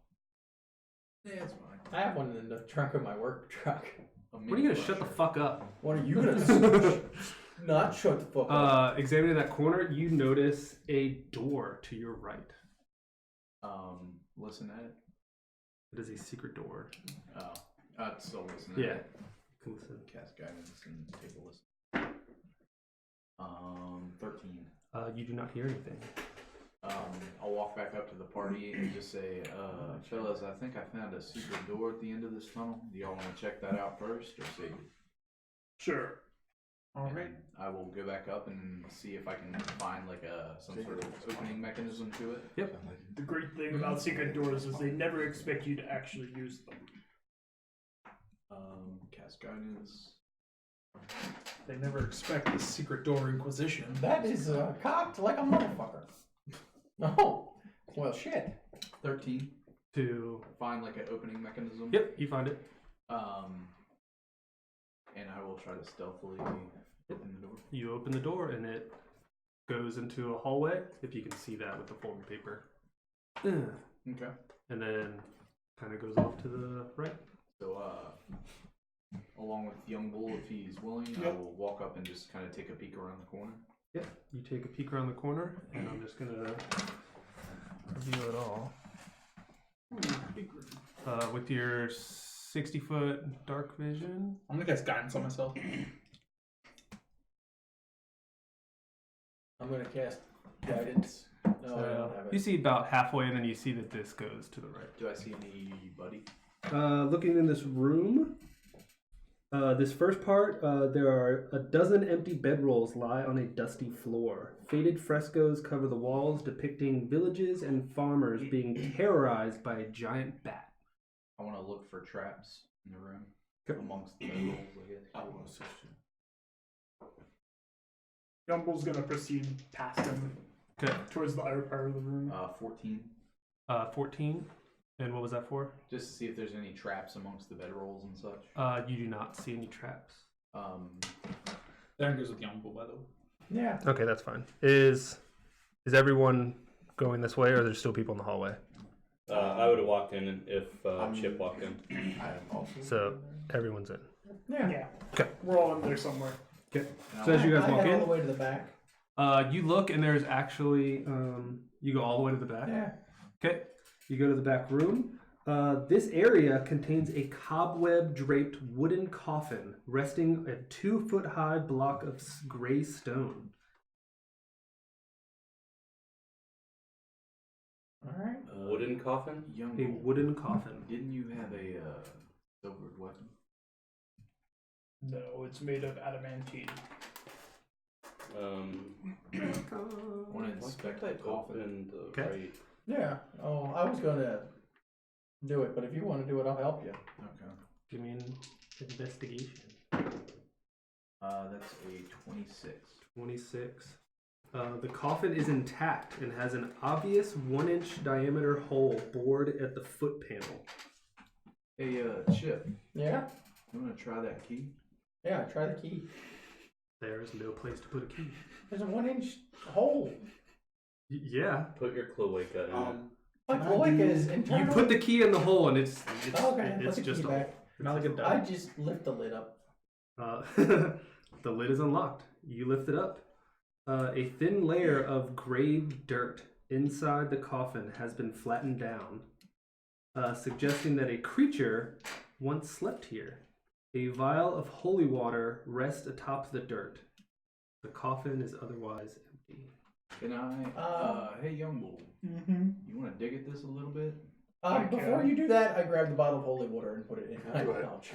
Yeah, it's fine. I have one in the trunk of my work truck. When are you gonna shut the fuck up? What are you gonna not shut the fuck up? Examining that corner, you notice a door to your right. Listen at it. It is a secret door. Oh, still listen at Yeah. it. You can listen. Cast guidance and take a listen. 13. You do not hear anything. I'll walk back up to the party and just say, fellas, I think I found a secret door at the end of this tunnel. Do y'all want to check that out first or save it? Sure. All right. I will go back up and see if I can find like some sort of opening mechanism to it. Yep. The great thing about secret doors is they never expect you to actually use them. Cast guidance. They never expect the secret door inquisition. That is cocked like a motherfucker. Oh, well, shit. 13. To Find like an opening mechanism. yep, you find it. And I will try to stealthily open the door. You open the door, and it goes into a hallway. If you can see that with the folding paper. Okay. And then kind of goes off to the right. So, along with Young Bull, if he's willing, I will walk up and just kind of take a peek around the corner. Yep. You take a peek around the corner, and I'm just gonna review it all. With your 60-foot dark vision. I'm gonna cast guidance on myself. I'm gonna cast guidance. No, I don't have You it. see about halfway, and then you see that this goes to the right. Do I see anybody? Looking in this room, this first part, there are a dozen empty bedrolls lie on a dusty floor. Faded frescoes cover the walls depicting villages and farmers being terrorized by a giant bat. I want to look for traps in the room Okay. amongst the bedrolls, I guess. I will assist you. Young Bull's gonna proceed past him Okay. towards the other part of the room. 14. 14. And what was that for? Just to see if there's any traps amongst the bedrolls and such. You do not see any traps. Darren goes with Young Bull, by the way. Yeah. Okay, that's fine. Is everyone going this way, or are there still people in the hallway? I would have walked in if Chip walked in. I am also. So everyone's in. Yeah. Yeah. Okay. We're all in there somewhere. Okay. So as you guys I walk head all in, the way to the back. you look and there's actually you go all the way to the back. Yeah. Okay. You go to the back room. This area contains a cobweb-draped wooden coffin resting a 2-foot-high block of gray stone. All right. Wooden coffin? Young A bull, wooden coffin. didn't you have a silvered weapon? No, it's made of adamantine. Want to inspect that coffin? Open the Okay. right. Yeah. Oh, I was gonna do it, but if you want to do it, I'll help you. Okay. Give me an investigation. That's a 26. 26. The coffin is intact and has an obvious 1-inch diameter hole bored at the foot panel. Hey, Chip, Yeah. you want to try that key? Yeah. Try the key. There is no place to put a key. There's a 1-inch hole. Yeah. Put your cloaca in it. My Can I cloaca do- is internal. You put the key in the hole and it's Okay. it's Put the just key a back. Not like a I dog. just lift the lid up. The lid is unlocked. You lift it up. A thin layer of gray dirt inside the coffin has been flattened down, suggesting that a creature once slept here. A vial of holy water rests atop the dirt. The coffin is otherwise empty. Can I? Hey, young bull, Mm-hmm. you want to dig at this a little bit? Before you do that, I grab the bottle of holy water and put it in my Do it. pouch.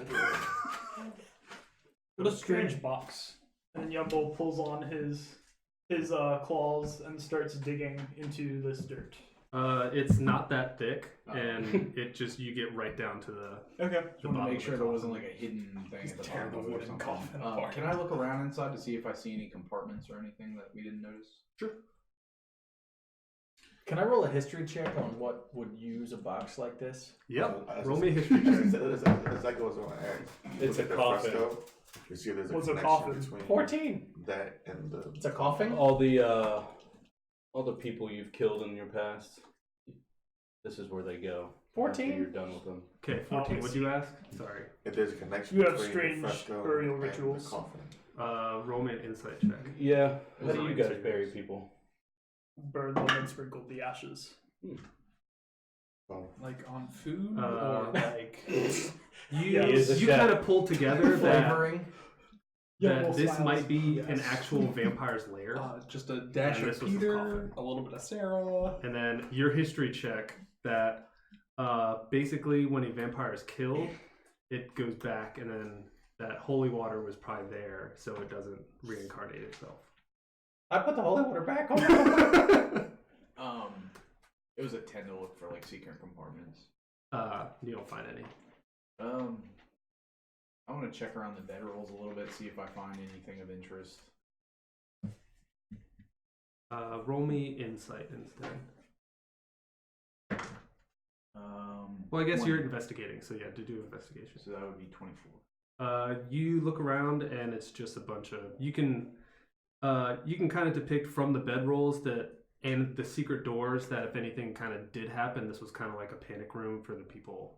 What a strange box. And Yumbo pulls on his claws and starts digging into this dirt. It's not that thick, Oh. and it just you get right down to the. Okay. Just want to make sure there wasn't like a hidden thing at the Tear bottom the of it or wooden something. coffin apart. Can I look around inside to see if I see any compartments or anything that we didn't notice? Sure. Can I roll a history check on what would use a box like this? Yep. Roll me a history check. Exactly what I was going to ask. It's Look a at the coffin. fresco, You see, there's a What's a connection coffin? between 14. that and the. It's a coffin? All the people you've killed in your past. This is where they go. 14? After you're done with them. Okay, 14. What'd you ask? Sorry. If there's a connection You have between strange the fresco burial and rituals. the coffin. Roll me an insight check. Yeah. How How do do you you guys bury people? Burn them and sprinkle the ashes. Well, Like on food Uh, or like Yeah, he is a You chef. kind of pull together that, Flavoring. that Yumbo this smiles. might be an Yes. actual vampire's lair. just a dash And of this was the Peter, coffin. a little bit of Sarah. And then your history check that basically when a vampire is killed, it goes back, and then that holy water was probably there, so it doesn't reincarnate itself. I put the holy water back. Oh, It was a 10 to look for like secret compartments. You don't find any. I want to check around the bedrolls a little bit, see if I find anything of interest. Roll me insight instead. Well, I guess you're investigating, so yeah, to do investigation. So that would be 24. You look around, and it's just a bunch of you can kind of depict from the bedrolls that and the secret doors that if anything kind of did happen, this was kind of like a panic room for the people,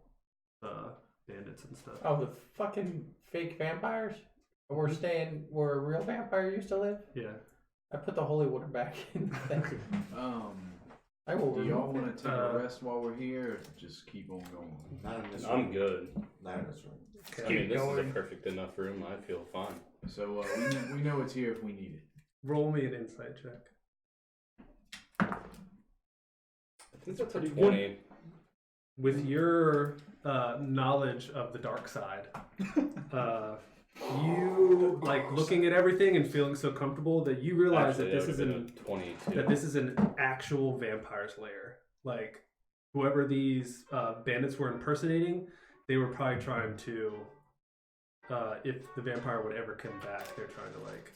bandits and stuff. oh, the fucking fake vampires? We're staying where a real vampire used to live? Yeah. I put the holy water back in the thing. I will Do y'all remove want it. to take a rest while we're here, or just keep on going? not in this I'm room. good. Not in this room. I mean, this is going. a perfect enough room. I feel fine. So we know it's here if we need it. Roll me an insight check. I think that's a pretty 20. With your knowledge of the dark side, you like looking at everything and feeling so comfortable that you realize Actually, that this would've is been a 22. that this is an actual vampire's lair. Like whoever these bandits were impersonating, they were probably trying to, if the vampire would ever come back, they're trying to like,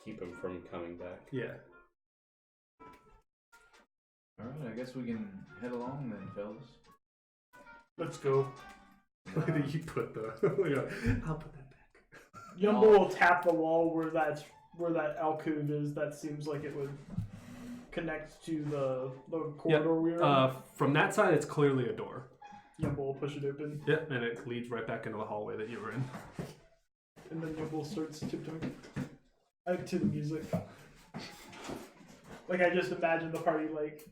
Keep him from coming back. yeah. Alright, I guess we can head along then, fellas. Let's go. You put the, I'll put that back. Yumbo will tap the wall where where that alcove is, that seems like it would connect to the corridor we're in. From that side, it's clearly a door. Yumble will push it open. Yep, and it leads right back into the hallway that you were in. And then Yumble starts tiptoeing out to the music. Like, I just imagine the party, like...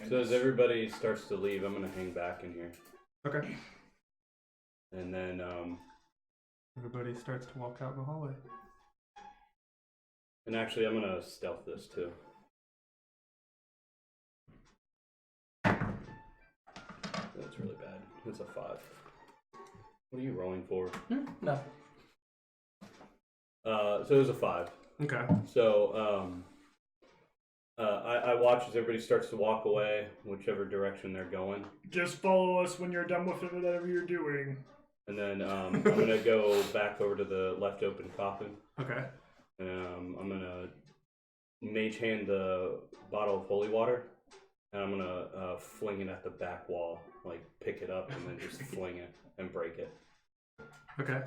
So as everybody starts to leave, I'm gonna hang back in here. Okay. And then, Everybody starts to walk out in the hallway. and actually I'm gonna stealth this too. That's really bad. It's a 5. What are you rolling for? No. So it was a 5. Okay. So, I watch as everybody starts to walk away, whichever direction they're going. Just follow us when you're done with whatever you're doing. And then I'm gonna go back over to the left open coffin. Okay. I'm gonna mage hand the bottle of holy water, and I'm gonna fling it at the back wall, like pick it up and then just fling it and break it. Okay.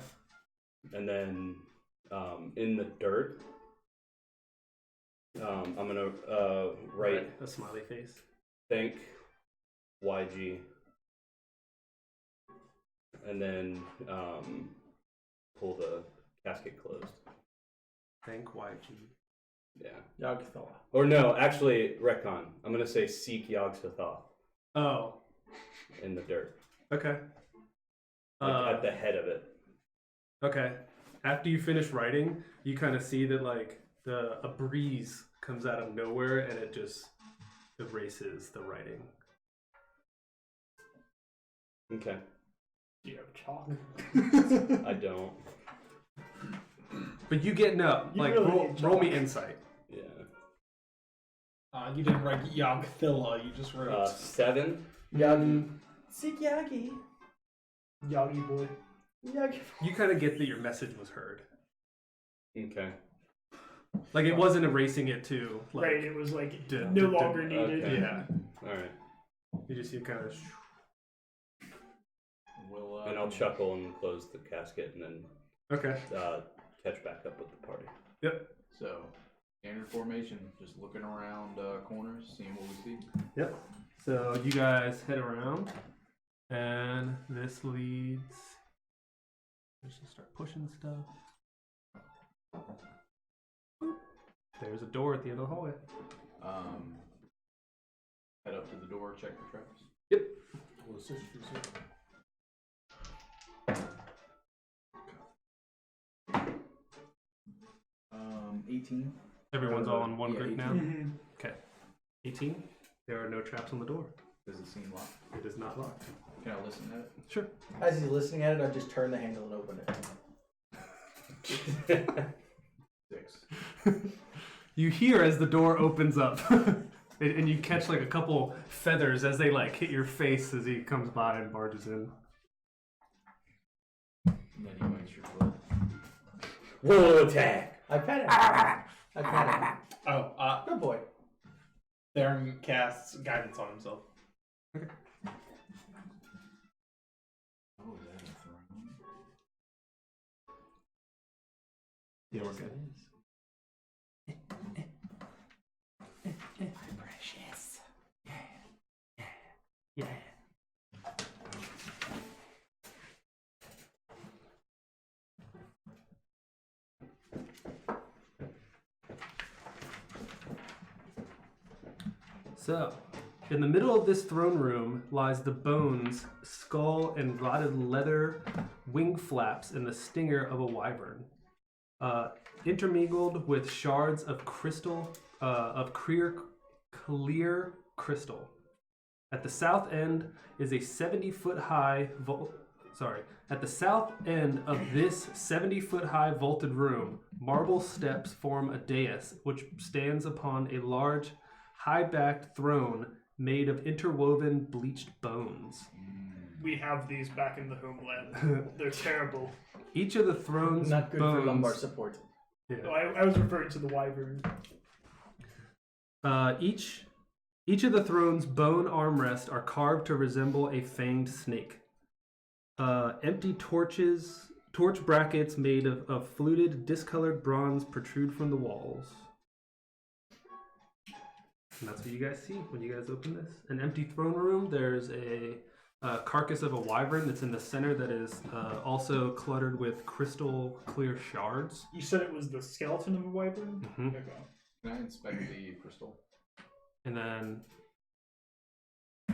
And then in the dirt, I'm gonna write a smiley face. Thank YG, and then pull the casket closed. Thank YG. Yeah. Yog-Sothoth. Or no, actually, retcon. I'm gonna say seek Yog-Sothoth Oh. in the dirt, Okay. like at the head of it. Okay. After you finish writing, you kind of see that like a breeze comes out of nowhere and it just erases the writing. Okay. Do you have chalk? I don't. But you get no. You Like really need roll me chalk. insight. Yeah. You didn't write Yogthilla, you just wrote. 7. Yagi. Seek Yagi. Yagi boy. Yagi. You kind of get that your message was heard. Okay. Like it wasn't erasing it too. Like, Right, it was like Duh, no duh, longer needed. okay. Yeah. All right. You just see kind of. We'll, And I'll chuckle and close the casket, and then Okay. catch back up with the party. Yep. So, standard formation, just looking around corners, seeing what we see. Yep. So you guys head around, and this leads. Let's just start pushing stuff. There's a door at the end of the hallway. Head up to the door, check for traps. Yep. Well, the sisters are- 18. Everyone's all in one Yeah, group 18. now. Mm-hmm. Okay. 18. There are no traps on the door. Does it seem locked? It is not locked. Can I listen at it? Sure. As he's listening at it, I just turn the handle and open it. 6. You hear as the door opens up, and you catch like a couple feathers as they like hit your face as he comes by and barges in. And then he bites your foot. Roll attack. I pet him. I pet him. Oh, Good boy. Theron casts guidance on himself. Oh, is that a throne? Yeah, we're good. Precious. Yeah. So, in the middle of this throne room lies the bones, skull, and rotted leather wing flaps and the stinger of a wyvern, intermingled with shards of crystal, clear crystal. At the south end is a 70-foot high At the south end of this 70-foot high vaulted room, marble steps form a dais which stands upon a large, high-backed throne made of interwoven bleached bones. We have these back in the homeland. They're terrible. Each of the throne's Not good bones. for lumbar support. Yeah. No, I was referring to the wyvern. Each of the throne's bone armrests are carved to resemble a fanged snake. Empty torches torch brackets made of fluted, discolored bronze protrude from the walls. And that's what you guys see when you guys open this. An empty throne room. There's a carcass of a wyvern that's in the center that is also cluttered with crystal clear shards. You said it was the skeleton of a wyvern? Mhm. Okay. Can I inspect the crystal? And then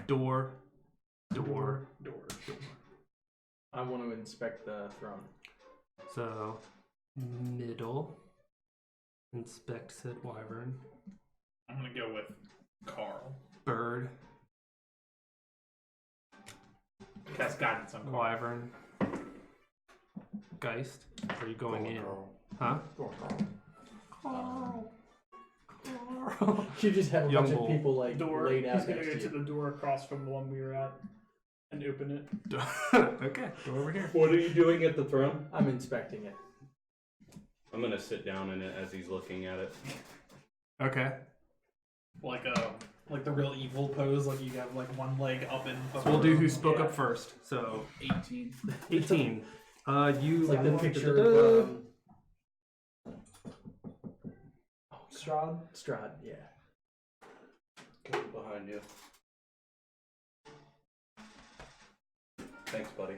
door. I want to inspect the throne. So middle. Inspect said wyvern. I'm gonna go with Carl. Bird. Cast guidance on Carl. Wyvern. Geist. Are you going in? Huh? Carl. You just have a Young bunch bull. of people like Door. laid out He's gonna next go to to you. the door across from the one we were at and open it. Okay, go over here. What are you doing at the throne? I'm inspecting it. I'm gonna sit down in it as he's looking at it. Okay. Like the real evil pose, like you have like one leg up in. So we'll do who spoke up first. So 18. 18. You It's like the picture of Strahd, yeah. Come behind you. Thanks, buddy.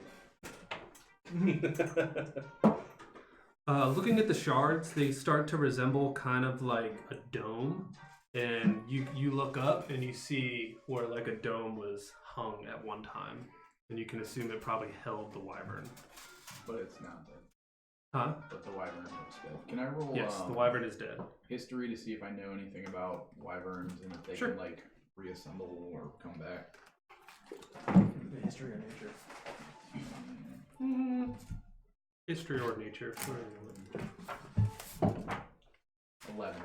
Looking at the shards, they start to resemble kind of like a dome. And you look up and you see where like a dome was hung at one time. And you can assume it probably held the wyvern. But it's not dead. Huh? But the wyvern looks dead. Can I roll Yes, the wyvern is dead. history to see if I know anything about wyverns and if they Sure. can like reassemble or come back? History or nature. History or nature. 11.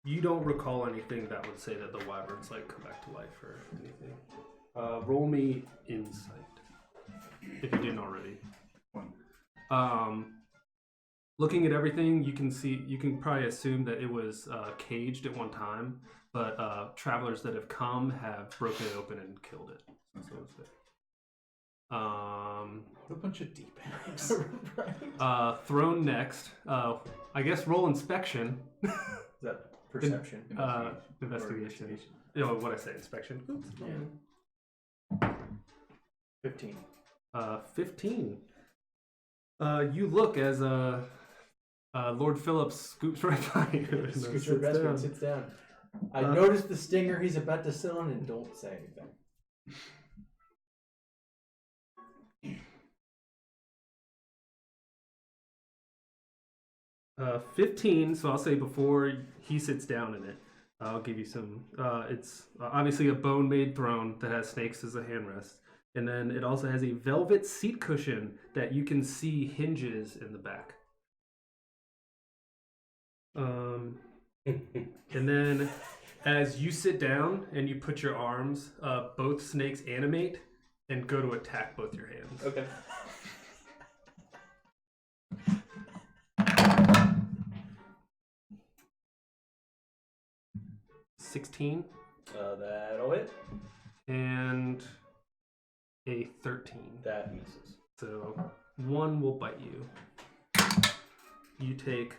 You don't recall anything that would say that the wyverns like come back to life or anything. Roll me insight if you didn't already. Looking at everything, you can probably assume that it was caged at one time, but travelers that have come have broken it open and killed it. So it's there. What a bunch of deep bags. Throne next. I guess roll inspection. Is that perception? Investigation. You know what I say, inspection. Oops. Yeah. 15. 15. You look as Lord Phillips scoops right by you. And Scoots sits your best down. and sits down. I noticed the stinger he's about to sit on and don't say anything. 15, so I'll say before he sits down in it, I'll give you some. It's obviously a bone-made throne that has snakes as a handrest. And then it also has a velvet seat cushion that you can see hinges in the back. And then as you sit down and you put your arms, both snakes animate and go to attack both your hands. Okay. $16 That'll hit. and a 13. That misses. So 1 will bite you. You take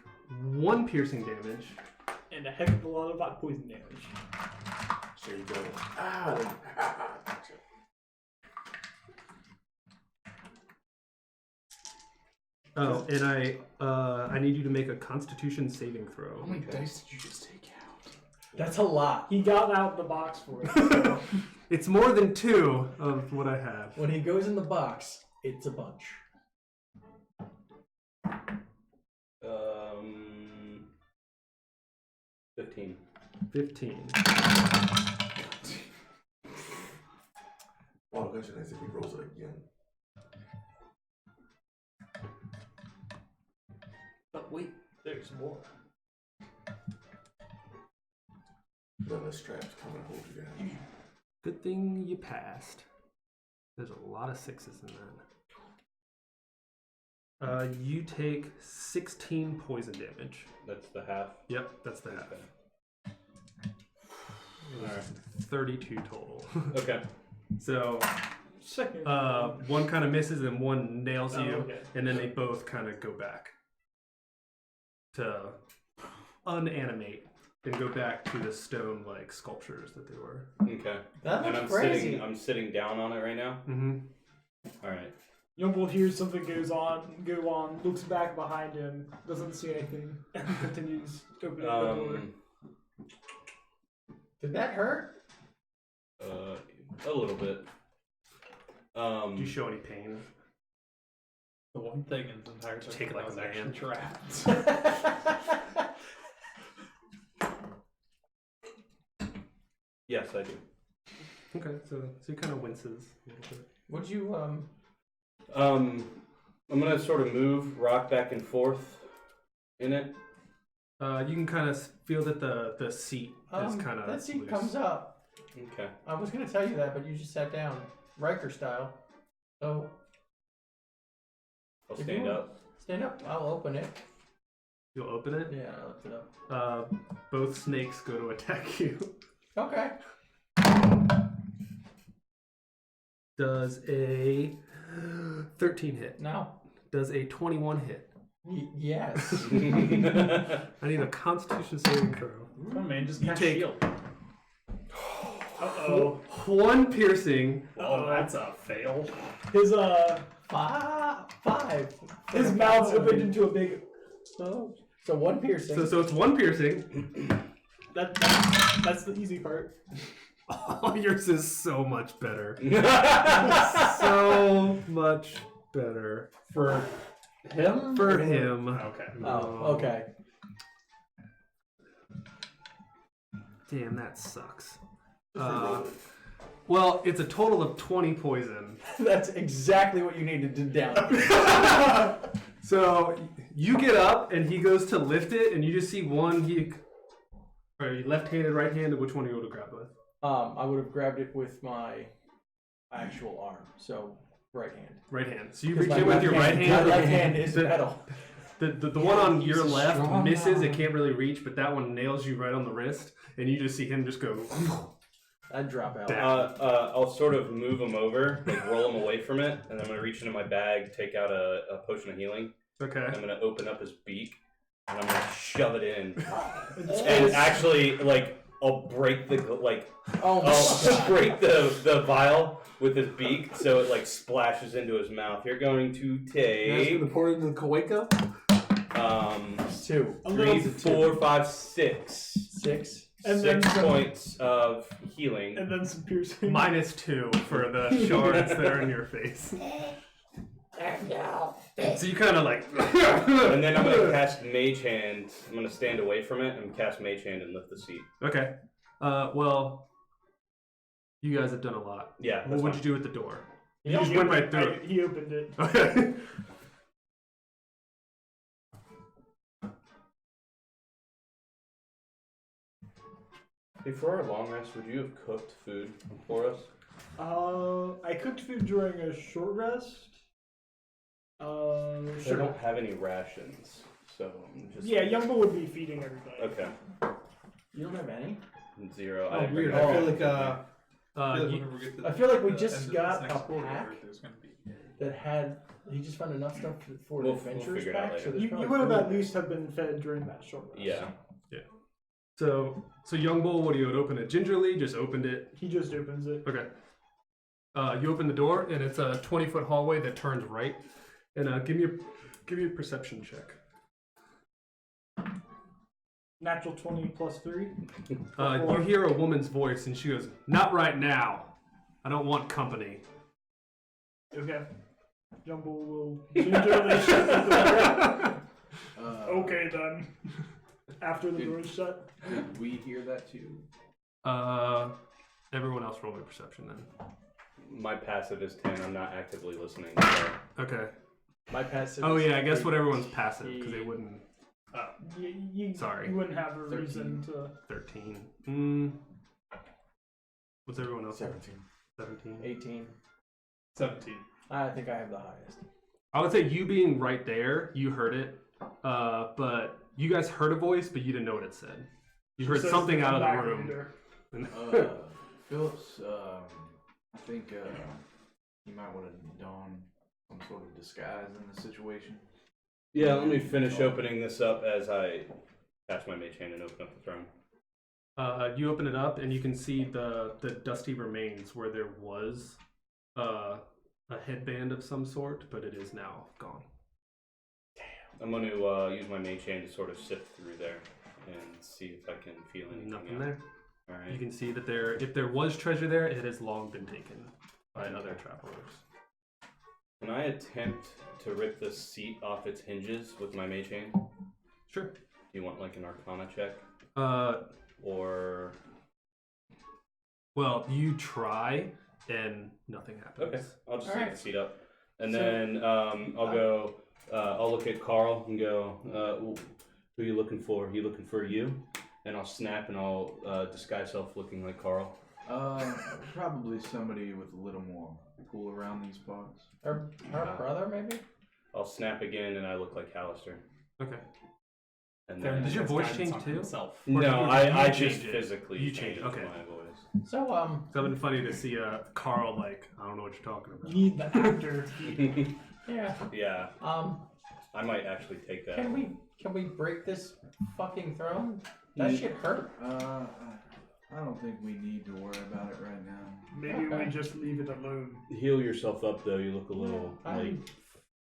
1 piercing damage. And a heck of a lot of poison damage. There you go. Ah, gotcha. Oh, and I need you to make a Constitution saving throw. How many dice did you just take out? That's a lot. He got out the box for it. So. It's more than 2 of what I have. When he goes in the box, it's a bunch. 15. 15. Oh, gosh, nice if he rolls it again. But wait, there's more. Then the straps come and hold you down. Good thing you passed. There's a lot of 6s in that. You take 16 poison damage. That's the half. Yep, that's the half. Alright. 32 total. Okay. So, Second. one kind of misses and one nails Oh, you, okay. and then they both kind of go back to unanimate and go back to the stone like sculptures that they were. Okay. That And looks I'm crazy. sitting down on it right now. Mm-hmm. All right. Youngbull hears something go on, looks back behind him, doesn't see anything, and continues opening the door. Did that hurt? A little bit. Do you show any pain? The one thing in the entire Take thing it like was a actually man. trapped. Yes, I do. Okay, so he kind of winces a little bit. Would you I'm gonna sort of move, rock back and forth in it. You can kind of feel that the seat is kind of that seat loose. comes up. Okay. I was gonna tell you that, but you just sat down, Riker style. So I'll if you stand want- up. Stand up. I'll open it. You'll open it. Yeah, I looked it up. Both snakes go to attack you. Okay. Does a 13 hit? No. Does a 21 hit? Yes. I need a Constitution saving throw. Come on, man, just You cast take- shield. Uh-oh. One piercing. Oh, that's a fail. His Five. his mouth's opened into a big. So one piercing. So it's one piercing. That's the easy part. Oh, yours is so much better. So much better. For him? For him. Okay. Oh, okay. Damn, that sucks. Well, it's a total of 20 poison. That's exactly what you needed to down. So you get up and he goes to lift it, and you just see one. Are you left-handed, right-handed? Which one are you able to grab with? I would have grabbed it with my actual arm, so right hand. Right hand. So you 'Cause reach my in with your right My hand. left hand is The- metal. The one on your He's a left strong misses. It man. can't really reach, but that one nails you right on the wrist, and you just see him just go. I'd drop out. I'll sort of move him over, like roll him away from it, and then I'm gonna reach into my bag, take out a potion of healing. Okay. I'm gonna open up his beak, and I'm gonna shove it in, and actually, like, I'll break the Oh my I'll god. break the vial with his beak, so it like splashes into his mouth. You're going to That's take gonna pour it into the Kuwaika? 2. A little 3, 4, 5, 6. 6. And Six then some- points of healing. And then some piercing. -2 for the shards that are in your face. So you kind of like. And then I'm gonna cast Mage Hand. I'm gonna stand away from it and cast Mage Hand and lift the seat. Okay. Well, you guys have done a lot. Yeah. What That's would fine. you do with the door? He You just went right through it. He opened it. Okay. Hey, for our long rest, would you have cooked food for us? I cooked food during a short rest. I Sure. don't have any rations, so I'm just. Yeah, Youngbull would be feeding everybody. Okay. You don't have any? 0. Oh, didn't weird. bring I that. feel like You- whenever we get to I feel like we the just end of got this next a quarter, pack. there's gonna be That had he just found enough stuff for We'll the adventurers figure it out pack. later. So there's You probably would have food at in there. least have been fed during that short rest. Yeah. So young bull, what do you would open it gingerly? Just opened it. He just opens it. Okay. You open the door, and it's a 20-foot hallway that turns right. And give me a perception check. Natural 20 plus 3. You hear a woman's voice, and she goes, "Not right now. I don't want company." Okay. Youngbull will gingerly shut the door. Okay then. After the door is shut. Did we hear that too? Everyone else roll me perception then. My passive is 10. I'm not actively listening. So. Okay. My passive. Oh is yeah, I guess 8. what everyone's passive because they wouldn't. Sorry. You wouldn't have a reason to. 13. What's everyone else? 17. 17. 18. 17. I think I have the highest. I would say you being right there, you heard it, but you guys heard a voice, but you didn't know what it said. You heard Says something to out come of back the room. later. Phillips, I think you might want to don some sort of disguise in this situation. Yeah, let me finish opening this up as I catch my mage hand and open up the throne. You open it up, and you can see the dusty remains where there was a headband of some sort, but it is now gone. I'm going to use my mage hand to sort of sift through there and see if I can feel anything Nothing out. there. All right. You can see that if there was treasure there, it has long been taken by other travelers. Can I attempt to rip the seat off its hinges with my mage hand? Sure. Do you want like an Arcana check? Or well, you try and nothing happens. okay, I'll just All leave right. the seat up, and So- then I'll go. I'll look at Carl and go, "Who are you looking for? He looking for you?" And I'll snap and I'll disguise self looking like Carl. Probably somebody with a little more pull around these parts. Her brother, maybe? I'll snap again and I look like Hallister. Okay. And Theron then, Does your has voice guidance change on too? himself. Or no, you I change just it? physically You change it, okay. my voice. So, So it's been funny to see Carl like, I don't know what you're talking about. You need the actor. yeah. Yeah, Um, I might actually take that. can we break this fucking throne? That shit hurt. I don't think we need to worry about it right now. Maybe we Okay. just leave it alone. Heal yourself up though. You look a little like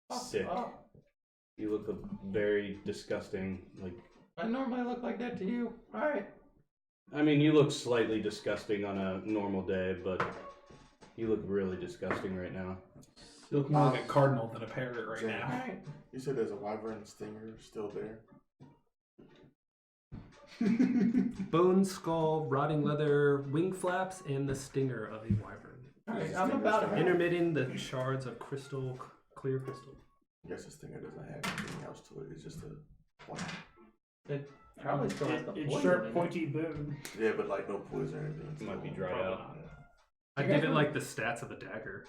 Fucked sick. up. You look very disgusting. Like, I normally look like that to you. Alright. I mean, you look slightly disgusting on a normal day, but you look really disgusting right now. You look more like a cardinal than a parrot right now. Alright. You said there's a wyvern stinger still there. Bone, skull, rotting leather, wing flaps, and the stinger of a wyvern. Alright, I'm about to Intermitting the shards of clear crystal. I guess this stinger doesn't have anything else to it. It's just a point. It probably still has the It's poison sharp, in it. pointy boom. Yeah, but like no poison or anything. It might be so- dried out. I give it like the stats of a dagger.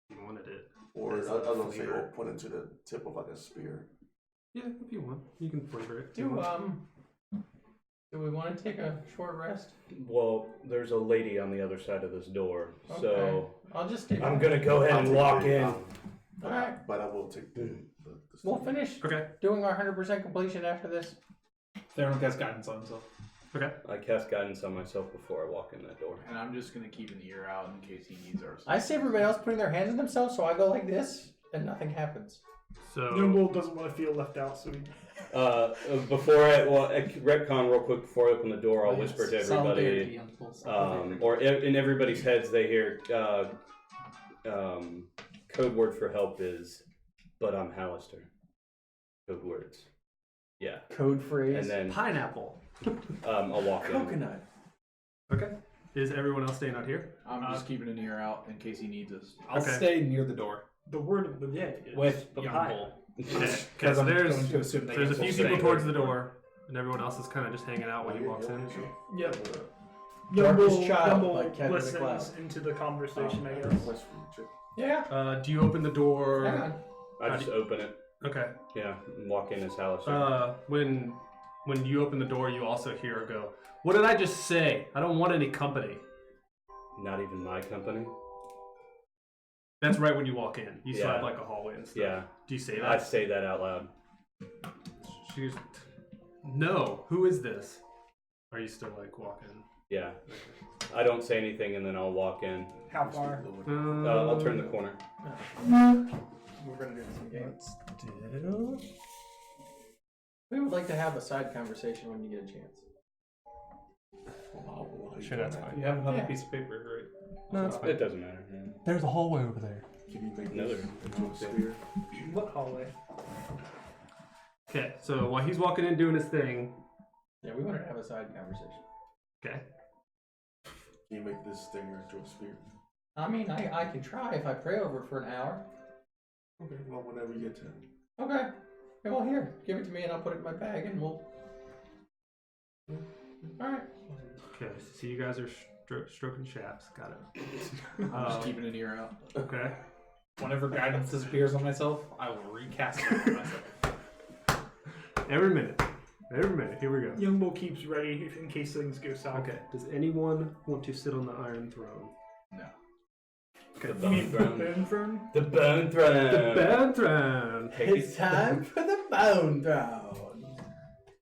If you wanted it. Or It's I was a gonna say, flavor. or put into the tip of like a spear. Yeah, if you want. You can flavor it. Do we want to take a short rest? Well, there's a lady on the other side of this door, so Okay. I'll just take I'm gonna go ahead and walk in. But, Alright. but I will take the We'll stinger. finish Okay. doing our 100% completion after this. Theron has guidance on himself. Okay. I cast guidance on myself before I walk in that door. And I'm just gonna keep an ear out in case he needs our I see everybody else putting their hands on themselves, so I go like this, and nothing happens. So Nimble doesn't want to feel left out, so he Before retcon real quick before I open the door, I'll whisper to everybody, Solidarity on full side. or in everybody's heads they hear code word for help is, but I'm Hallister. Code words. Yeah. Code phrase. And then pineapple. I'll walk in. Coconut. Okay. Is everyone else staying out here? I'm just keeping an ear out in case he needs us. I'll Okay. stay near the door the word of the day is with the young pie. bull. Okay, Because so I'm there's going to assume a few will people stay towards there. the door, and everyone else is kind of just hanging out when he walks in. Yep. Darkest Yumble, child, Yumble like Captain listens McCloud. into the conversation, I guess. Request for you, Chip. Yeah. Do you open the door? Hang on. I just open it. Okay. Yeah, and walk in as Hallister. When you open the door, you also hear her go, "What did I just say? I don't want any company." Not even my company. That's right when you walk in. You still Yeah. have like a hallway and stuff. Yeah, Do you say I that? say that out loud. She's no. Who is this? Are you still like walking? Yeah, I don't say anything, and then I'll walk in. How far? I'll turn the corner. We're gonna do some games. We would like to have a side conversation when you get a chance. Sure, that's fine. You have another Yeah. piece of paper, right? No, that's fine. It doesn't matter. Man. There's a hallway over there. Can you make Another. this into a spear? What hallway? Okay, so while he's walking in doing his thing, Yeah, we wanted to have a side conversation. okay. Can you make this stinger into a spear? I mean, I can try if I pray over it for an hour. Okay, well, whenever you get to it. Okay. Yeah, well, here, give it to me and I'll put it in my bag and we'll. Alright. Okay, so you guys are stroking shafts. Got it. I'm just keeping an ear out. Okay. Whenever guidance disappears on myself, I will recast it on myself. Every minute. Here we go. Young Bull keeps ready in case things go south. Okay. Does anyone want to sit on the Iron Throne? No. Okay. The You mean bone the throne. bone throne? The bone throne. The Bone Throne. It's time for the bone throne.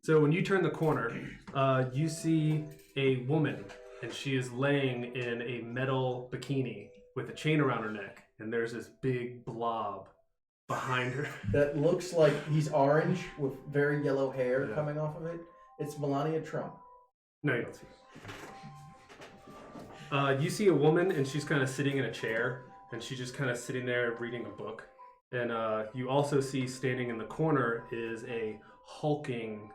So when you turn the corner, you see a woman, and she is laying in a metal bikini with a chain around her neck, and there's this big blob behind her. That looks like he's orange with very yellow hair Yeah. coming off of it. It's Melania Trump. No, you don't see it. You see a woman, and she's kind of sitting in a chair, and she's just kind of sitting there reading a book. And you also see standing in the corner is a hulking,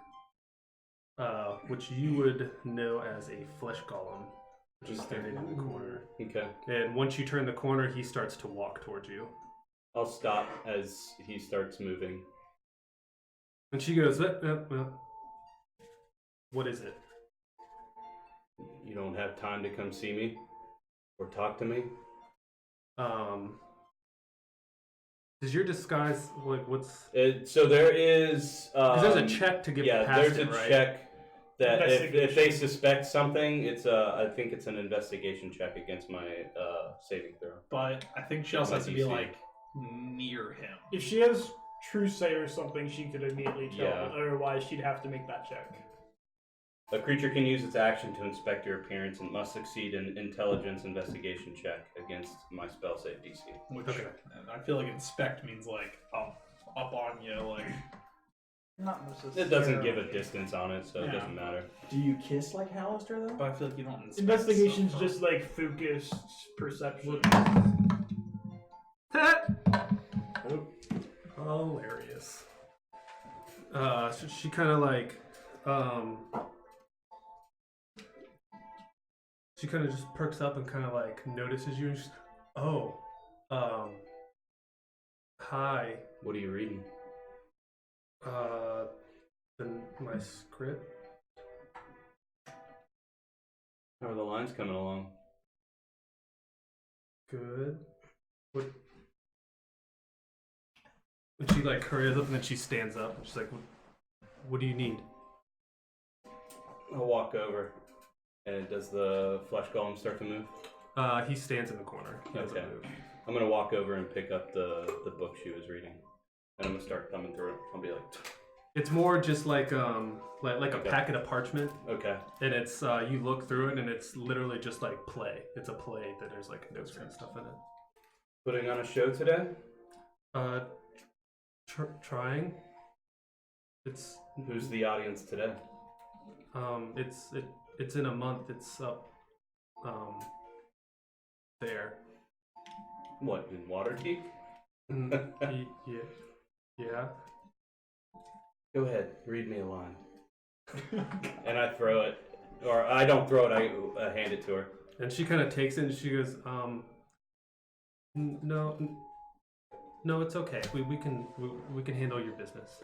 which you would know as a flesh golem, which is standing in the corner. Okay. And once you turn the corner, he starts to walk towards you. I'll stop as he starts moving. And she goes, what is it? You don't have time to come see me or talk to me? Does your disguise, like, what's... So there is... Because there's a check to get past there's it, a right? check that if they Investigation. suspect something, it's I think it's an investigation check against my saving throw. But I think she also has to be DC. like near him. If she has true sight or something, she could immediately tell. Yeah. Otherwise, she'd have to make that check. A creature can use its action to inspect your appearance and must succeed an intelligence investigation check against my spell save DC. Which Okay. I feel like inspect means like up on you, like Not necessarily. It doesn't give a distance on it, so it Yeah. doesn't matter. Do you kiss like Hallister though? but I feel like you don't inspect Investigation's stuff. just like focused perception. Hilarious. So she kind of like, she kind of just perks up and kind of like notices you and she's, hi, What are you reading? my script. How are the lines coming along? Good. What? And she like hurries up and then she stands up and she's like, what do you need? I'll walk over. And does the flesh golem start to move? He stands in the corner. He doesn't Okay. move. I'm gonna walk over and pick up the book she was reading. And I'm gonna start thumbing through it. I'll be like, It's more just like a Okay. packet of parchment, okay. and it's you look through it and it's literally just like play. It's a play that there's like notes and stuff in it. Putting on a show today? Trying. It's Who's the audience today? it's in a month. It's up there. What, in Waterdeep? Yeah. Go ahead, read me a line. And I throw it. Or I don't throw it, I hand it to her. And she kind of takes it and she goes, no, it's okay. We can handle your business.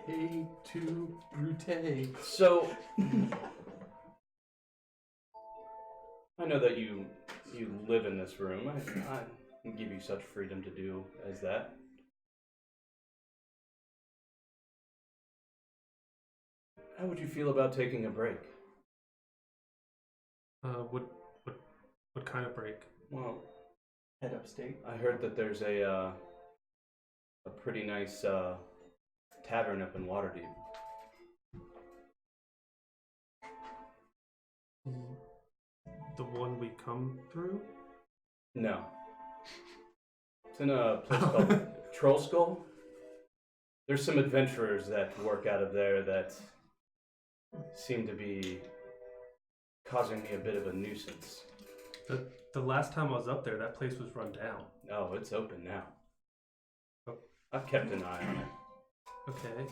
Hey to Brute. So, I know that you live in this room. I can give you such freedom to do as that. How would you feel about taking a break? What kind of break? Well, Head upstate. I heard that there's a pretty nice tavern up in Waterdeep. The one we come through? No. It's in a place called Troll Skull. There's some adventurers that work out of there that seem to be causing me a bit of a nuisance. The last time I was up there, that place was run down. Oh, it's open now. Oh. I've kept an eye on it. Okay.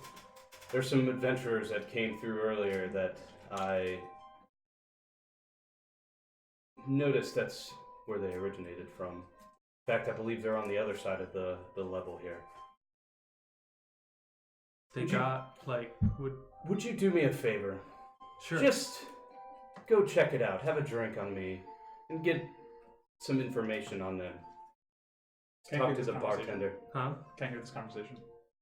There's some adventurers that came through earlier that I noticed that's where they originated from. In fact, I believe they're on the other side of the level here. They Would you- got like Would you do me a favor? sure. Just go check it out, have a drink on me, and get some information on them. talk to the bartender. Huh? Can't hear this conversation.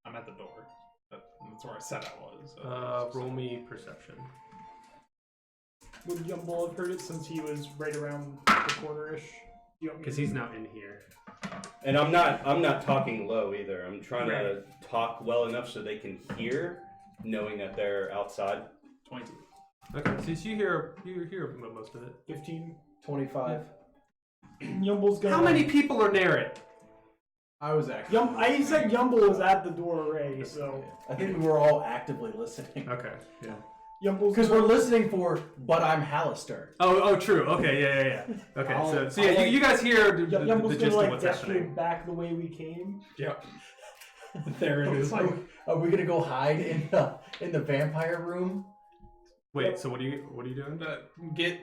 I'm at the door. That's where I said I was. Roll me perception. Would Yumble have heard it since he was right around the corner-ish? Because he's not in here. And I'm not talking low either. I'm trying to talk well enough so they can hear, knowing that they're outside. 22. Okay, so you hear most of it. 15. 25. Yumble's gonna. How many people are near it? I was actually. I said Yumble was at the door already, so. I think we were all actively listening. Okay, yeah. Yumble's Because we're listening for, but I'm Hallister. Oh, true. Okay, yeah. Okay, so yeah, you guys hear the Yumble's gist gonna of what's gesture happening. back the way we came. Yep. There it is. Are we gonna go hide in the vampire room? Wait, so what are you doing? Get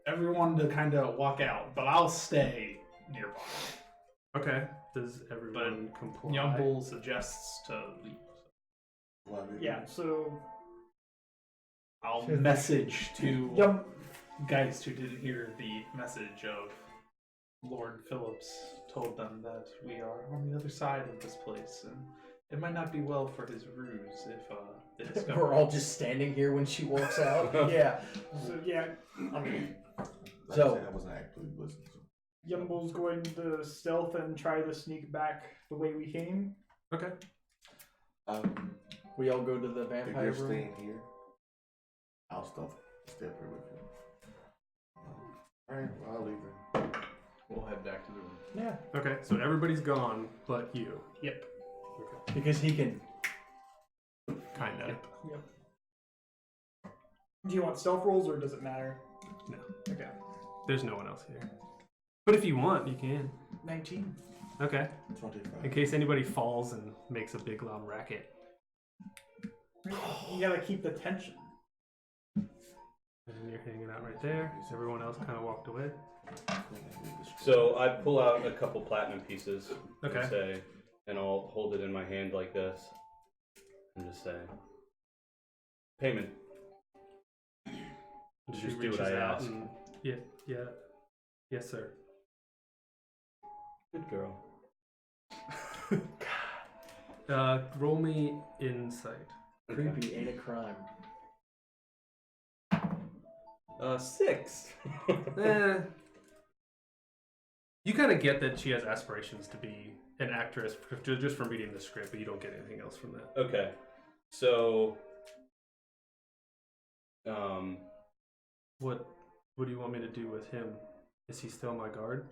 everyone to kind of walk out, but I'll stay nearby. Okay. Does everyone comply? Yumble suggests to leave. Yeah, so. I'll message to Yum. Geist, who didn't hear the message of Lord Phillips, told them that we are on the other side of this place, and it might not be well for his ruse if they discover. We're all just standing here when she walks out. Yeah. So, yeah. So I wasn't actually listening. Yumble's going to stealth and try to sneak back the way we came. Okay. we all go to the If vampire you're room. staying here, I'll stay up here with you. Alright, well, I'll leave then. We'll head back to the room. Yeah. Okay, so everybody's gone but you. Yep. Okay. Because he can. Kind of. Yep. Do you want stealth rolls or does it matter? No. Okay. There's no one else here. But if you want, you can. 19. Okay. 25. In case anybody falls and makes a big loud racket. You gotta keep the tension. And you're hanging out right there. Everyone else kind of walked away. So I pull out a couple platinum pieces. Okay. And say, and I'll hold it in my hand like this, and just say, "Payment." And Just do what I out ask. and- yeah. Yes, sir. Good girl. Roll me insight. Creepy ain't a crime. 6. You kind of get that she has aspirations to be an actress just from reading the script, but you don't get anything else from that. Okay. So, What do you want me to do with him? Is he still my guard?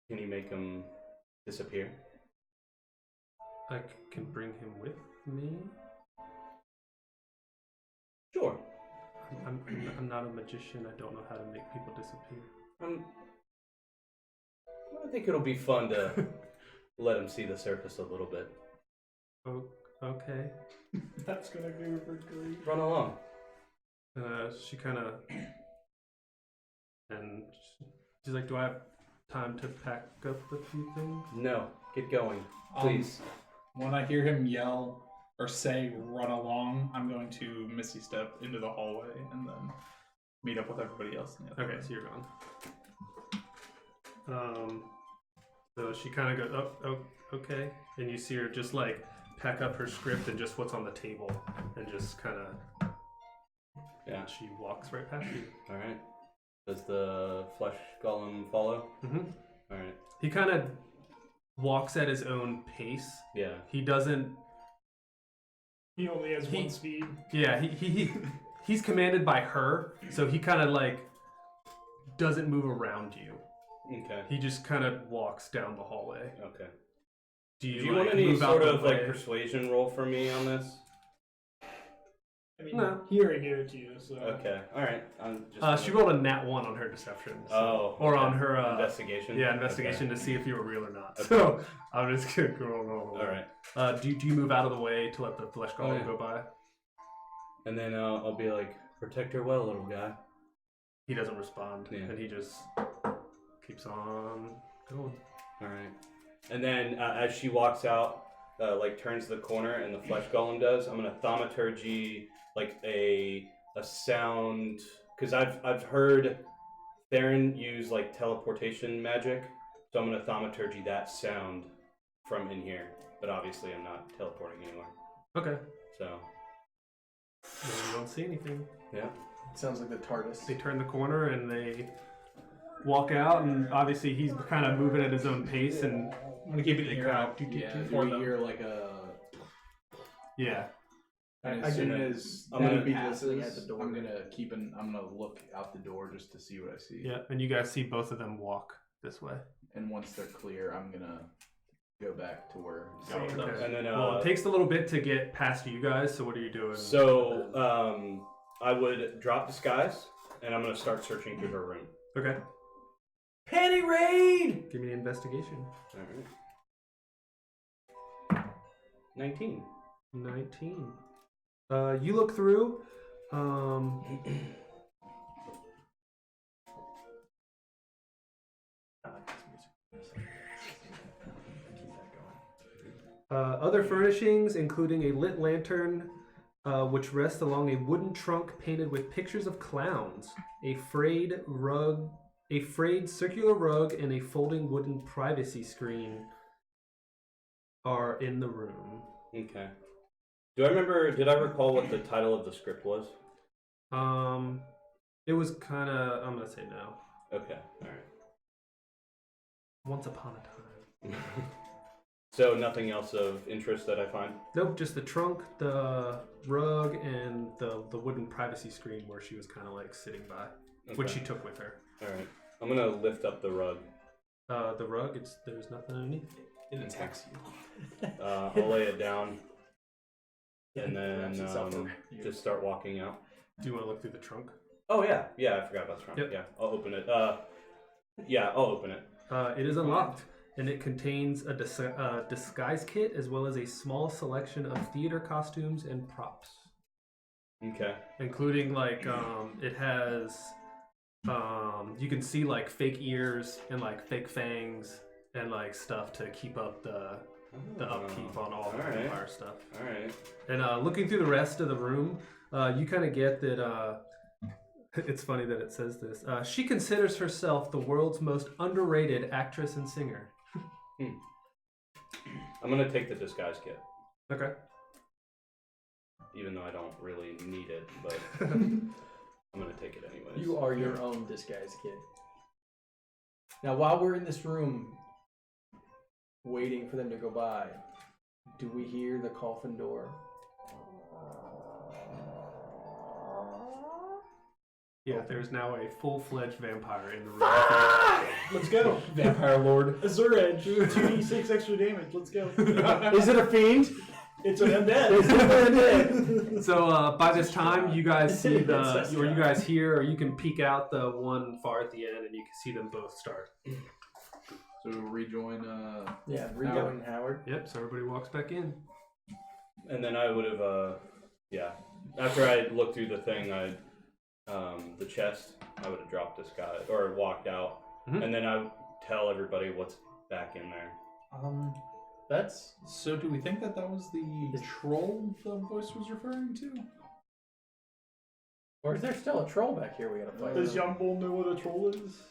can you make him disappear? I can bring him with me. Sure. I'm not a magician. I don't know how to make people disappear. I think it'll be fun to let him see the surface a little bit. Oh, okay. That's gonna go for great. Run along. She kind of, and she's like, "Do I have time to pack up a few things?" No, get going, please. When I hear him yell or say "run along," I'm going to Misty step into the hallway and then meet up with everybody else in the other Okay, room. so you're gone. So she kind of goes, "Oh, okay," and you see her just like pack up her script and just what's on the table, and just kind of, Yeah. she walks right past you. All right. Does the flesh golem follow? Mm-hmm. All right. He kind of walks at his own pace. Yeah. He doesn't. He only has one speed. Yeah, he's commanded by her, so he kind of like doesn't move around you. Okay. He just kind of walks down the hallway. Okay. Do Do you, you like, want any move out sort the of like way? persuasion roll for me on this? I mean, No. he already gave it to you, so. Okay. All right. I'm just. She rolled a nat 1 on her deception. So, Oh. or okay. on her investigation. Yeah, investigation to see if you were real or not. Okay. So I'm just gonna go roll. All right. Do you move out of the way to let the flesh golem yeah. go by? And then I'll be like, "Protect her well, little guy." He doesn't respond, Yeah. and he just keeps on going. All right. And then as she walks out, like turns the corner, and the flesh golem does, I'm gonna thaumaturgy like a sound, because I've heard Theron used like teleportation magic, so I'm gonna thaumaturgy that sound from in here. But obviously, I'm not teleporting anywhere. Okay. So No, you don't see anything. yeah. Sounds like the TARDIS. They turn the corner and they walk out, and obviously he's kind of moving at his own pace, and I'm gonna keep an They ear kinda- out. Yeah, for we them. hear like a. yeah. And I as soon can- as I'm gonna that be listening passes, at the door. I'm gonna look out the door just to see what I see. Yeah, and you guys see both of them walk this way. And once they're clear, I'm gonna go back to where. Same. Okay. And then Well, it takes a little bit to get past you guys, so what are you doing? so I would drop disguise, and I'm gonna start searching through her room. Okay. Penny raid! Give me an investigation. All right. 19. 19. You look through. Other furnishings, including a lit lantern, which rests along a wooden trunk painted with pictures of clowns, a frayed circular rug, and a folding wooden privacy screen, are in the room. Okay. Did I recall what the title of the script was? It was kind of. I'm gonna say no. Okay. All right. Once upon a time. So nothing else of interest that I find? Nope, just the trunk, the rug, and the wooden privacy screen where she was kind of like sitting by, which Okay. she took with her. All right. I'm gonna lift up the rug. The rug, there's nothing underneath. It attacks you. I'll lay it down, and Wraps itself then around you. just start walking out. Do you want to look through the trunk? Oh yeah, I forgot about the trunk. Yep. Yeah, I'll open it. I'll open it. It is unlocked, and it contains a disguise kit as well as a small selection of theater costumes and props, Okay. including like it has you can see like fake ears and like fake fangs and like stuff to keep up the upkeep on all the Alright. vampire stuff. All right. And looking through the rest of the room, you kind of get that. It's funny that it says this. She considers herself the world's most underrated actress and singer. I'm gonna take the disguise kit, Okay. even though I don't really need it, but I'm gonna take it anyways. You are your own disguise kid. Now, while we're in this room, waiting for them to go by, do we hear the coffin door? Yeah, there's now a full-fledged vampire in the room. Let's go. Vampire Lord. Azure Edge, 2d6 extra damage. Let's go. Is it a fiend? It's an undead. So by this time, you guys see It's or you guys hear, or you can peek out the one far at the end, and you can see them both start. So we'll rejoin. Yeah, rejoin Howard. Yep. So everybody walks back in. And then I would have, after I looked through the thing, the chest, I would have dropped this guy or walked out, Mhm. and then I would tell everybody what's back in there. That's So do we think that was the troll the voice was referring to? Or is there still a troll back here we gotta fight? Does Young Bull know what a troll is?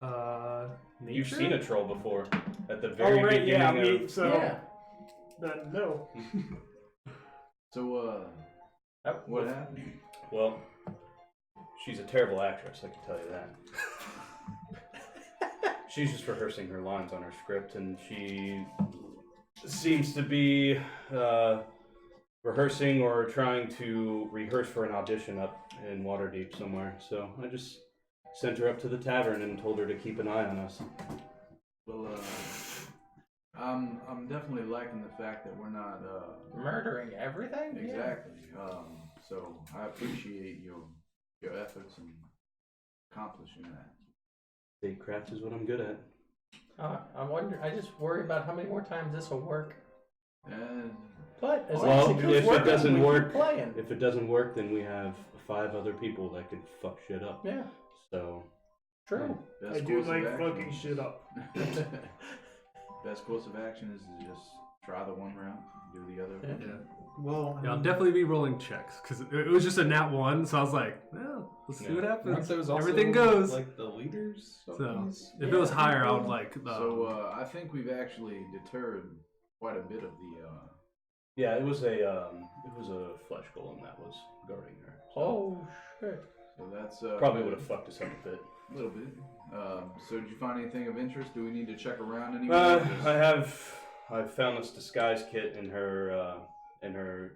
You've Nature? seen a troll before at the very Oh, right, beginning yeah, of. me, so Yeah. then no. So what happened? Well, she's a terrible actress, I can tell you that. She's just rehearsing her lines on her script, and she seems to be rehearsing or trying to rehearse for an audition up in Waterdeep somewhere. So I just sent her up to the tavern and told her to keep an eye on us. Well, I'm definitely liking the fact that we're not Murdering everything? exactly. So I appreciate your efforts in accomplishing that. Statecraft is what I'm good at. I just worry about how many more times this will work. And But as Well, long as it keeps if it working, doesn't we keep work- playing. If it doesn't work, then we have 5 other people that could fuck shit up. Yeah, So true. I do like fucking shit up. Best course of action is to just try the one route, do the other. Yeah. Well, Yeah, I'll definitely be rolling checks because it was just a nat 1, so I was like, well, Let's see Yeah. what happens. Aren't those also, Everything goes. like the leaders? of So, these? if it was higher, I would like. So I think we've actually deterred quite a bit of the. Yeah, it was a flesh golem that was guarding her. So Oh shit. So that's probably would have fucked us up a bit. a little bit. So did you find anything of interest? Do we need to check around anywhere? I've found this disguise kit in her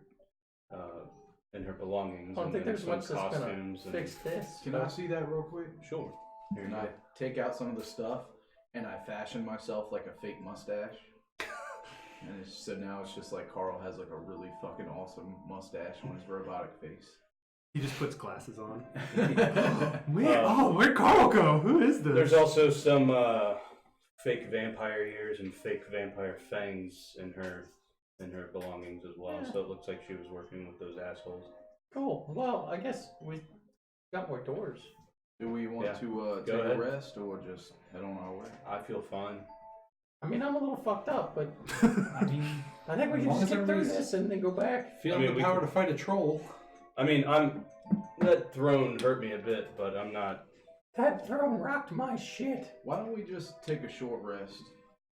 belongings. I don't and think then there's some much that's gonna costumes and fix this. Can I see that real quick? Sure. Here And you I go. take out some of the stuff and I fashion myself like a fake mustache. And so now it's just like Carl has like a really fucking awesome mustache on his robotic face. He just puts glasses on. Um, Where'd Carl go? Who is this? There's also some fake vampire ears and fake vampire fangs in her belongings as well. Yeah. So it looks like she was working with those assholes. Cool. Well, I guess we got more doors. Do we want Yeah. to Go take ahead. a rest or just head on our way? I feel fine. I mean, I'm a little fucked up, but I mean, I think we As can long just as get through everybody's- this and then go back. feeling I mean, the we power could- to fight a troll. I mean, that throne hurt me a bit, but I'm not. That throne rocked my shit. Why don't we just take a short rest,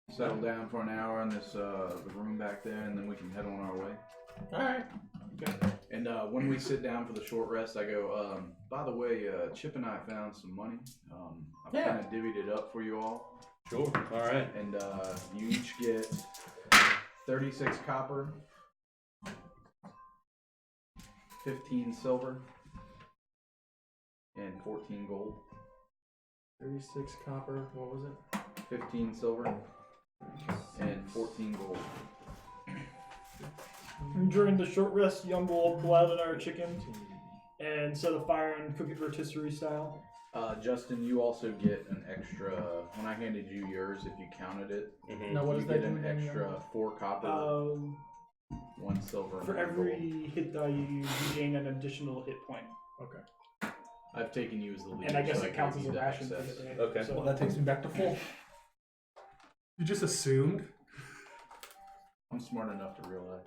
settle down for an hour in this the room back there, and then we can head on our way. All right. And when we sit down for the short rest, I go, by the way, Chip and I found some money. I've Yeah. kind of divvied it up for you all. Sure. All right. And you each get 36 copper, 15 silver, and 14 gold. 36 copper. What was it? 15 silver, and 14 gold. And during the short rest, Young will pull out our chicken and set a fire and cook it rotisserie style. Justin, you also get an extra. When I handed you yours, if you counted it, Mhm. Now, what you does that get do an again? extra 4 copper, 1 silver. and For 1 every gold. hit die you use, you gain an additional hit point. Okay. I've taken you as the leader. And I guess so it counts gave as a you the ration for access. the day. Okay. So, Well, that takes me back to full. You just assumed. I'm smart enough to realize.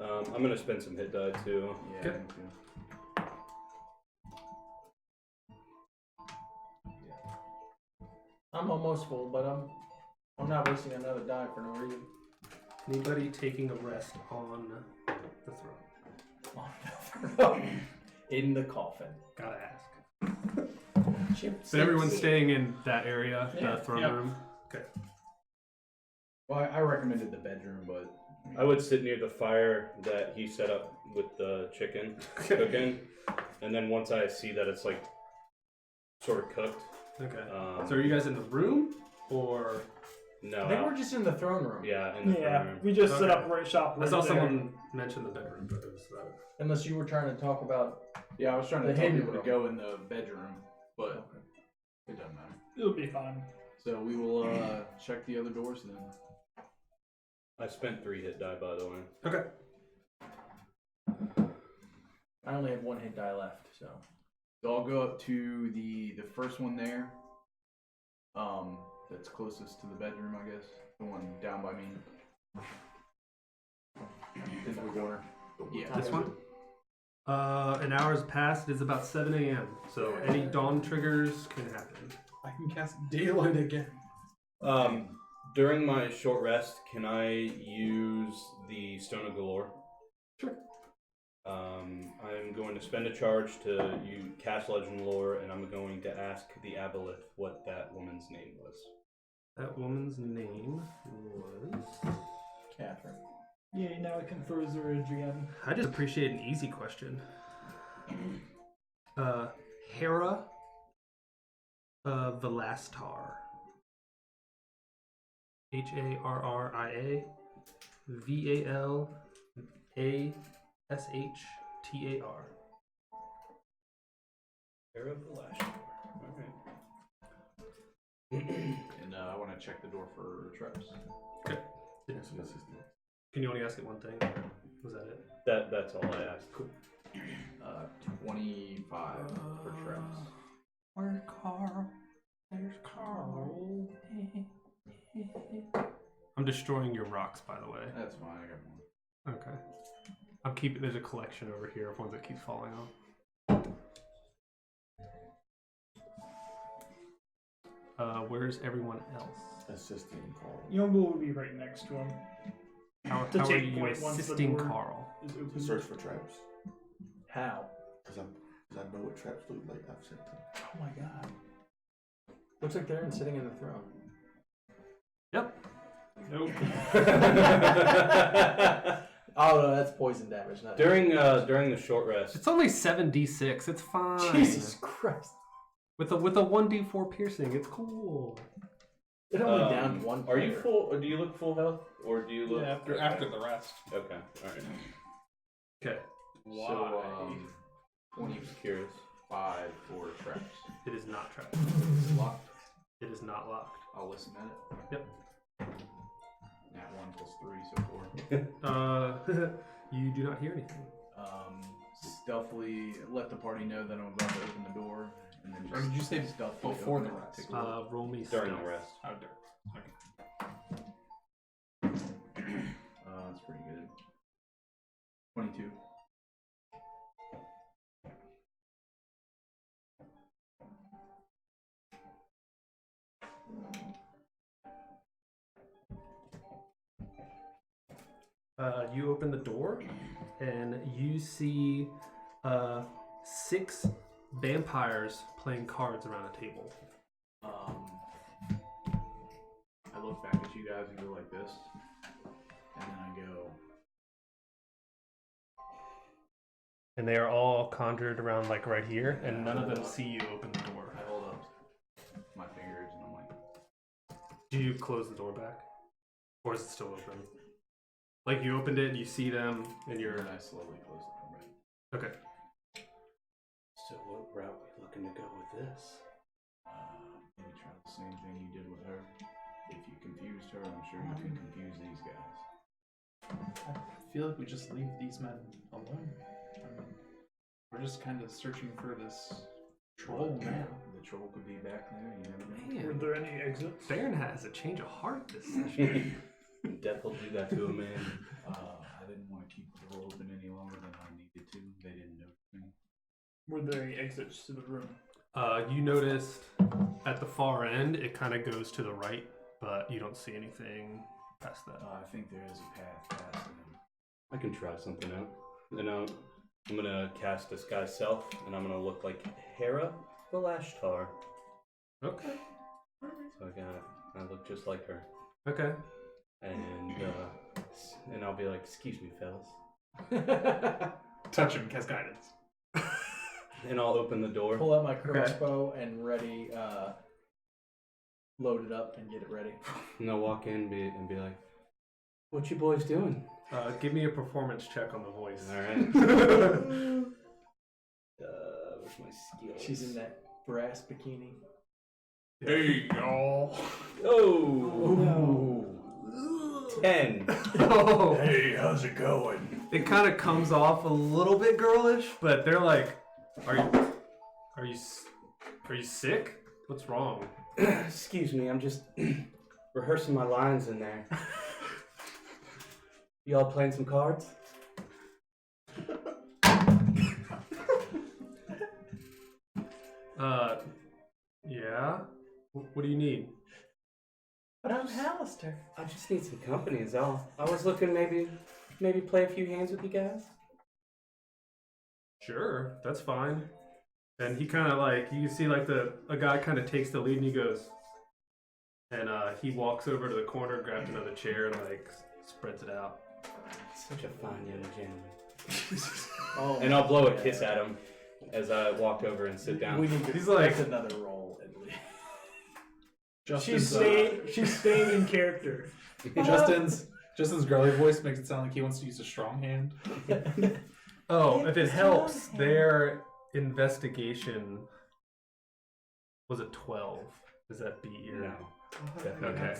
I'm gonna spend some hit die too. Yeah. Okay. me too. I'm almost full, but I'm not wasting another die for no reason. Anybody taking a rest on the throne? In the coffin. Gotta ask. Chip So everyone's six. staying in that area, Yeah. the throne Yep. room. Okay. Well, I recommended the bedroom, but I would sit near the fire that he set up with the chicken cooking, and then once I see that it's like sort of cooked, Okay. um, So are you guys in the room or? no, I think out- we're just in the throne room. yeah, in the yeah, room. we just set Okay. up right shop I right saw there. someone mention the bedroom, but it was Unless you were trying to talk about. yeah, I was trying to The tell hidden people to room. go in the bedroom, but it doesn't matter. It'll be fine. So we will check the other doors then. I spent 3 hit die, by the way. okay. I only have 1 hit die left, so. So I'll go up to the first one there. That's closest to the bedroom, I guess. The one down by me. In the corner. Yeah. This one. An hour has passed. It is about 7 a.m. So any dawn triggers can happen. I can cast daylight again. During my short rest, can I use the Stone of Galore? Sure. I'm going to spend a charge to cast Legend Lore, and I'm going to ask the Aboleth what that woman's name was. That woman's name was. Catherine. Yeah, now I can throw Zurich again. I just appreciate an easy question. Hera Velastar. Harria Valashtar. Era of the Last War. And I want to check the door for traps. Okay. Can you only ask it one thing? Was that it? That's all I asked. Cool. 25 for traps. Where's Carl? There's Carl. I'm destroying your rocks, by the way. That's fine. I got one. Okay. I'm keeping. There's a collection over here of ones that keeps falling off. Where's everyone else? Assisting Carl. Youngbull would be right next to him. How To are take you point once the assisting door Carl? is To open. search for traps. How? Because I know what traps look like. I've sent them. Oh my god. Looks like they're sitting in the throne. Yep. Nope. Oh no, that's poison damage. Not during the short rest, It's only 7d6. It's fine. Jesus Christ. With a 1d4 piercing, it's cool. It only down to one. Are you player. full? Or do you look full health, or do you look After the rest. Okay, all right. Okay. So, 25 for traps. It is not trapped. It's locked. It is not locked. I'll listen at it. Yep. Nat 1 plus 3, so 4. You do not hear anything. Stealthily let the party know that I'm about to open the door, and then Or just did you say stealthily before open the it, rest? take a look. Roll me during stealth. the rest. Oh, okay. That's pretty good. 22. You open the door, and you see 6 vampires playing cards around a table. I look back at you guys and go like this, and then I go, And they are all conjured around like right here, and none of them see you open the door. I hold up my fingers, and I'm like, Do you close the door back? Or is it still open? Like you opened it and you see them, and and you're... then I slowly close the door back. Okay. So what route are we looking to go with this? Maybe try the same thing you did with her. If you confused her, I'm sure you can confuse these guys. I feel like we just leave these men alone. I mean, we're just kind of searching for this troll now. The troll could be back there, you never know. Were there any exits? Baron has a change of heart this session. Death will do that to a man. I didn't want to keep the door open any longer than I needed to. They didn't notice me. Were there any exits to the room? You noticed at the far end, it kind of goes to the right, but you don't see anything past that. I think there is a path past them. I can try something out. Then I'm gonna cast Disguise Self, and I'm gonna look like Hera the Lashtar. Okay. So I look just like her. Okay. And I'll be like, excuse me, fellas. Touch him, cast guidance. And I'll open the door. Pull out my crossbow and ready, load it up and get it ready. And I'll walk in and be like, what you boys doing? Give me a performance check on the voice. Alright. Where's my skills? She's in that brass bikini. Hey, y'all. Oh! 10. Oh. Hey, how's it going? It kind of comes off a little bit girlish, but they're like, are you sick? What's wrong? Excuse me, I'm just rehearsing my lines in there. Y'all playing some cards? Yeah. What do you need? But I'm Hallister. I just need some company is all. I was looking maybe play a few hands with you guys. Sure, that's fine. And he kind of like, you see like a guy kind of takes the lead and he goes, and he walks over to the corner, grabs another chair and like spreads it out. Such a fine young gentleman. Oh, And I'll blow a kiss at him as I walk over and sit down. we need to. He's like- that's another roll at least. She's staying in character. Justin's girly voice makes it sound like he wants to use a strong hand. Oh, if it helps, their investigation was a 12. Does that beat your... No. Okay.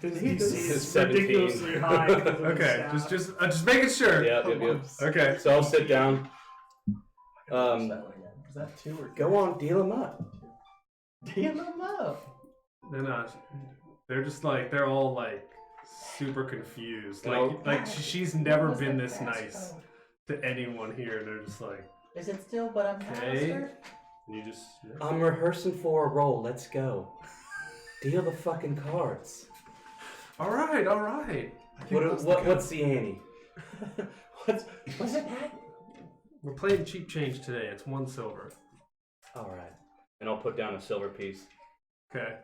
His He's DC is 17. ridiculously high. because of his Okay, staff. just making sure. Yep. Okay. So I'll sit down. That one again. Was that 2 or 3? Go on, deal him up. Deal them up. Then they're just like, they're all like super confused. No. Like she's never been this nice. to anyone here, and they're just like, Is it still, but I'm Okay. faster? and you just. I'm rehearsing for a roll. Let's go. Deal the fucking cards. All right. What's the ante? What's it at? We're playing cheap change today. It's 1 silver. All right. And I'll put down a silver piece. Okay.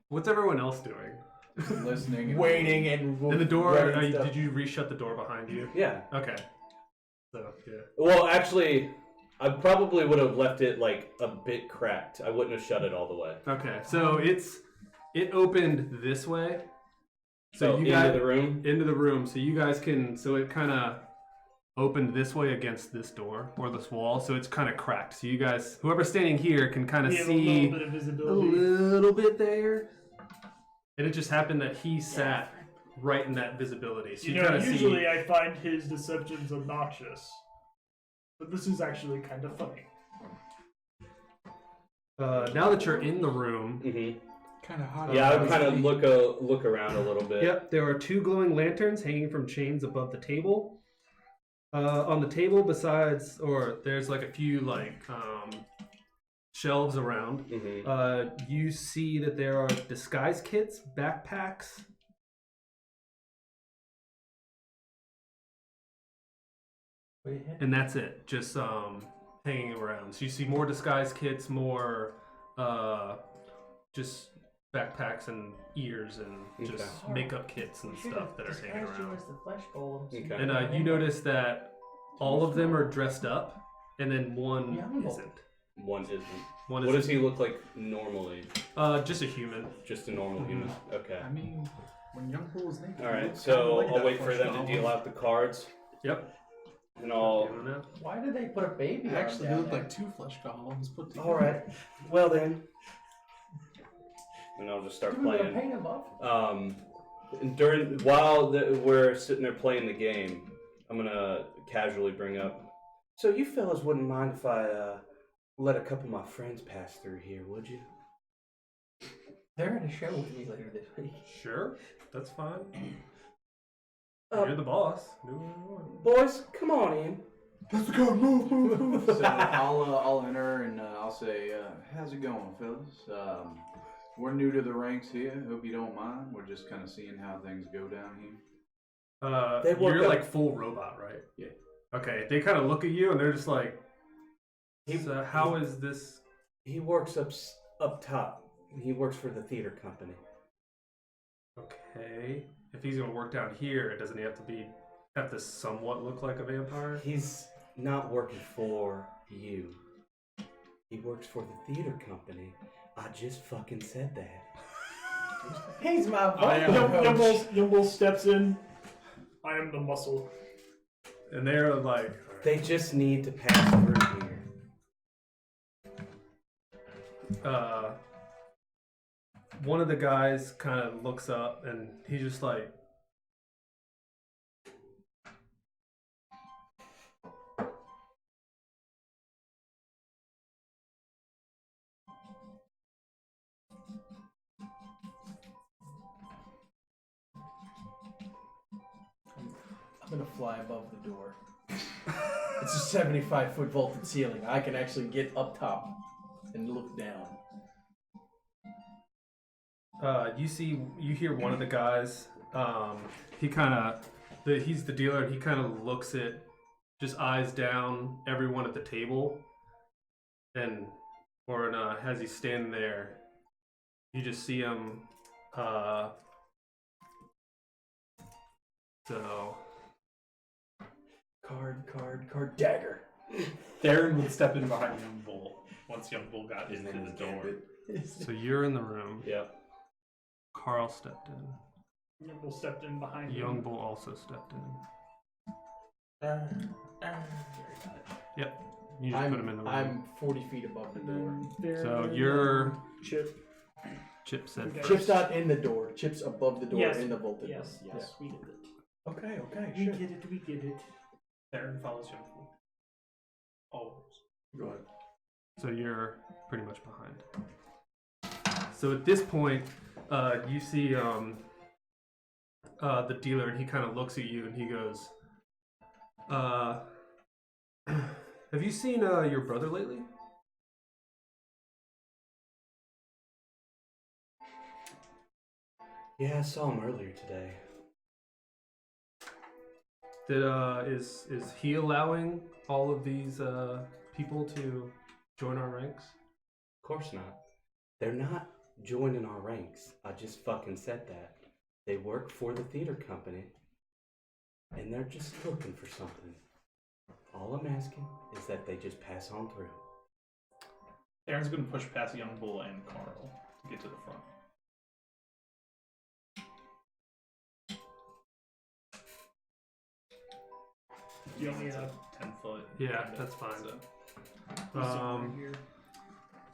What's everyone else doing? Listening. And Waiting and And the door. writing stuff. Did you reshut the door behind you? Yeah. Okay. So yeah. Well, actually, I probably would have left it like a bit cracked. I wouldn't have shut it all the way. Okay. So it opened this way. So you into guys the room. into the room. So you guys can. So it kind of opened this way against this door or this wall. So it's kind of cracked. So you guys, whoever's standing here, can kind of We have a see little bit of a visibility. little bit there. And it just happened that he sat right in that visibility. So You you, know, kind of usually see. I find his deceptions obnoxious, but this is actually kind of funny. Now that you're in the room, Mm-hmm. Kind of hot. Yeah, I would kind of look around a little bit. yep, there are 2 glowing lanterns hanging from chains above the table. On the table, there's like a few shelves around. Mm-hmm. You see that there are disguise kits, backpacks. And that's it, just hanging around. So you see more disguise kits, more just backpacks and ears and just Okay. makeup kits and stuff that are hanging around. As the flesh golems. Okay. And you notice that all of them are dressed up, and then one Yeah. isn't. One isn't. One What is does he look like normally? just a human. Just a normal human. Okay. I mean, when Young Bull was naked. All he right. looked So kinda like I'll that wait for flesh them to golem. deal out the cards, Yep. and I'll. Doing that. Why did they put a baby Actually, he down looked there? like 2 flesh golems put together. All right. Well then. And I'll just start Dude, we're gonna playing. paint him up. While we're sitting there playing the game, I'm gonna casually bring up. So you fellas wouldn't mind if I let a couple of my friends pass through here, would you? They're at a show with me later this week. Sure, that's fine. Uh, You're the boss. Do whatever you want. Boys, come on in. Let's go, move. So I'll enter and I'll say, how's it going, fellas? We're new to the ranks here. Hope you don't mind. We're just kind of seeing how things go down here. They work You're up- like full robot, right? Yeah. Okay, they kind of look at you and they're just like, He- so how is this? He works up top. He works for the theater company. Okay, if he's gonna work down here, doesn't he have to somewhat look like a vampire? He's not working for you. He works for the theater company. I just fucking said that. He's my I am- vocal coach. Yumble steps in. I am the muscle. And they're like, They just need to pass through here. one of the guys kind of looks up and he's just like, I'm gonna fly above the door. It's a 75-foot vaulted ceiling. I can actually get up top and look down. you hear one of the guys, he's the dealer, and he kind of looks at, just eyes down everyone at the table, and as he's standing there, you just see him, so Card, dagger. Theron would step in behind Young Bull once Young Bull got His into name the is door. Gambit. you're in the room. Yep. Carl stepped in. Yumble stepped in behind him. Young Bull also stepped in. Yep. You just put him in the room. I'm 40 feet above the door. So you're Chip. Chip said Okay. first. Chip's not in the door. Chip's above the door Yes. in the vaulted Yes, room. yes, we did it. Okay, We sure. get it, we get it. Theron follows Young Bull. Always. Go ahead. So you're pretty much behind. So at this point, you see the dealer, and he kind of looks at you and he goes, Have you seen your brother lately? Yeah, I saw him earlier today. Is he allowing all of these people to join our ranks? Of course not. They're not joining our ranks. I just fucking said that. They work for the theater company, and they're just looking for something. All I'm asking is that they just pass on through. Aaron's gonna push past Young Bull and Carl to get to the front. You only have 10-foot. Yeah, that's fine. So.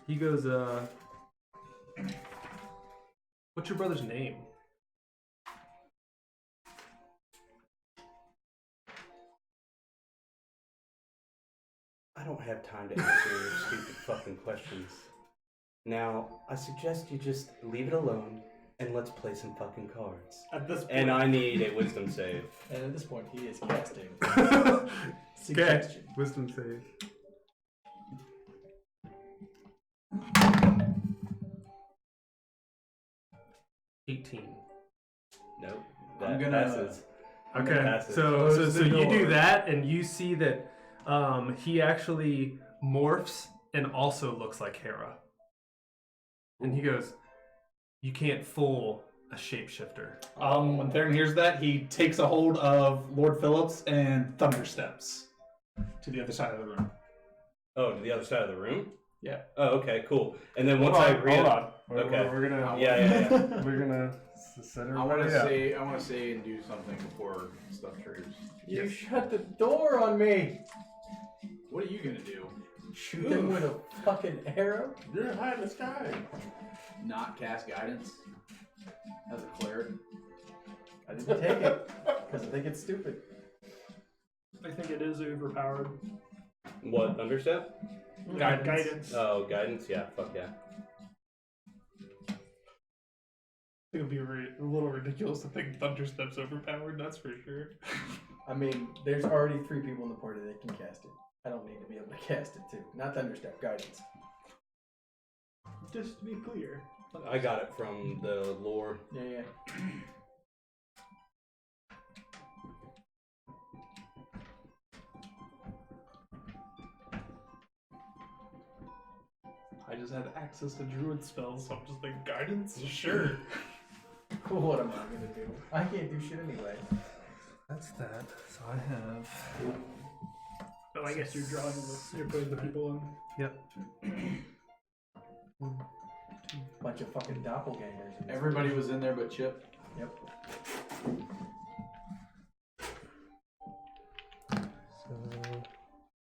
He goes, what's your brother's name? I don't have time to answer your stupid fucking questions. Now, I suggest you just leave it alone and let's play some fucking cards. At this point, And I need a wisdom save. And at this point, he is casting. Okay, Suggestion. wisdom save. Nope. I'm That gonna- passes. Okay, Passes. so Close the you do door. that, and you see that he actually morphs and also looks like Hera. And he goes, "You can't fool a shapeshifter." When Theron hears that, he takes a hold of Lord Phillips and thundersteps to the other side of the room. Oh, to the other side of the room? Yeah. Oh, okay, cool. And then once I read hold on. Okay. We're gonna Yeah. we're gonna set I want everybody to up. say, I want to say and do something before stuff triggers. You shut the door on me. What are you gonna do? Shoot them with a fucking arrow. You're high in the sky. Not cast guidance as a cleric? I didn't take it because I think it's stupid. I think it is overpowered. What, Thunderstep? Guidance. Oh, guidance? Yeah, fuck yeah. It would be a little ridiculous to think thundersteps overpowered, that's for sure. I mean, there's already 3 people in the party that can cast it. I don't need to be able to cast it too. Not Thunderstep, guidance. Just to be clear. I got it from the lore. Yeah. I just had access to druid spells, so I'm just like, guidance? Sure. What am I gonna do? I can't do shit anyway. That's that. So I have. Oh, I guess you're drawing the, you're putting the people in. Yep. Bunch of fucking doppelgangers. in this Everybody bitch. was in there but Chip. Yep. So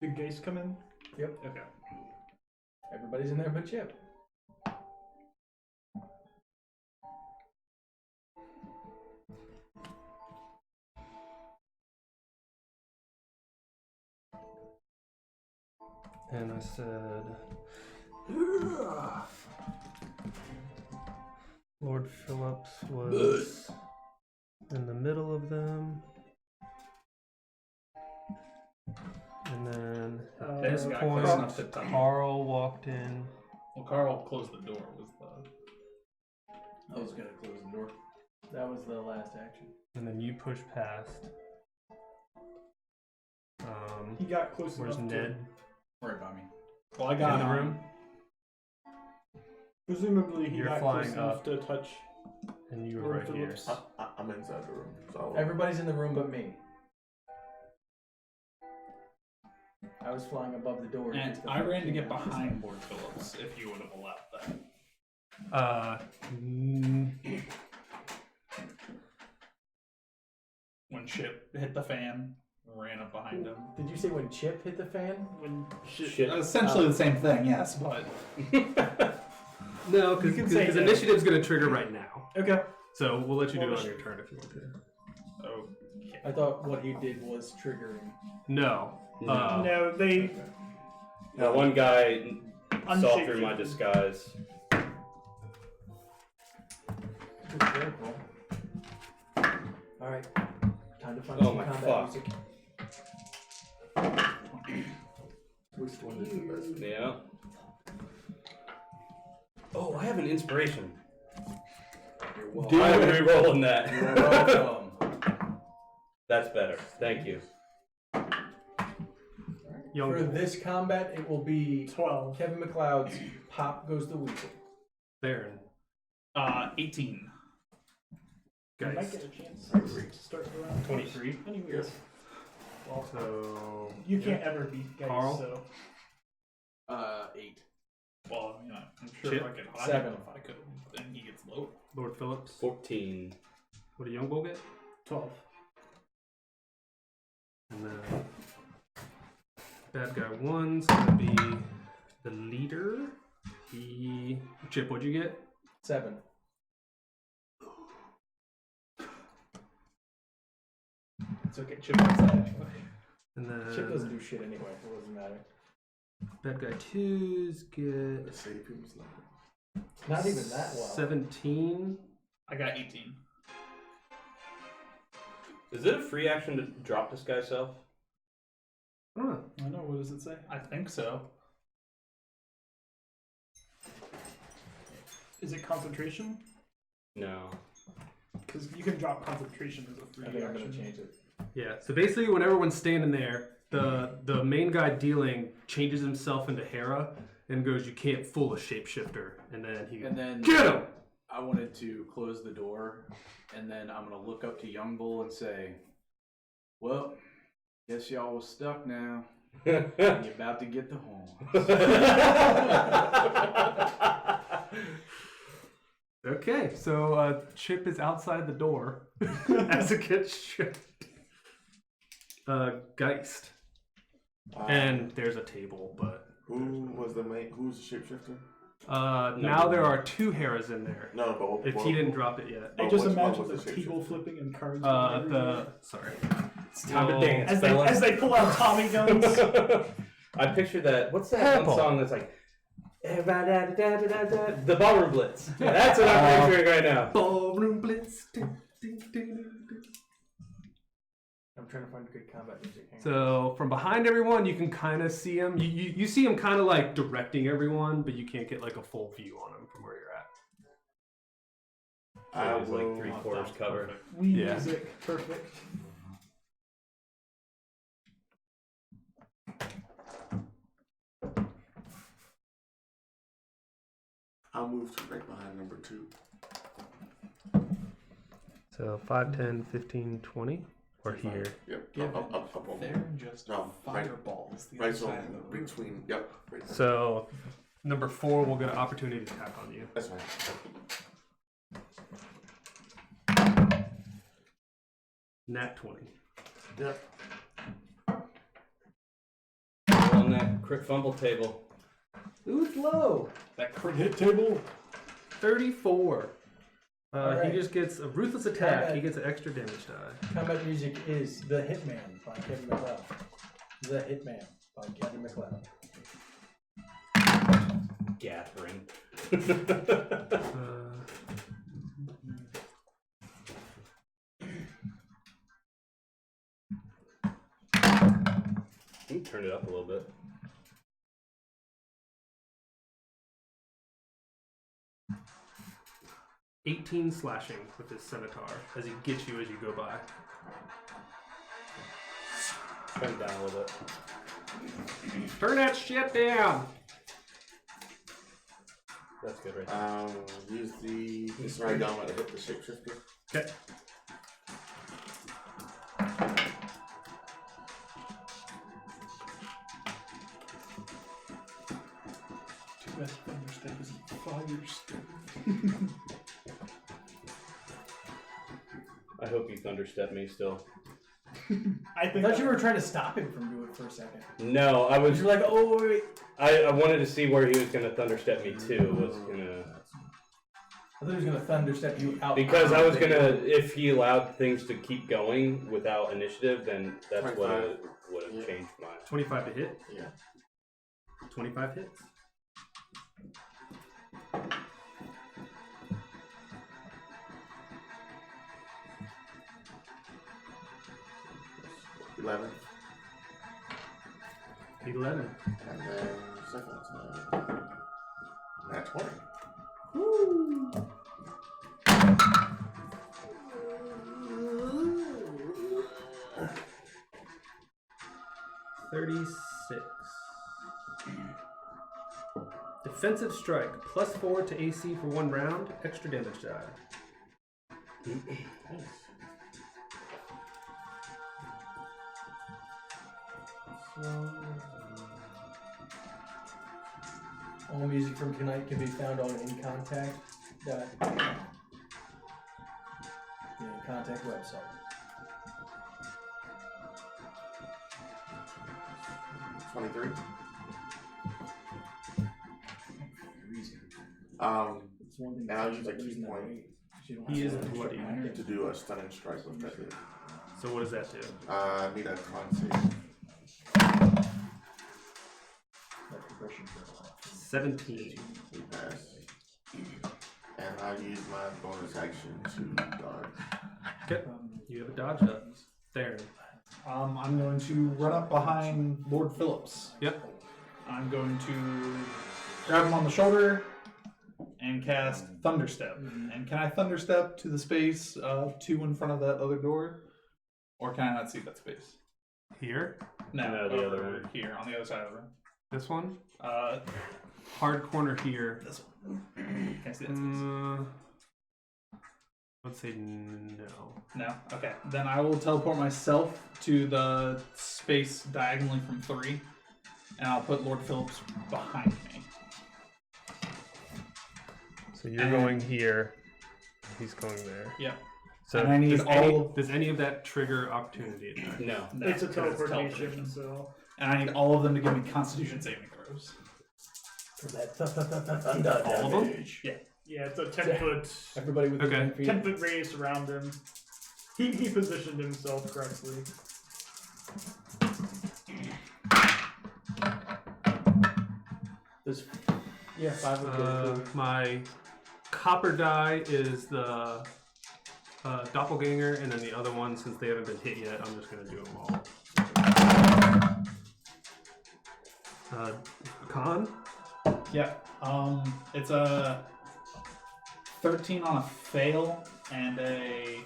Did Geist come in? Yep. Okay. Everybody's in there but Chip. and I said, Lord Phillips was in the middle of them. And then at this got point, close enough to touch. Carl walked in. Well, Carl closed the door, was the... I was gonna close the door. That was the last action. And then you pushed past. He got close Where's enough Ned? Right by me. Well, I In got the room? Presumably he You're got flying close enough up. to touch. And you were Lord right here. Phillips. I'm inside the room. So Everybody's in the room but me. I was flying above the door. And because the I ran to fucking get guy was behind Lord Phillips, if you would have allowed that. When Chip hit the fan, ran up behind him. Did you say when Chip hit the fan? When Shit. Essentially the same thing, yes, but... No, You can say because no. initiative's going to trigger right now. Okay. So we'll let you do it Well, on your turn if you want to. Okay. I thought what he did was triggering. No. No, they Now, one guy saw through my Unshapeshifted. disguise. Very cool. Alright. Time to find Oh some my combat fuck. music. Which one is the best? Yeah. Oh, I have an inspiration. You're welcome. I'm re-rolling that. You're welcome. That's better. Thank you. Young For this combat, it will be 12. Kevin McLeod's Pop Goes the Weasel. Baron. 18. You might Guys. get a chance to start the round. 23. Anyways. Well, So you can't ever beat guys, Carl? so. 8. Well, I mean, I'm sure Chip? if I could hide 7. him if I could, then he gets low. Lord Phillips. 14. What did Young Bull get? 12. And then bad guy 1's gonna be the leader. Chip, what'd you get? 7. It's okay, Chip gets that anyway. And then Chip doesn't do shit anyway. It doesn't matter. bad guy 2's get Let's see people's life. Not even that well. 17. I got 18. Is it a free action to drop this guy's self? I don't know. I know, what does it say? I think so. Is it concentration? No. Because you can drop concentration as a free I think I'm action. gonna change it. Yeah. So basically, when everyone's standing there, the main guy dealing changes himself into Hera and goes, "You can't fool a shapeshifter." And then he And then get him. I wanted to close the door, and then I'm gonna look up to Young Bull and say, "Well, guess y'all was stuck now. And you're about to get the horns." Okay, so Chip is outside the door as it gets shut. Geist. And there's a table, but Who was the main? Who's the shapeshifter? now there are 2 Heras in there. No, but what, If he didn't drop it yet. I Oh, just which one imagine was the the table shapeshifter? flipping and cards. going everywhere. Sorry. It's time to dance, as fellas. they pull out Tommy guns. I picture that. What's that one song that's like, the Ballroom Blitz? That's what I'm picturing right now. Ballroom Blitz. I'm trying to find good combat music. Hang on. So from behind everyone, you can kind of see him. You see him kind of like directing everyone, but you can't get like a full view on him from where you're at. So it's like 3/4 cover. We Yeah. music, perfect. I'll move to right behind number 2. So 5, 10, 15, 20, or here. Yep. Give Up one They're more. just No, right- fireballs the Right other so side of the room. between. Yep. Right there. So number 4 will get an opportunity to attack on you. That's fine. Nat 20. Yep. On that crit fumble table. Ooh, it's low. That crit hit table. 34. Alright. He just gets a ruthless attack. Combat. He gets an extra damage die. Combat music is The Hitman by Kevin McLeod. The Hitman by Kevin McLeod. Gathering. Let me turn it up a little bit. $18 slashing with his scimitar as he gets you as you go by. Turn it down a little bit. Turn that shit down! That's good right there. Use the right down to hit the shapeshifter. Okay. Too bad Thunderstep isn't fire still. I hope you thunderstep me still. I I think thought you were trying to stop him from doing it for a second. No, I was. You're like, oh, wait. I wanted to see where he was gonna thunderstep me too. Was gonna I thought he was going to thunderstep you out. because I was gonna. If he allowed things to keep going without initiative, then that's what 25. would have Yeah. changed my. 25 to hit. Yeah. 25 hits. 11. And then second time. Nat 20. Woo! 36. Defensive strike, +4 to AC for 1 round, extra damage die. All music from tonight can be found on InContact. The InContact website. $23. It's one thing Now that's use a key losing that point. weight. You don't He have is to bloody. To do a stunning strike with that hit. So what does that do? I need a con save. that progression for a while. 17. We pass. And I use my bonus action to dodge. Okay. You have a dodge up. There. I'm going to run up behind Lord Phillips. Yep. I'm going to grab him on the shoulder and cast Thunderstep. And can I Thunderstep to the space 2 in front of that other door? Or can I not see that space? Here. No, the over other one. here, on the other side of the room. This one. Uh, Hard corner here. this one. Can I see that space? Let's say no. No? Okay. Then I will teleport myself to the space diagonally from 3. And I'll put Lord Phillips behind me. So you're going here. He's going there. Yep. So And I need does any of that trigger opportunity attack? No. No, It's a 'cause teleportation, so. And I need all of them to give me Constitution saving throws. For that thunder All of them? damage. Yeah, it's a 10-foot Everybody with Okay. 10 feet. 10-foot radius around him. He positioned himself correctly. There's, yeah, 5 would go through. My copper die is the doppelganger, and then the other one, since they haven't been hit yet, I'm just gonna do them all. Con? Yep. It's a 13 on a fail and a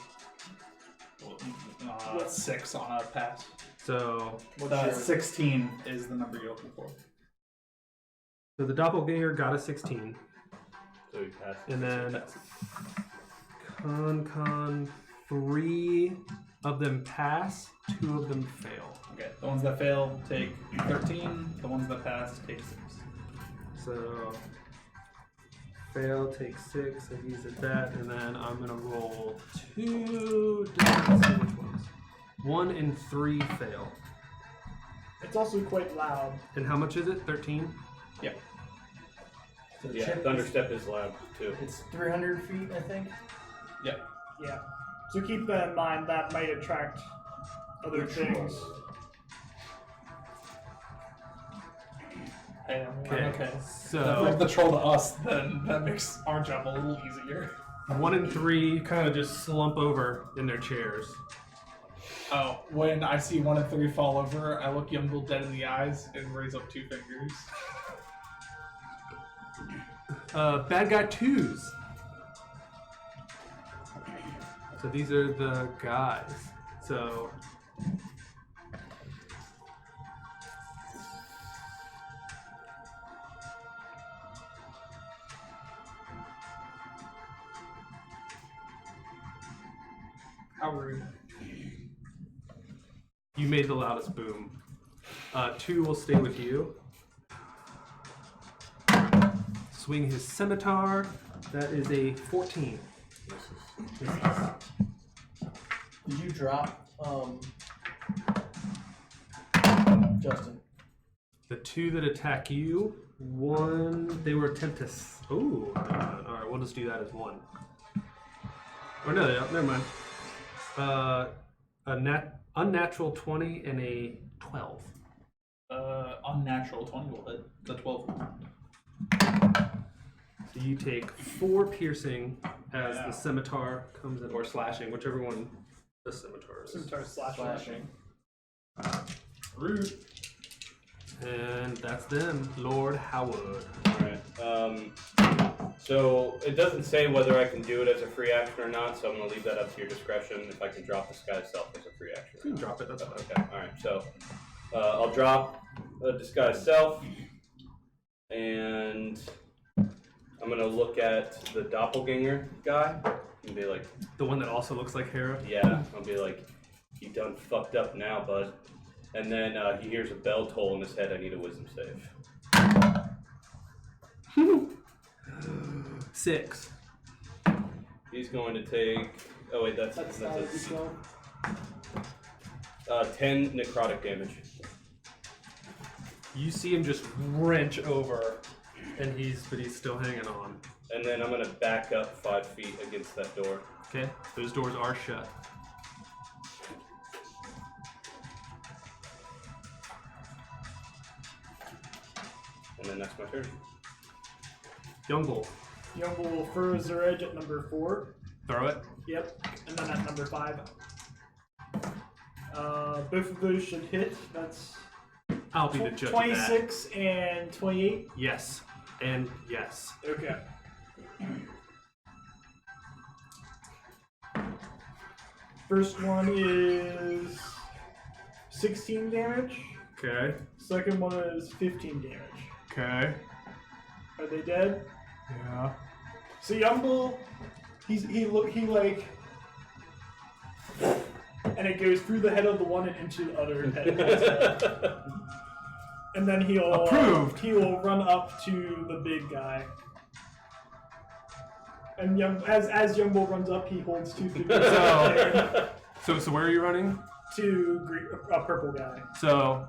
6 on a pass. So The 16 is the number you're looking for. the doppelganger got a 16, So we passed. and then con 3 of them pass, 2 of them fail. Okay. The ones that fail take 13. The ones that pass take 6. So fail takes 6, so he's at that, and then I'm gonna roll 2. Let's see which ones. 1 and 3 fail. It's also quite loud. And how much is it? 13? Yep. So Yeah, check- Thunderstep is loud too. It's 300 feet, I think. Yep. Yeah. So keep that in mind. That might attract other things. Hey, Okay. okay. So If the troll to us, then that makes our job a little easier. 1 and 3 kind of just slump over in their chairs. Oh, when I see 1 and 3 fall over, I look Young Bull dead in the eyes and raise up 2 fingers. Bad guy 2s. So these are the guys. So How rude. you made the loudest boom. 2 will stay with you. Swing his scimitar. That is a 14. Did you drop, Justin? The 2 that attack you, 1, they were attempt to. Ooh, alright, we'll just do that as 1. Or no, they don't, never mind. Unnatural 20 and a 12. Unnatural 20 will hit. The 12 will. So you take 4 piercing as the scimitar comes in, or slashing, whichever one the scimitar is. Scimitar slashing. Rude. And that's them, Lord Howard. Alright. So it doesn't say whether I can do it as a free action or not, so I'm going to leave that up to your discretion if I can drop Disguise Self as a free action. You can drop it, that's fine. Okay, alright. So I'll drop Disguise Self, and I'm going to look at the doppelganger guy and be like... The one that also looks like Hera? Yeah, I'll be like, you done fucked up now, bud. And then he hears a bell toll in his head. I need a wisdom save. 6. He's going to take... Oh wait, that's That's a 10 necrotic damage. You see him just wrench over, and he's still hanging on. And then I'm going to back up 5 feet against that door. Okay, those doors are shut. And then that's my turn. Young Bull, Young Bull will furrows their edge at number 4. throw it. Yep. And then at number 5. Both of those should hit. That's I'll be the judge of that. 26 and 28. Yes, and yes. Okay. First one is 16 damage. Okay, Second one is 15 damage. okay. Are they dead? Yeah. So Young Bull, he like, and it goes through the head of the one and into the other head. And then he'll Approved. He will run up to the big guy. And as Young Bull runs up, he holds 2 fingers So where are you running? to a purple guy. So,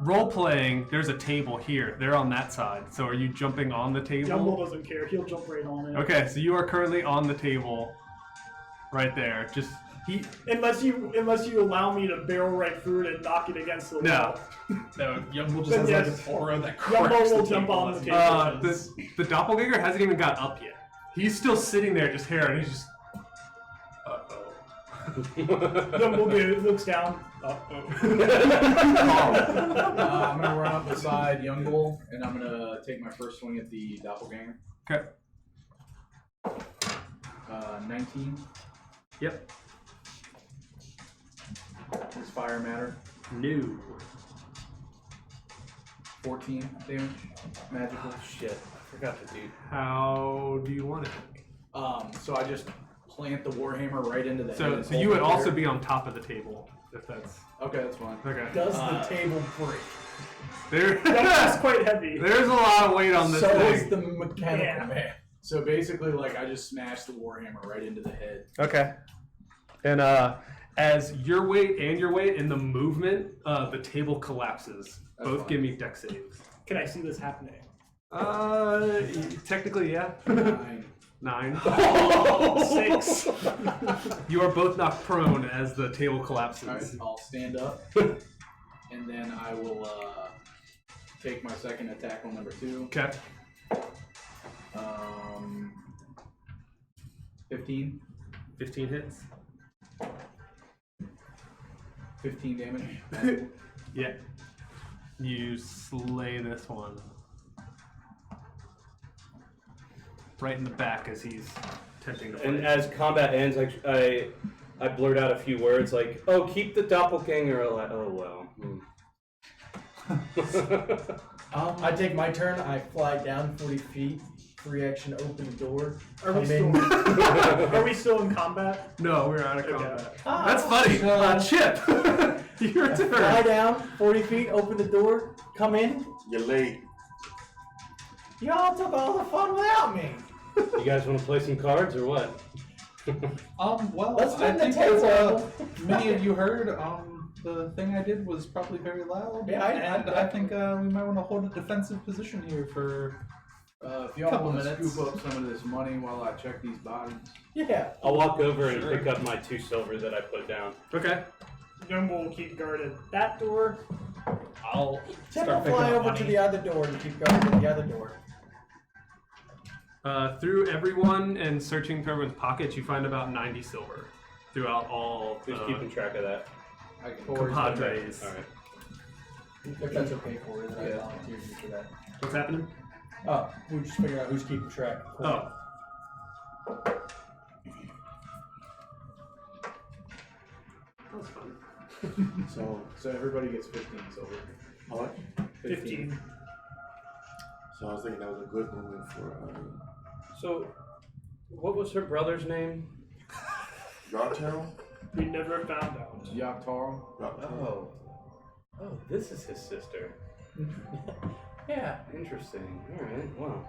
role playing, there's a table here. They're on that side. So are you jumping on the Young Bull table? doesn't care. He'll jump right on it. Okay, so you are currently on the table. Right there. Just Unless you allow me to barrel right through it and knock it against the No. wall. No, Young Bull just Then has yes, like an aura that Young cracks Bull the will jump table on as the he table. does. the doppelganger hasn't even got up yet. He's still sitting there just here and he's just Young Bull looks down. I'm gonna run up beside Young Bull, and I'm gonna take my first swing at the doppelganger. Okay. 19. Yep. Does fire matter? No. 14 damage. Magical. Oh shit, I forgot to do. How do you want it? So I just plant the warhammer right into the So head. you would also be on top of the table, if that's Okay, that's fine. okay. Does the table break? That's There, quite heavy. there's a lot of weight on this So thing. is the mechanical Yeah. man. So basically, like, I just smashed the warhammer right into the head. Okay. And as your weight and your weight in the movement, the table collapses. That's Both fine. give me dex saves. Can I see this happening? Technically, yeah. 9. 9. 6. You are both knocked prone as the table collapses. Alright, I'll stand up, and then I will take my second attack on number 2. Okay. 15. 15 hits. 15 damage. Yeah. You slay this one. Right in the back as he's attempting to And fight. as combat ends, I blurt out a few words like, "Oh, keep the doppelganger alive." Oh well. I take my turn. I fly down 40 feet. Free action, open the door. Are come we still? in. Are we still in combat? No, we're out of Okay. combat. Ah, That's funny. so- Chip. Your Fly turn. down 40 feet, open the door, come in. You're late. Y'all took all the fun without me. You guys want to play some cards or what? Well, Let's I turn the think as table. many of you heard, the thing I did was probably very loud. Yeah, I think we might want to hold a defensive position here for. If y'all Couple want to minutes. scoop up some of this money while I check these bodies. Yeah. I'll walk over and Sure. pick up my 2 silver that I put down. Okay. Young Bull will keep guard at that door. I'll Tim will start picking fly up over money. to the other door and keep going to the other door. Through everyone and searching through everyone's pockets, you find about 90 silver throughout all Who's keeping track of that? I can compadres. All right. If that's okay for you, then I Yeah. volunteer you for that. What's happening? Oh, we're just figuring out who's keeping track. Cool. Oh. That was fun. So everybody gets 15 silver. How much? 15. So I was thinking that was a good movement for So, what was her brother's name? Yartel. We never found out. Yaktaro. Oh. Oh, this is his sister. Yeah. Interesting. Alright, wow.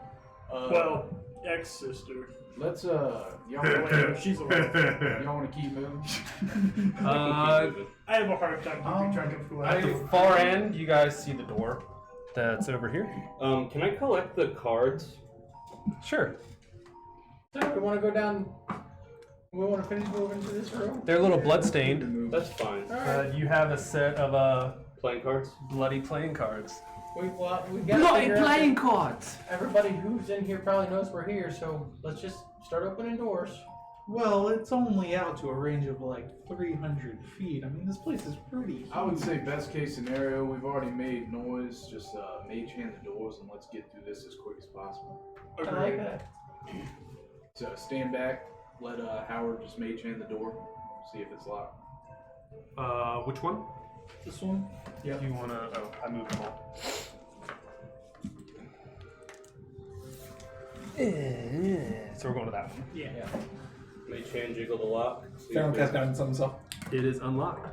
Well, ex-sister. Let's y'all She's away. y'all want to keep moving? I have a hard time keeping track of who I At the far end, you guys see the door that's over here. Can I collect the cards? Sure. So we want to go down. We want to finish moving to this room. They're a little bloodstained. That's fine. All right. You have a set of Playing cards? bloody playing cards. We got to figure out that cards! everybody who's in here probably knows we're here, so let's just start opening doors. Well, it's only out to a range of like 300 feet. I mean, this place is pretty huge. I would say best case scenario, we've already made noise. Just mage hand the doors and let's get through this as quick as possible. I like that. So stand back, let Howard just mage hand the door, see if it's locked. Which one? This one? Yeah. You wanna? Oh, I moved them all. So we're going to that one. Yeah. Mage hand jiggle the lock. See Fair if cast it- guidance on himself. It is unlocked.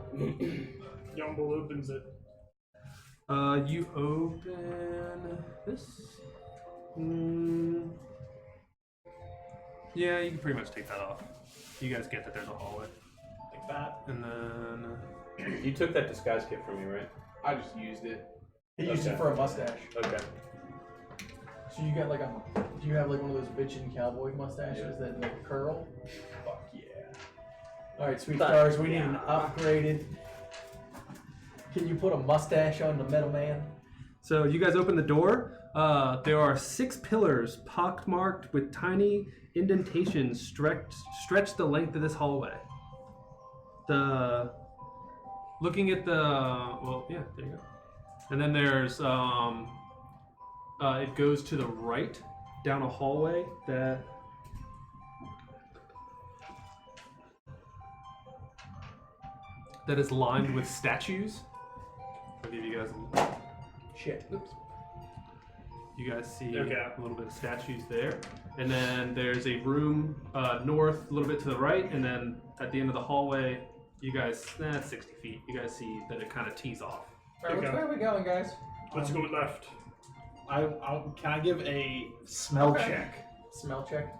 Youngbull opens it. You open this. Yeah, you can pretty much take that off. You guys get that there's a hallway, Like that. and then You took that disguise kit from me, right? I just used it. He used Okay. it for a mustache. Okay. So you got like a. Do you have like one of those bitchin' cowboy mustaches that like curl? Fuck yeah. Alright, sweet stars, we need an upgraded. Can you put a mustache on the metal man? So you guys open the door. There are 6 pillars pockmarked with tiny indentations stretched the length of this hallway. Looking at the there you go. And then there's it goes to the right down a hallway that is lined with statues. I'll give you guys Shit. oops. You guys see Okay. a little bit of statues there. And then there's a room north, a little bit to the right, and then at the end of the hallway, you guys, 60 feet, you guys see that it kind of tees off. Alright, which Okay. way are we going, guys? Let's go left. Can I give a smell Okay. check Smell check.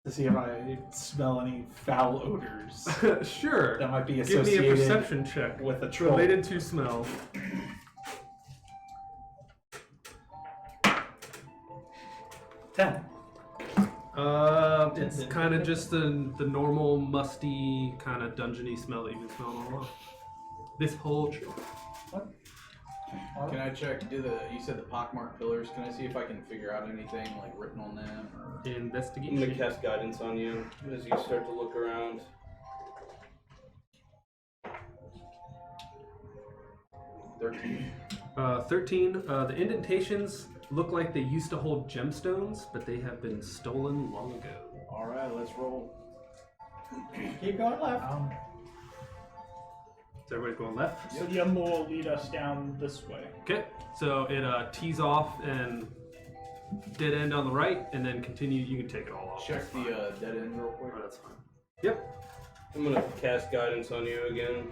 to see if I smell any foul odors Sure. that might be Give me a associated perception check with a troll? related to smell. 10. It's kind of just the normal musty kind of dungeony smell that you've been smelling all along. This whole trip. Can I check? You said the pockmarked pillars. Can I see if I can figure out anything like written on them or? I'm Investigation. gonna cast guidance on you as you start to look around. 13. 13. The indentations look like they used to hold gemstones, but they have been stolen long ago. All right, let's roll. Keep going left. So everybody's going left. So Youngbull will lead us down this way. Okay. So it tees off and dead end on the right, and then continue. You can take it all off. Check the dead end real quick. Oh, that's fine. Yep. I'm gonna cast guidance on you again.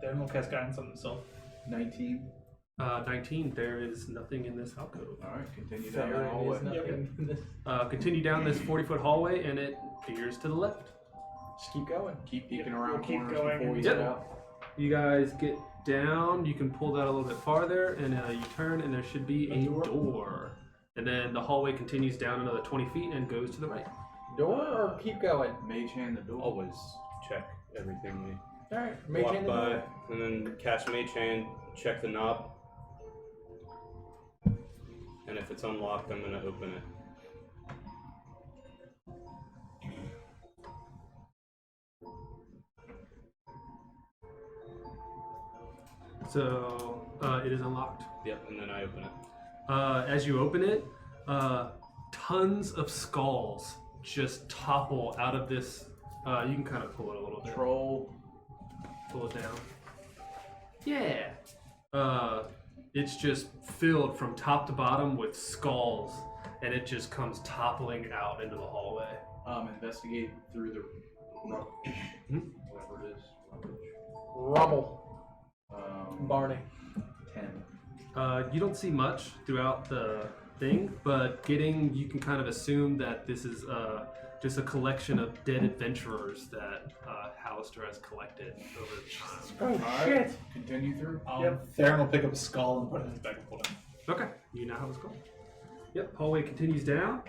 Then we'll cast guidance on himself. 19. 19. There is nothing in this alcove. All right, continue down There the hallway. is nothing in this. Continue down this 40-foot hallway, and it veers to the left. Just keep going. Keep peeking Yep, around we'll keep corners going before we until- get out. You guys get down. You can pull that a little bit farther, and you turn, and there should be a door. And then the hallway continues down another 20 feet and goes to the right. Door or keep going? Mage hand the door. Always check everything we Alright, mage walk hand the by, door. and then cast Mage Hand, check the knob. And if it's unlocked, I'm gonna open it. So it is unlocked. Yep, and then I open it. As you open it, tons of skulls just topple out of this. You can kind of pull it a little bit. Troll. Pull it down. Yeah. It's just filled from top to bottom with skulls, and it just comes toppling out into the hallway. Investigate through the rubbish. Whatever it is. Rubble. Barney. 10. You don't see much throughout the thing, but you can kind of assume that this is just a collection of dead adventurers that Hallister has collected over time. Oh, shit. Continue through. Theron will pick up a skull and put it in his bag and pull it. Okay, you now have a skull. Yep, hallway continues down.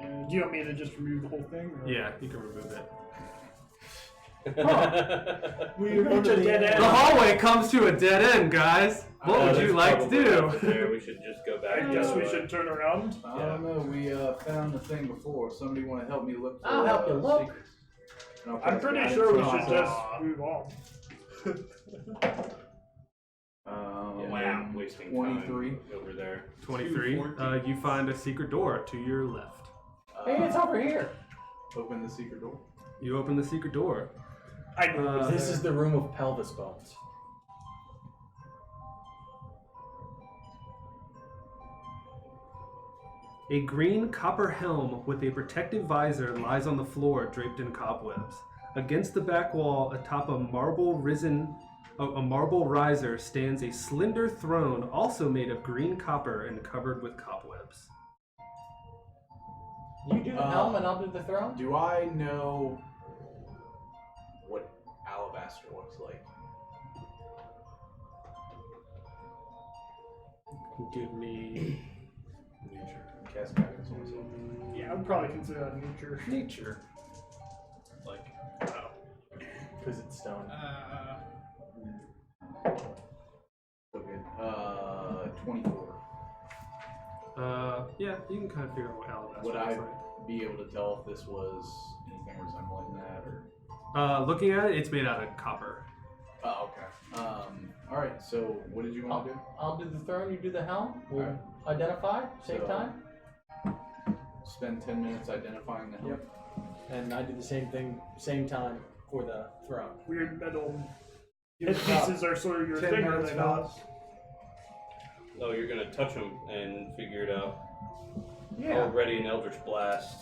Do you want me to just remove the whole thing? Or? Yeah, you can remove it. We reach a dead end. The hallway comes to a dead end, guys. What would you like to do? There, we should just go back. I guess we should turn around. I don't know. We found the thing before. Somebody want to help me look for I'll help you look. secrets? And I'll I'm cast pretty guidance sure we on should myself. just move on. Wow, wasting 23. time over there. 23. You find a secret door to your left. Hey, it's over here. Open the secret door. You open the secret door. I know This is the room of pelvis bones. A green copper helm with a protective visor lies on the floor, draped in cobwebs. Against the back wall, atop a marble riser, stands a slender throne, also made of green copper and covered with cobwebs. You do the helm and I'll do the throne? Do I know what alabaster looks like? Give me Nature. Cast guidance on myself. Yeah, I would probably consider that nature. nature. Like, Because it's stone. So good. 24. Yeah, you can kind of figure out what alabaster Would looks I like. be able to tell if this was anything resembling that, or? Looking at it, it's made out of copper. Oh, okay. All right. So, what did you want to do? I'll do the throne, you do the helm. We'll Alright. identify, save So- time. Spend 10 minutes identifying the helm. Yep. And I do the same thing, same time for the throne. Weird metal headpieces are sort of your 10 thing, are minutes, they not? Oh, you're gonna touch them and figure it out. Yeah. Already an Eldritch Blast.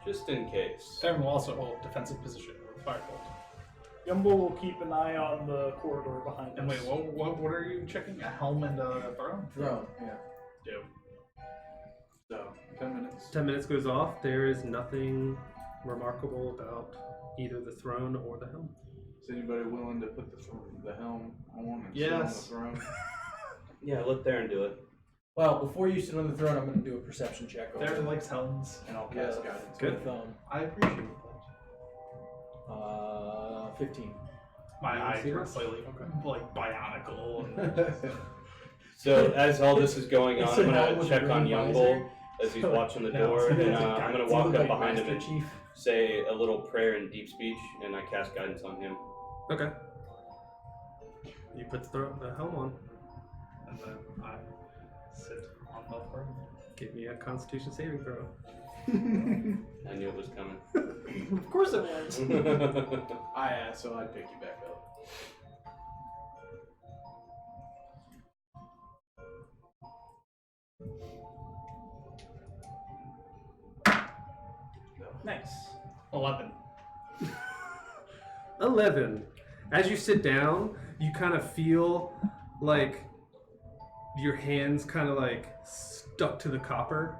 Just in case. Theron will also hold defensive position with Firebolt. Gumbo will keep an eye on the corridor behind And us. wait, what are you checking? A helm and a throne? Throne, yeah. Dope. So, 10 minutes. 10 minutes goes off. There is nothing remarkable about either the throne or the helm. Is anybody willing to put the helm on and sit on the Yes. throne? Yeah, let Theron do it. Well, before you sit on the throne, I'm going to do a perception check. Theron likes helms. And I'll cast Yeah. guidance. Good. With, I appreciate that. 15. My You eyes see are that? slightly like bionical. And So as all this is going on, It's I'm a helm gonna with check a on green Young visor. Bull as he's watching the No, door, it's and a I'm gonna guidance. walk You look up like behind him Master and Chief. say a little prayer in deep speech, and I cast guidance on him. Okay. You put the helm on. then I sit on the throne. Give me a Constitution saving throw. I knew it was coming. Of course it was. So I'd pick you back up. Nice. 11. 11. As you sit down, you kind of feel like your hands kind of like stuck to the copper,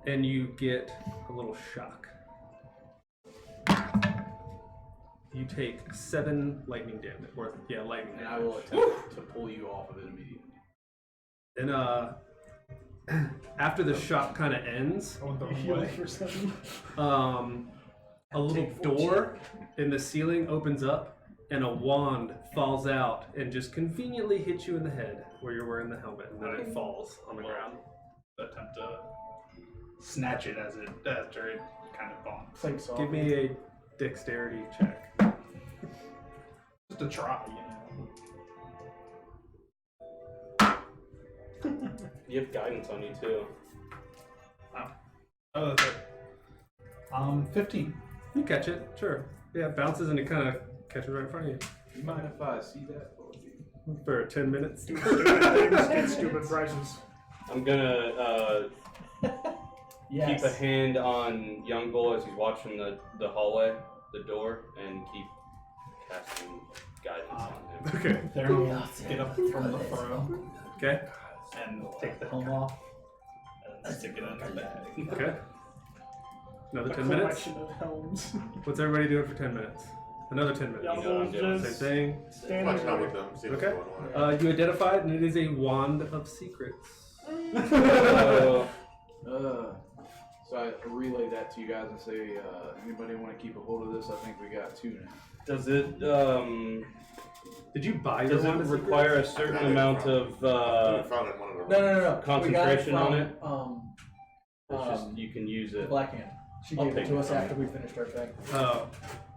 and you get a little shock. You take 7 lightning damage, lightning And I damage. will attempt to pull you off of it immediately. And after the shock kind of ends, I went the wrong Heal way. for 7. a little door in the ceiling opens up, and a wand falls out and just conveniently hits you in the head where you're wearing the helmet, and then it falls on the ground. Attempt to snatch it after it kind of bombs. Thanks, Give me a dexterity check. Just a try, You have guidance on you too. Oh, that's it. 15. You catch it, sure. Yeah, it bounces and it kind of catches right in front of you. You mind if I see that? For 10 minutes. Stupid things get stupid prizes. I'm gonna Yes. keep a hand on Young Bull as he's watching the hallway, the door, and keep casting guidance on him. Okay. There we'll get up from the furrow Okay. and take the helm off and stick it in his bag. Okay. Another A 10 minutes. collection of helms. What's everybody doing for 10 minutes? Another 10 minutes. Young You know what I'm Bull's doing. Same just thing. standing Watching out there. with them, see what's Okay. going on. You identified, and it is a wand of secrets. So I relay that to you guys and say, anybody want to keep a hold of this? I think we got 2 now. Does it Did you buy your does it wand of require a secrets? certain amount of I found it in one of the No. concentration we got on it it? from, It's just you can use it. Blackhand. She I'll gave it take to it us from after we finished our thing. Oh,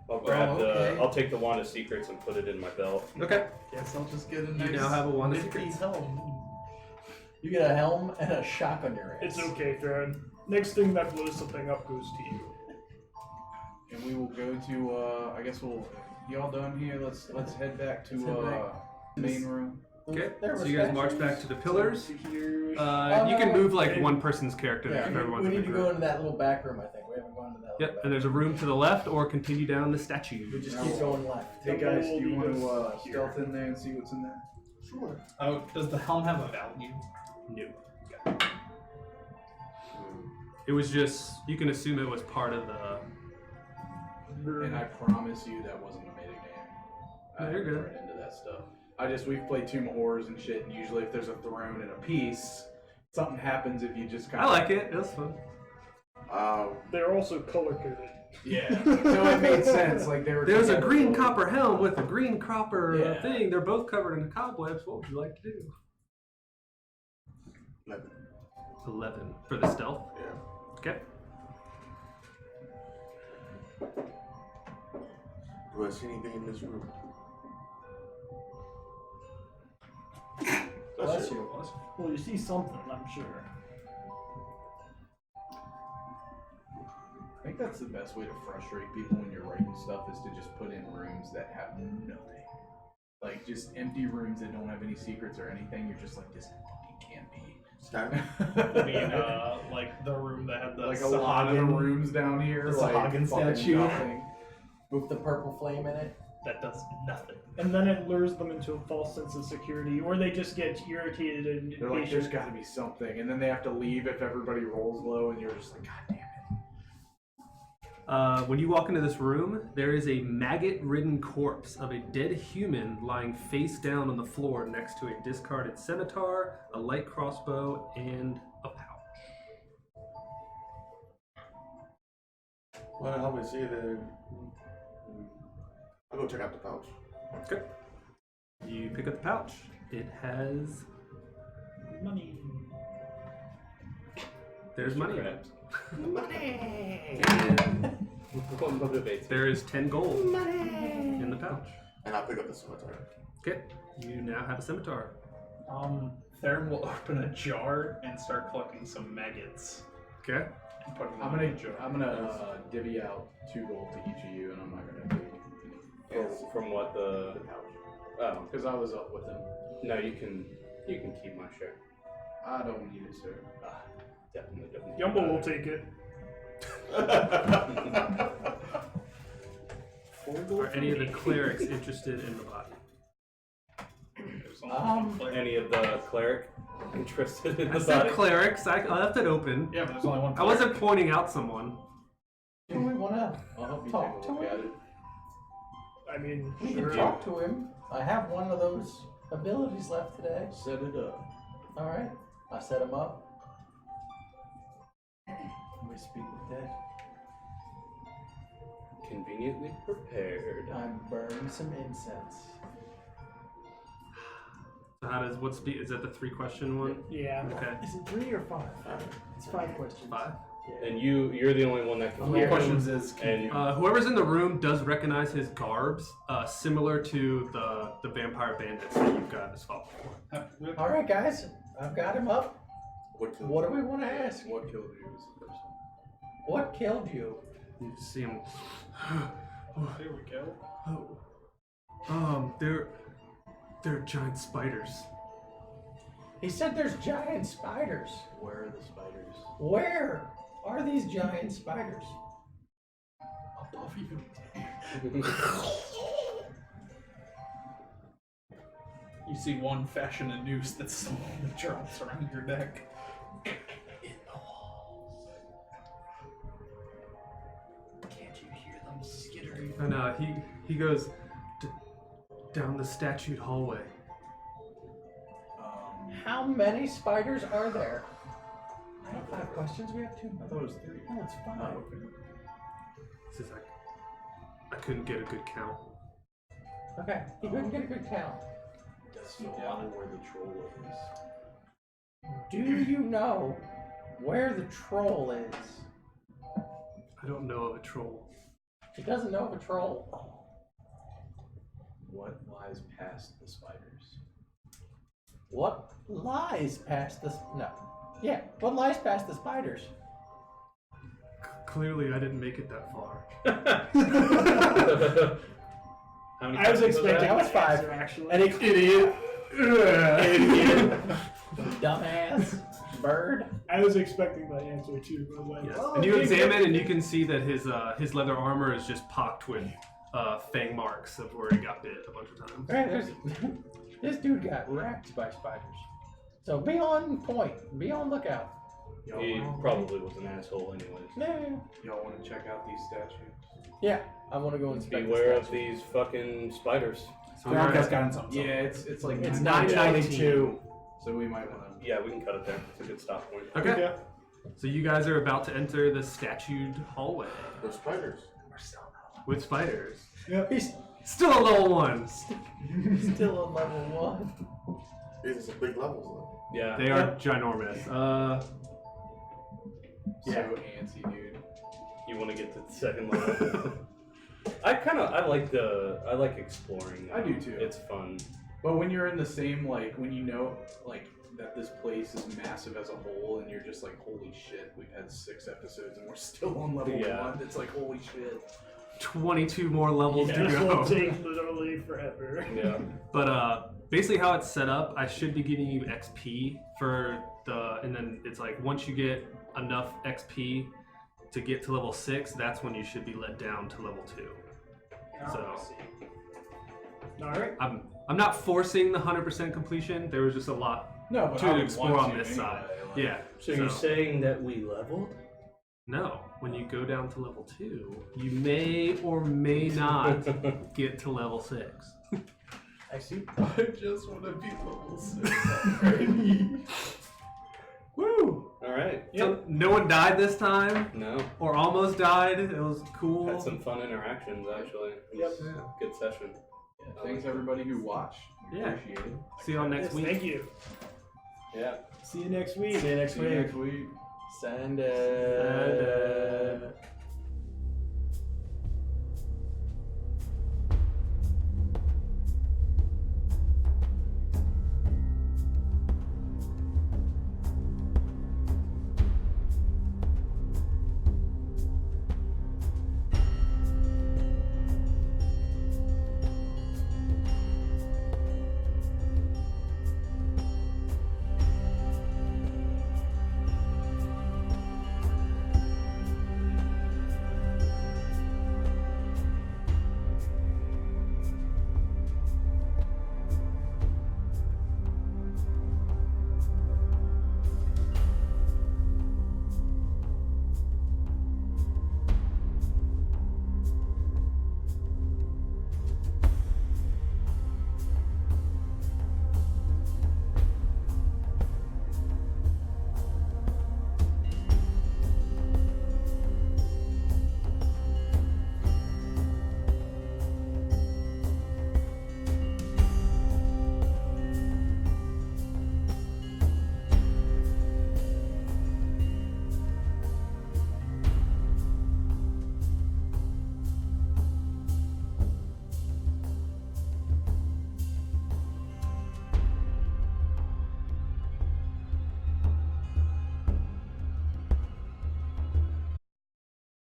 I'll grab okay. I'll take the wand of secrets and put it in my belt. okay. Guess I'll just get a You nice now have a wand of nifty secrets. helm. You get a helm and a shock on your ass. It's okay, Theron. Next thing that blows something up goes to you. And we will go to, I guess y'all done here? Let's head back to, Let's head back. main room. Okay. There So were you guys march statues. back to the pillars. Here. You can move like one person's character Yeah, if everyone's we in need the to go group. into that little back room, I think. We haven't gone to that little Yep, back and there's a room to the left, or continue down the statue. We just keep going left. Hey guys, do you We'll want do to this here. stealth in there and see what's in there? Sure. Oh, does the helm have a value? No. It was just, you can assume it was part of the. And I promise you that wasn't a metagame. No, I you're haven't good. read into that stuff. We've played Tomb of Horrors and shit, and usually if there's a throne and a piece, something happens if you just kind I of... like it, it was fun. They're also color coded. Yeah. So it made sense. Like they were. There's a together, green so- copper helm with a green copper Yeah. thing. They're both covered in cobwebs. What would you like to do? 11 for the stealth. Yeah. Okay. Do I see anything in this room? Bless you. Well, you see something, I'm sure. I think that's the best way to frustrate people when you're writing stuff is to just put in rooms that have nothing. Like just empty rooms that don't have any secrets or anything. You're just like, this fucking can't be. I mean, like the room that had the Like a lot of the Sahagin rooms down here. the like Sahagin fucking statue. nothing. With the purple flame in it. that does nothing. And then it lures them into a false sense of security, or they just get irritated and They're like, there's impatient. got to be something, and then they have to leave if everybody rolls low, and you're just like, God damn it. When you walk into this room, there is a maggot-ridden corpse of a dead human lying face down on the floor next to a discarded scimitar, a light crossbow, and a pouch. Well, help me see it. I'll go check out the pouch. Okay. You pick up the pouch. It has... Money. There's money. Crabs. And What motivates there is 10 gold in the pouch. And I'll pick up the scimitar. Okay. You now have a scimitar. Theron will open a jar and start collecting some maggots Okay. and putting them I'm in the jar. gonna divvy out 2 gold to each of you, and I'm not gonna take any. from what The the pouch. oh Because I was up with him. no you can keep my share. I don't need it, sir. Definitely don't. Yumbo will take it. Are any of the clerics interested in the body? There's only one player. Any of the cleric interested in I the said body? clerics. I left it open. Yeah, but there's only one I player. wasn't pointing out someone. Do we want to I'll help you talk take a to look at him? it. I mean, We sure. can talk to him. I have one of those abilities left today. Set it up. Alright. I set him up. We speak with dead. Conveniently prepared. I burn some incense. So how does, is that the 3-question one? Yeah. Okay. Is it 3 or 5? It's 5 questions. 5? And you're the only one that can My hear questions him. is, And whoever's in the room does recognize his garbs, similar to the vampire bandits that you guys fought before. All right, guys, I've got him up. What killed What you? do we want to ask? What killed you was the first one. What killed you? You see him. There we go. They're giant spiders. He said there's giant spiders. Where are the spiders? Where are these giant spiders? Above you. You see one fashion a noose that slowly drops around your neck. In the walls. Can't you hear them skittering? And he goes down the statued hallway. How many spiders are there? I have 5 questions. We have 2. I thought it was 3. No, it's 5. Oh, okay. He says, I couldn't get a good count. Okay, he couldn't get a good count. Does he know where the troll is? Do you know where the troll is? I don't know of a troll. He doesn't know of a troll. What lies past the spiders? What lies past the... No. Yeah, what lies past the spiders? Clearly, I didn't make it that far. How many I was questions expecting That was that 5. answer, actually. And idiot. Idiot. Dumbass. Bird. I was expecting that answer too. But I was like, Yes. oh, And you okay, examine, good. and you can see that his leather armor is just pocked with fang marks of where he got bit a bunch of times. Right, there's... This dude got wrecked by spiders. So be on point. Be on lookout. Y'all He wanna- probably was an asshole anyways. Yeah. Y'all want to check out these statues? Yeah, I want to go inspect Beware this of these fucking spiders. So Groundcast guidance on Yeah, it's like It's 9:22, so we might want to. Yeah, we can cut it there. It's a good stop point. Okay. Yeah. So you guys are about to enter the statued hallway The spiders. with spiders. He's Still a level 1. still on level 1. These are some big levels Yeah. They are ginormous. So antsy, dude. You want to get to the second level? I like exploring. I do too. It's fun. But when you're in the same, like, when you know, like, that this place is massive as a whole, and you're just like, holy shit, we've had 6 episodes and we're still on level Yeah. 1. It's like, holy shit. 22 more levels Yeah, to this go. will take literally forever. Yeah. But basically how it's set up, I should be giving you XP for and then it's like once you get enough XP to get to level 6, that's when you should be let down to level 2. So All right. I'm not forcing the 100% completion. There was just a lot No, but I to would explore want on to this anyway, side. like- Yeah. So you're saying that we leveled? No, when you go down to level 2, you may or may not get to level 6. I see. I just want to be level 6 already. Woo! All right. So no one died this time, No. or almost died. It was cool. Had some fun interactions actually. It was Yeah. a good session. Yeah, thanks everybody who watched. We Yeah. Appreciate it. See you all next Yes, week. thank you. Yeah. See you next week. See you next See you week. next week. Send it.